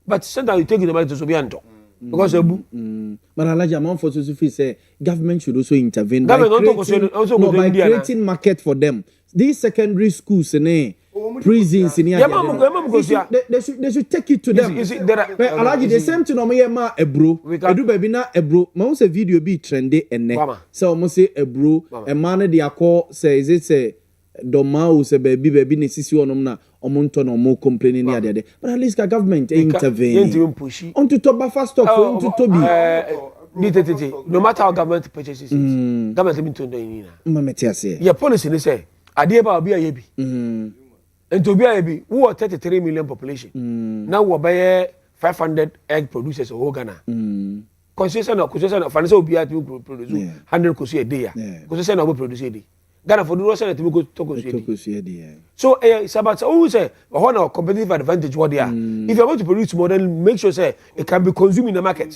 Speaker 9: But sometimes you take the market to be anto. Because
Speaker 12: but Alaji amount for Sophie say government should also intervene
Speaker 9: by
Speaker 12: creating market for them. These secondary schools and prisons in they should take it to them. Alaji the same thing ma ebro. Edu baby na ebro. Ma say video be trendy ene. So almost say ebro. A man they call say is it say Doma say baby ne sisi onom na omonto no mo complaining near there. But at least the government intervene. On to Toba stock on to Toby.
Speaker 9: No matter how government purchases, government limit to do
Speaker 12: it.
Speaker 9: Your policy they say Adieba will be a yebi. And to be a yebi, who are 33 million population. Now we buy 500 egg producers of Ghana. Concession of financial will be able to produce 100 kosi a day. Concession will produce a day. Ghana for the Russian to go to so it's about always say one of competitive advantage what they are. If you want to produce more, then make sure say it can be consumed in the market.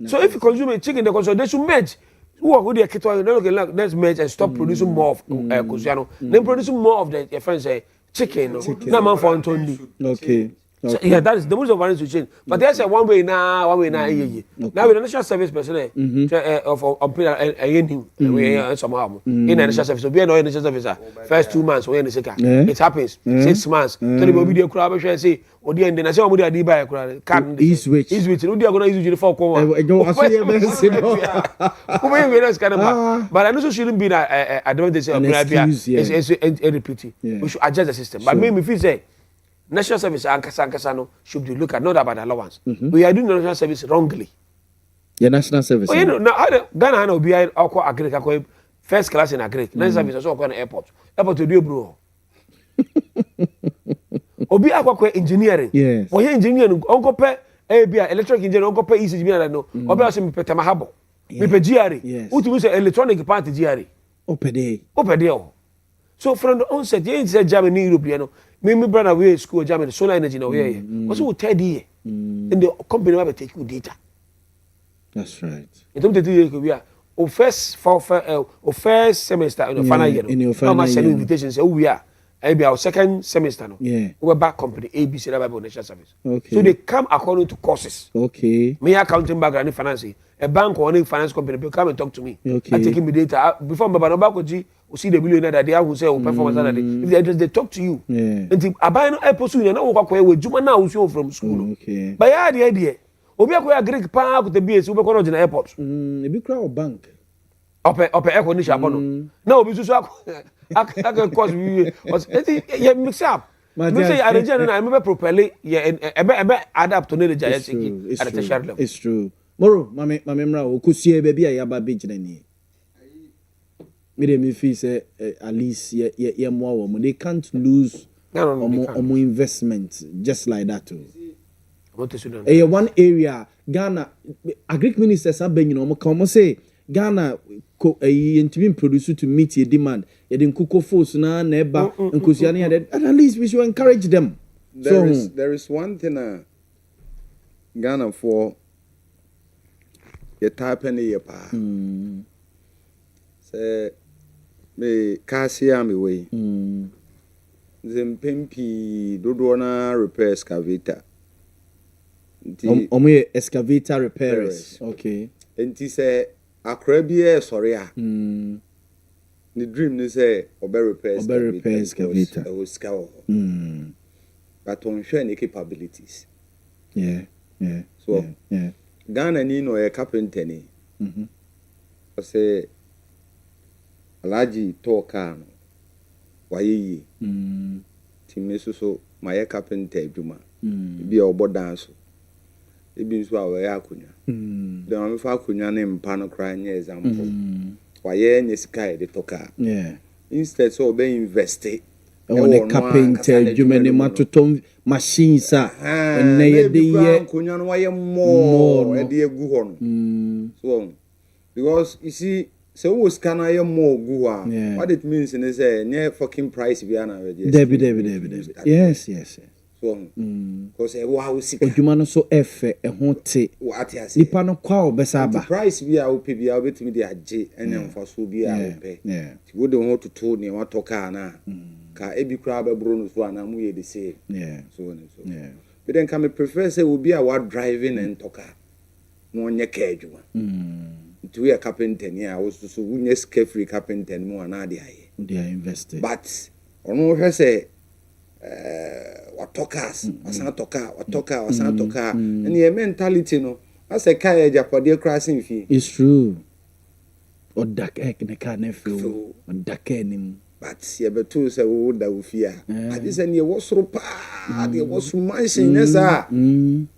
Speaker 9: So if you consume a chicken, they should merge. Who are good at let's merge and stop producing more of Kosiano. Then producing more of the friends say chicken. No man for Anthony.
Speaker 12: Okay.
Speaker 9: So, yeah, that is the most of money to change. But there's a one way now. Now with the national service personnel of somehow in the national service. So be an national service. First 2 months we in the second. It happens 6 months. Tell me be the crowd say or the end. I say we dey buy card.
Speaker 12: Is which.
Speaker 9: We are going to use it for come. But I know shouldn't be that advantage of is a repeat. We should adjust the system. But me feel say national service ankasa should be looked at not about allowance. We are doing the national service wrongly.
Speaker 12: Your national service.
Speaker 9: Oh, you know, now Ghana will be agric first class in agric. National service also on airport. Airport to do bro. Obi akwa engineering.
Speaker 12: Yes.
Speaker 9: Oh, engineering. Onko pe electric engineering. Onko pe ECG bi na no. Obi ase me pete mahabo. Me pe GRE. Uti say electronic part GRE.
Speaker 12: Opede.
Speaker 9: Oh. So from the onset, you said Germany, European. Me brother we school Germany solar energy now here. Also will 3rd year. And the company will take you data.
Speaker 12: That's right.
Speaker 9: It don't take you we are first semester in the final year.
Speaker 12: In your final year.
Speaker 9: Invitations say we are. Maybe our second semester now.
Speaker 12: Yeah.
Speaker 9: We back company ABC Bible National Service.
Speaker 12: Okay.
Speaker 9: So they come according to courses.
Speaker 12: Okay.
Speaker 9: Me accounting background in finance. A bank or any finance company will come and talk to me.
Speaker 12: Okay.
Speaker 9: I take me data before Baba Nobakoji will see the billionaire that they have who say performance that day. If they interest, they talk to you.
Speaker 12: Yeah.
Speaker 9: And I buy no apostle and now work with Juma now from school.
Speaker 12: Okay.
Speaker 9: But yeah, the idea. Obi akwa Greek pa ko te BS ube ko no na airport.
Speaker 12: Ebi kra o bank.
Speaker 9: Ope air condition abono. Na obi susu akwa course we you mix up. Me say arrange na me be properly ebe adapt to the giant at the tertiary level.
Speaker 12: It's true. Moro mame mra o kusie be bia ya ba be gina ni. Me dey me feel say at least ye more woman they can't lose omo investment just like that too. One area Ghana agric ministers are being omo say Ghana intimi produce to meet your demand. You kuko force na eba nkusiani at least we should encourage them.
Speaker 11: There is one thing Ghana for your type any year pa. Say me kasia me way. Zimpimpi dodo na repair excavator.
Speaker 12: Omo excavator repairers. Okay.
Speaker 11: Enti say akra bi sorry a. The dream ni say obe repair excavator. But on share any capabilities.
Speaker 12: Yeah.
Speaker 11: So Ghana ni no a carpenter ni. Say Alaji talker no. Wayi. Timi so my carpenter juma. Bi obo dance. Ebi nso a we akunya. The am fa akunya ne mpa no kra nya example. Waye nya sika de toka.
Speaker 12: Yeah.
Speaker 11: Instead so be invest it.
Speaker 12: On the carpenter jumene matotom machines and na de ye
Speaker 11: akunya no waye more e de egu ho no. So because you see so we scan ye more gu ha. What it means is say near fucking price bi ana we
Speaker 12: Debi. Yes.
Speaker 11: So because e wa wo sika
Speaker 12: odwuma no so efe ho te
Speaker 11: what ya say
Speaker 12: nipa no kwa obesaba
Speaker 11: price bi a wo pe bi a obetimi de age ene mfaso bi a wo pe ti wo de ho toto ne wa toka na ka ebi kra ba bro no so ana mu ye de say so but then can me prefer say wo bi a wa driving and toka no onye ka adwuma to we a carpenter ni a wo so unye free carpenter mu ana de aye
Speaker 12: they are invested
Speaker 11: but ono hwe say watokas watoka and your mentality no as a car japode crossing fee
Speaker 12: it's true or dark egg ne car ne feel or dark enim
Speaker 11: but ye betu say wo da wo fie a ade say ne wo soro pa ade wo so mansion ne sa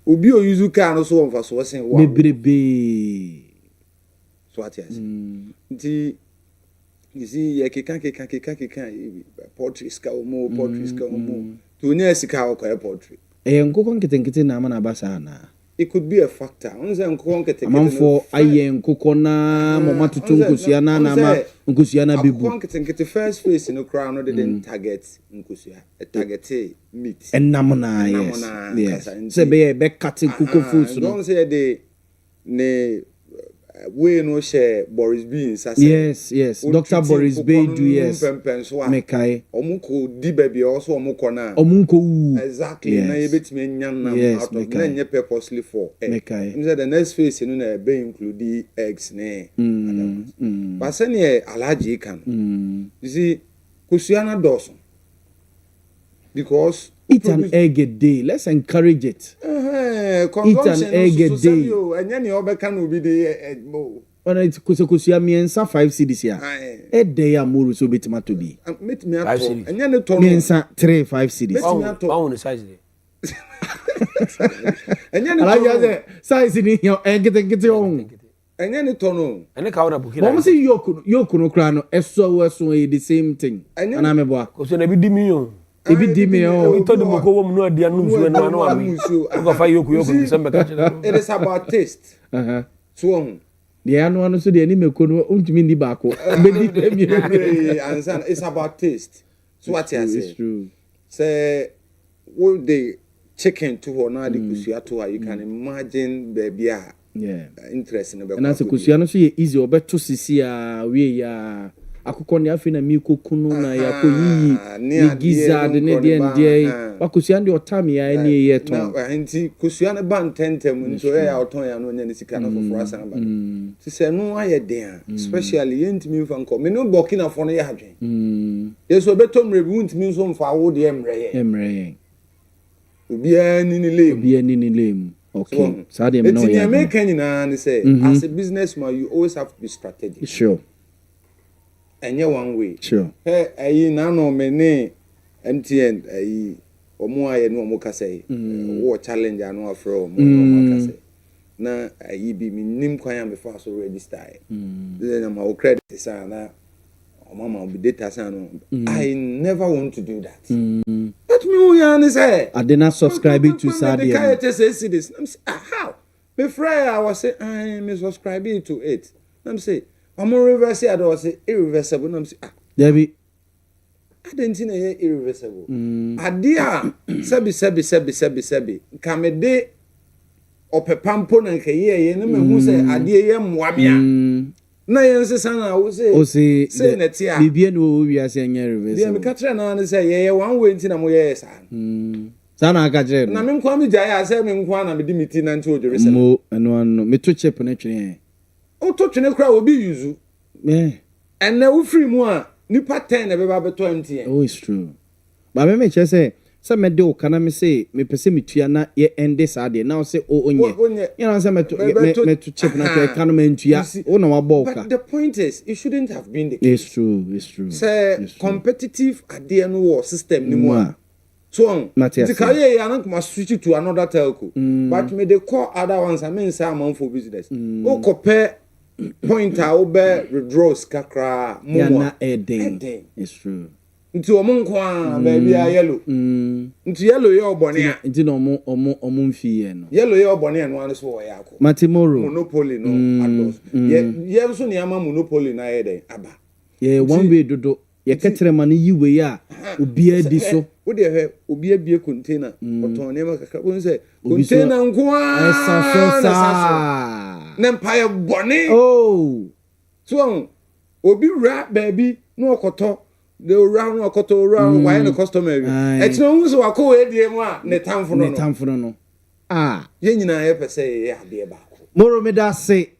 Speaker 11: obi o use car no so won fa so sen wo
Speaker 12: bebrebe
Speaker 11: so atias nti you see ye keka portraits ka omo to nya sika o kwa portrait
Speaker 12: nkoko nketenkete na ama na basa na
Speaker 11: it could be a factor on say nkoko nketenkete
Speaker 12: amanfo aye nkoko na mama tutu nkosia na ma nkosia na bibu
Speaker 11: nkoko nketenkete first face no crown no didn't target nkosia a target meat
Speaker 12: enam na yes se be cut nkoko foods no
Speaker 11: don't say they ne we no share Boris B.
Speaker 12: Yes. Dr. Boris B. do yes. Mekai.
Speaker 11: Omuko di baby also omuko na.
Speaker 12: Omuko.
Speaker 11: Exactly. Na yebet me nyan out of na purposely for.
Speaker 12: Mekai.
Speaker 11: Means the next phase no na be include eggs ne. But say ne allergy can. You see, kusiana doso. Because
Speaker 12: eat an egg a day. Let's encourage it. Eat an egg a day.
Speaker 11: And then you can be the more.
Speaker 12: When it's kusia miensa 5 cedis ya. A day amuru so bit to be.
Speaker 11: Meet me
Speaker 9: 5 cedis.
Speaker 11: And then the tone
Speaker 12: miensa 3 5 cedis.
Speaker 9: On the size there.
Speaker 11: And then
Speaker 12: the size in your egg get on.
Speaker 11: And then the tone.
Speaker 9: And the counter book.
Speaker 12: What say yoku no crano? So the same thing. And I'm a boy.
Speaker 9: Because you be dimio.
Speaker 12: Ebi di me o.
Speaker 9: We told them go mu no dia no so no no ami. Go fa yoku December catch.
Speaker 11: It is about taste. So
Speaker 12: the anu so the ani meko no untumi ndi ba ko.
Speaker 11: It's about taste. So what you say?
Speaker 12: It's true.
Speaker 11: Say what the chicken to or na the kusia to you can imagine baby interest in
Speaker 12: and as a kusia no so easy obeto sisi a we ya akukọ ne afi na mi kokunu na ya koyi ni gizzard ne de ndie wakusua ndi otami ya ni ye ton
Speaker 11: na nti kusua ne ban tentem nso ya oton ya no nya ne sika na foforo asan ba ti se no aye den especially yentimi fa nko me no Burkina fo no ya hadwen yeso betom rebu ntimi nso mfa wo de emreye obi ani ni lem
Speaker 12: okay so dem no
Speaker 11: ya me kan nyina ne say as a businessman you always have to be strategic.
Speaker 12: Sure.
Speaker 11: Enye one way.
Speaker 12: Sure.
Speaker 11: Ayi na no me ne MTN ayi omo aye no omo ka say wo challenge anu afro omo ka say na ayi bi mi nim kwan ya me fa so register then am o credit say na omo ma be data say no I never want to do that. But me who ya say
Speaker 12: I did not subscribe to Sadia.
Speaker 11: I just say this. I'm say how? Me friend I was say I me subscribe to it. I'm say I'm reverse I was say irreversible. I'm say
Speaker 12: Debbie
Speaker 11: I didn't see irreversible. Adia sebi come de opepampo na nke ye na me hu say adia ye moamia na yen se sana wo say say na tia
Speaker 12: bibie no wi ase nya reversible.
Speaker 11: Dia me ka kire na say ye one way nti na mo ye sa
Speaker 12: sana aka kire
Speaker 11: na me nkwa me gya ya say me nkwa na me di miti na nti ojore say
Speaker 12: mo eno me to chip na twene
Speaker 11: o to twene kra obi yuzu and na wo free mu a nipa 10 na be ba beto MTN.
Speaker 12: Oh, it's true. But me che say me de o kana me say me pese me tua na ye ende sa de now say o onye you know say me to chip na ke kana me ntua o na wa ball ka.
Speaker 11: But the point is it shouldn't have been the case.
Speaker 12: It's true.
Speaker 11: Say competitive ade no war system ni mu a so the career ya na kuma switch to another telco but me they call other ones I mean say amount for business o compare point a obe withdraws kakra
Speaker 12: mo it's true
Speaker 11: nti omo nkwa baby a yellow nti yellow ye obone a
Speaker 12: nti no omo mfi ye no
Speaker 11: yellow ye obone no anu so wo ya akọ
Speaker 12: matimoro
Speaker 11: monopoly no ados ye so ne ama monopoly na ye den aba
Speaker 12: ye one way dodo ye ketere man yiwe ya obi adi so
Speaker 11: wo de he obi abie container oton ne ma kakra wo say container nkwa
Speaker 12: esa
Speaker 11: Empire bonny.
Speaker 12: Oh,
Speaker 11: so obi ra baby no okoto the round okoto round why the customer it's no so akọ we die mu a ne tamfo no ye nyina ye pese ye ade ba ko
Speaker 12: moro me da say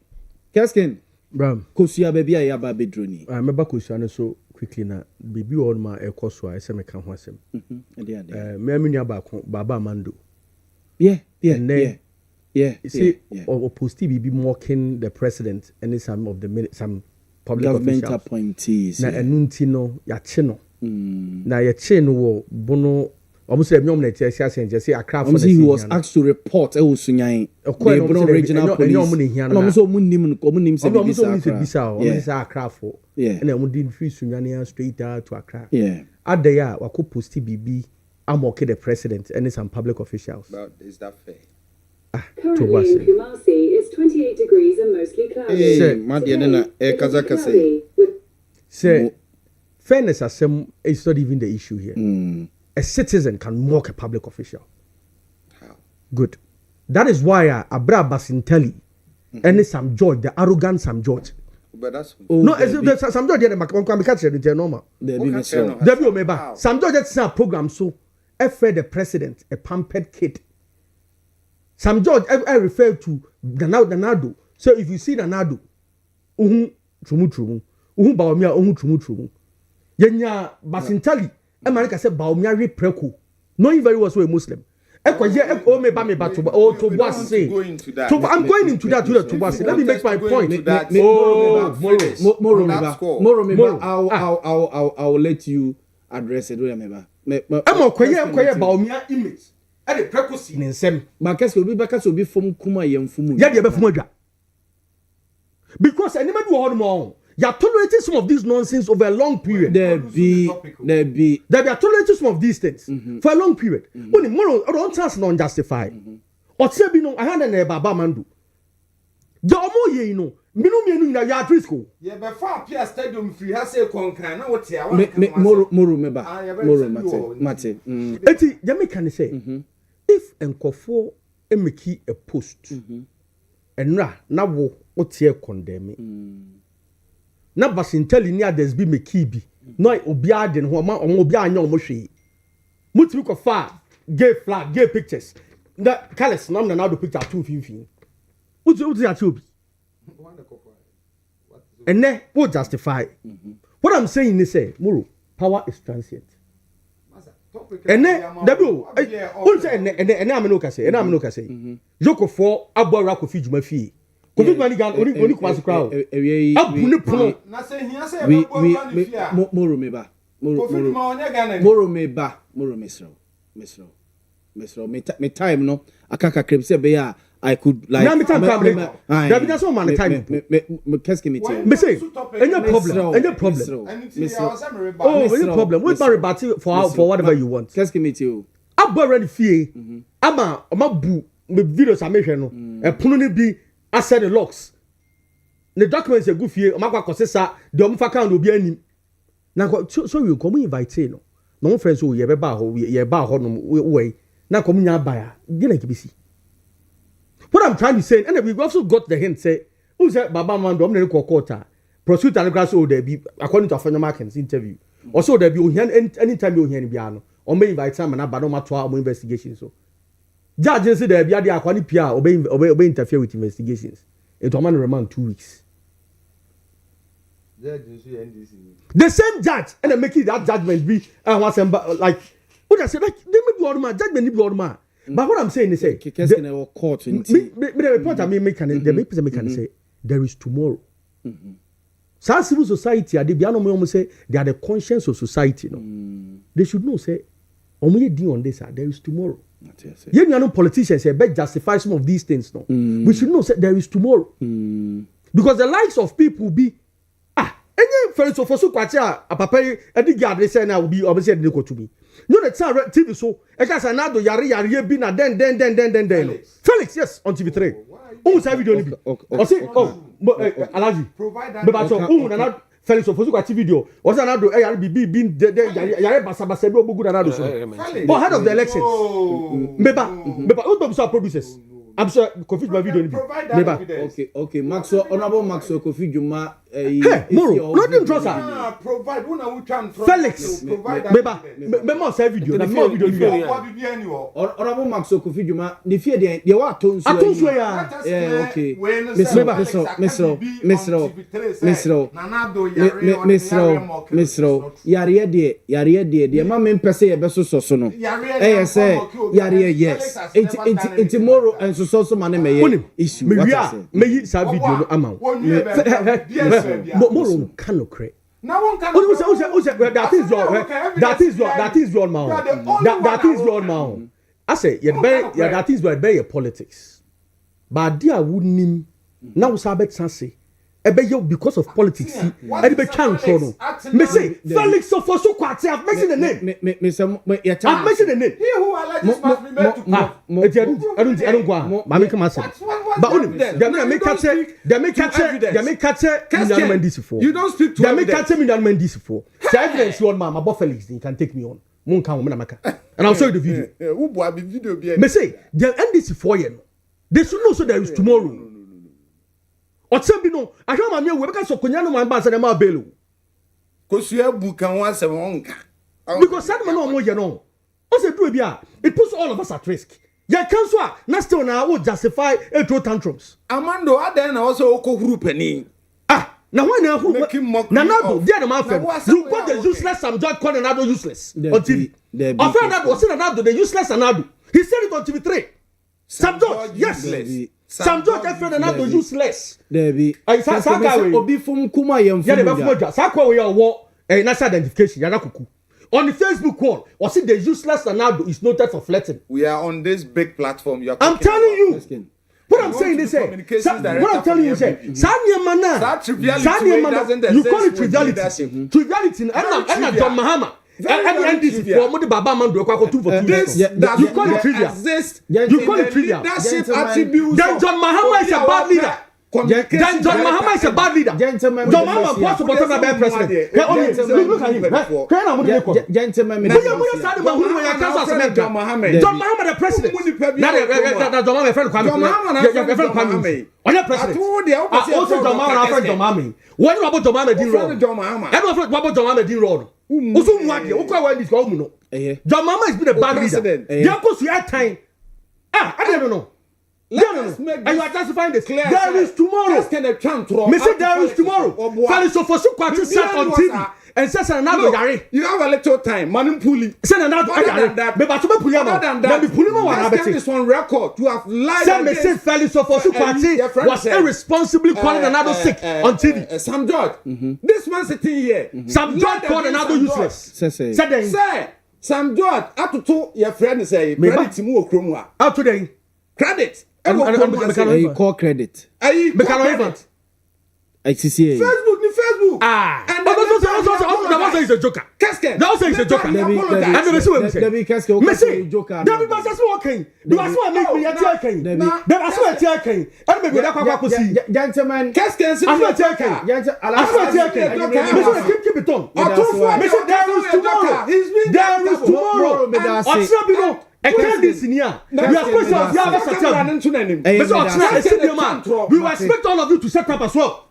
Speaker 12: Keskin
Speaker 10: bram
Speaker 12: kosua baby a ya ba bedroni
Speaker 10: me ba kosua no so quickly na baby on ma ekoso a ese me ka ho asem me aminu ba ko baba Mando
Speaker 12: yeah
Speaker 10: see or posty be mocking the president and some of the some public
Speaker 12: government
Speaker 10: officials
Speaker 12: appointees
Speaker 10: na enunti no ya che no na ya che no wo bono almost say nyom na che sia say akra for the
Speaker 12: he was asked to report sunyan the regional police no so munnim say
Speaker 10: bisa akra for and am din free sunyan straight out to Accra adaya wako posty bibi amoke the president and some public officials.
Speaker 11: But is that fair?
Speaker 13: Currently in Kumasi, it's 28 degrees and mostly cloudy.
Speaker 10: Say, fairness is not even the issue here. A citizen can mock a public official.
Speaker 11: How?
Speaker 10: Good. That is why Abra Basinteli and Sam George, the arrogant Sam George.
Speaker 11: But that's
Speaker 10: No, Sam George, the catch it, normal. Debbie Omeba. Sam George, that's a program, so Fred the president, a pampered kid. Sam George, I refer to Danado. So if you see Danado, Trumu, Baumia, Trumu. Yenya Basintali, America said Baumia Preku. Knowing very well, so a Muslim. I'm going into that to Boise. Let me make my point.
Speaker 12: I'll let you address it. Remember,
Speaker 10: I'm quiet about me image. And the precoce in some.
Speaker 12: Marcus will be back as will be from Kuma Yam Fumu.
Speaker 10: Because I never do all more. You are tolerating some of these nonsense over a long period.
Speaker 12: There be
Speaker 10: are tolerating some of these things for a long period. Only more don't chance non justified. Or say no, I had a baba mandu. The omo ye no, minu na ya trisco.
Speaker 11: Yeah, but far Pierre Stadium free has a concan. Now what ya
Speaker 12: Moro Mate.
Speaker 10: Eti Yami can say if enkofo emeki a post and na wo otie condemn. Na basinteli ni others be mekibi no obia de ho ma obia anya omohwe mutimi ko fa gay flag gay pictures the colors na na do picture 250 uti ati obi and what justify what I'm saying is say Muru power is transient and w say and am no ka say Joko for abora ko fi juma fie Covid money gan oni kwasi crowd. Abune puno.
Speaker 11: Na say hia say
Speaker 12: we
Speaker 11: Moro
Speaker 12: Mesro. Me time no akaka krem say be ya I could like
Speaker 10: na me time come that be so man time
Speaker 12: me keski me tell
Speaker 10: me say any problem any problem we marry party for whatever you want
Speaker 12: keski me tell
Speaker 10: abba ready fie ama bu me videos amehwe no e puno ne bi I said the locks. The documents are good for you. Makwa kosesa the omfa kan obi anim. Na so we come invite no. No friends who ye ba ho no way. Na come nya ba ya. Gina kibisi. What I'm trying to say and we also got the hint say who said baba man do omne ko quarter. Prosecutor and class o there be according to Afanya Markins interview. Also there be anytime you hear ni bia no. O may invite some na ba no mato am investigation so. Judge said there be the akwani pia obey interfere with investigations. It will remand 2 weeks. The same judge and making that judgment be like what I said like they may be order judgment be order. But what I'm saying is say
Speaker 12: the court in
Speaker 10: the report I mean say there is tomorrow. Some civil society are the say they are the conscience of society no. They should know say on this there is tomorrow. You know, politicians say better justify some of these things. No, we should know that there is tomorrow because the likes of people be any friends of us who kwacha a papa a dig yard they say now will be obviously they go to me. You know the TV so I guess another yari be na then Felix yes on TV3. Almost every video. I say Alaji but so Felix of Fosuka video was another ARB being yare basa do bugu na do so but head of the elections meba who so producers I'm sure Kofi Juma video meba
Speaker 12: okay Maxwell honorable Maxwell Kofi Juma
Speaker 10: Moro nothing trust her
Speaker 11: provide una who can
Speaker 10: Felix meba say video na video
Speaker 12: honorable Maxwell Kofi Juma the fear they were atonso ya okay Misro yare de ma me mpese ye beso so no say yare yes it tomorrow and so man me issue
Speaker 10: me yi sa video no ama Moro can no cre
Speaker 11: now one can
Speaker 10: that is your man I say that is where be politics but dia wouldn't now sabet sanse because of politics and be control no me say Felix Sofosu Kwate I've mentioned the name I've mentioned the name
Speaker 11: he who alleges must be made to
Speaker 10: I don't go ma make come say but only they make catch
Speaker 11: you don't speak to
Speaker 10: they make catch me this for say evidence you on my boy Felix you can take me on mon kan me na maka and I'll show you the video
Speaker 11: who boy be video be
Speaker 10: me say the NDC for you they should know so there is tomorrow ɔtɛ bi no ahwɛ ma me we bɛka so konya no man ba sɛ ma belo
Speaker 11: kosua bu kan wa se wonka
Speaker 10: because sad man no mo ye no o se do bi a it puts all of us at risk ya can so a na still na wo justify a throw tantrums
Speaker 11: amando adan na wo se okohuru pani
Speaker 10: na when na who Nanado there my friend you got the useless Sam George calling Nanado useless on TV of Nanado was Nanado the useless Nanado he said it on TV3 Sam George yes Sam George friend Nanado useless
Speaker 12: there be
Speaker 10: obi
Speaker 12: fum kuma yem
Speaker 10: fum ja sakwa we your national identification yana kuku on the Facebook wall was it the useless Nanado is noted for flirting.
Speaker 11: We are on this big platform
Speaker 10: I'm telling you. What I'm saying is, what I'm telling you is, Sanya Mana, you call it triviality. Triviality, and John Mahama. And this is for Modi Baba Mando Kwako 2 for 2. You call it trivial. You call it trivial. Then John Mahama is a bad leader. Then John Mahama is a bad leader. Gentlemen, John Mahama was supposed to be a president. Look at him. Gentlemen, John Mahama the president. John Mahama friend Kwame. On your president. Also John Mahama friend John Mahama. What about John Mahama did wrong? John Mahama. I don't know what John Mahama did wrong. Also Mwadi, Ukwa this go no. John Mahama has been a bad leader. There goes your time. I don't know. And you are justifying this. There is tomorrow. Mr. There is tomorrow. Falisofosu Kwati sat on TV and says another Yari.
Speaker 11: You have a little time. Manim Puli.
Speaker 10: Send another Yari. Bebatuma Puliyama. Let me Pulima
Speaker 11: Let's get this on record. You have lied.
Speaker 10: Send me say Falisofosu Kwati was irresponsibly calling another sick on TV.
Speaker 11: Sam George. This man sitting here.
Speaker 10: Sam George called another useless.
Speaker 11: Say Sam George. Up to your friend say. Credit Timu Okromwa.
Speaker 10: Out today.
Speaker 11: Credit.
Speaker 12: And call credit.
Speaker 10: Facebook.
Speaker 11: And
Speaker 10: that was a joker. Casket. That was a joker. And the joker. That was walking. You are so make me a taking. That was a taking. And maybe that gentlemen. Casket. I'm not taking. I'm not taking. Keep it on. There is tomorrow. There is tomorrow. I can't this in here. We are supposed to have a we will expect all of you to set up as well.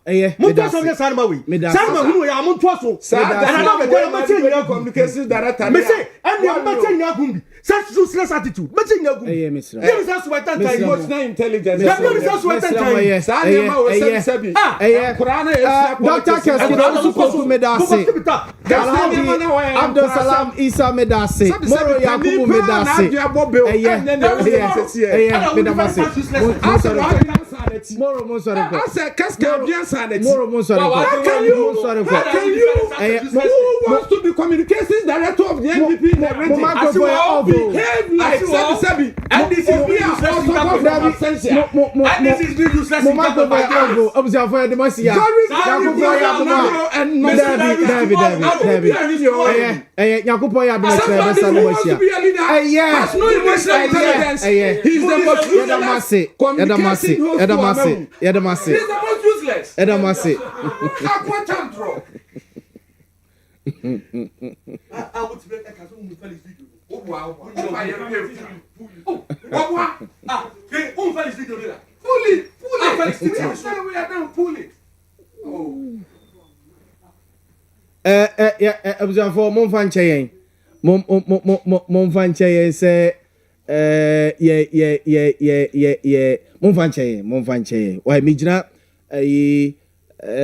Speaker 10: Communications director. Such useless attitude. Intelligence.
Speaker 12: Dr. Keskin also spoke Medase. Abdul Salam Isa Medase. Moro Yakubu Medase. Moro Monsareko.
Speaker 11: Who wants to be communications director of the NPP in the region? Behave like Sebi. And this is useless. And this is useless.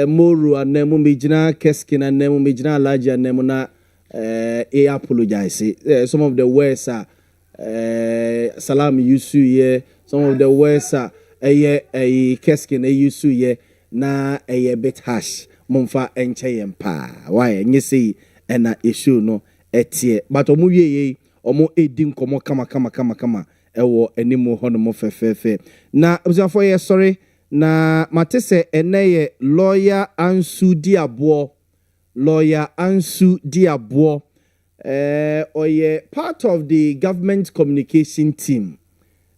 Speaker 12: Moru anemu mijina Keskin anemu mijina Alaji anemu na apologize. Some of the words are Salam Yusu ye. Some of the words are Keskin Yusu ye na bit hash. Mumfa enche yempa. Why? You see, and issue no etie. But omu ye omu edim komo kama. Ewo enimu hono mo fe. Na observe ye sorry. Na matese eneye lawyer Ansu Diabo oye part of the government communication team.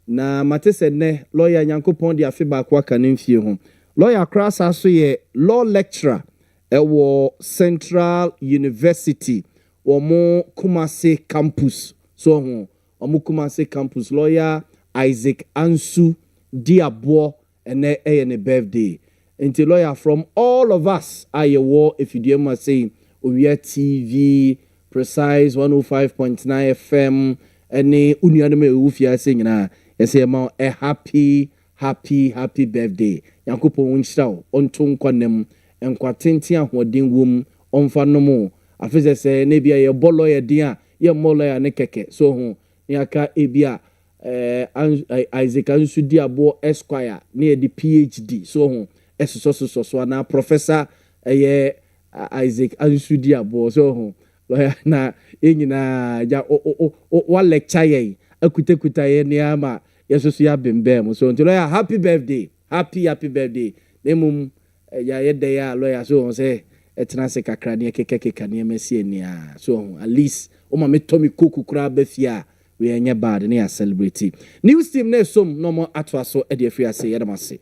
Speaker 12: Na matese ne lawyer Nyankopon di afeba kwa kanimfie ho. Lawyer Cross aso ye law lecturer ewo Central University omo Kumasi campus. So ho omo Kumasi campus lawyer Isaac Ansu Diabo ene birthday nti lawyer from all of us aye war if you do say Owia TV precise 105.9 FM any unuanum ewufia say nyina yesi ma a happy birthday yankopon nhyira onto nkwanem enkwatenti ahoden wom onfa no mu afeze se na bia ye bolo ye din a ye mo lawyer ne keke so ho yaka ebia Isaac Ansudi abo Esquire near the PhD so ho so na professor Isaac Ansudi abo so ho lawyer na enyina ja o lecture ye akuta ye ne ama yeso ya bembem so nti lawyer happy birthday nemum ya ye dey ya lawyer so ho say etena se kakra ne keke ne mesi ni a so at least o ma metomi koku kura bafia we enye bad ne ya celebrate news team na som no mo atwa so e de free ase yedamase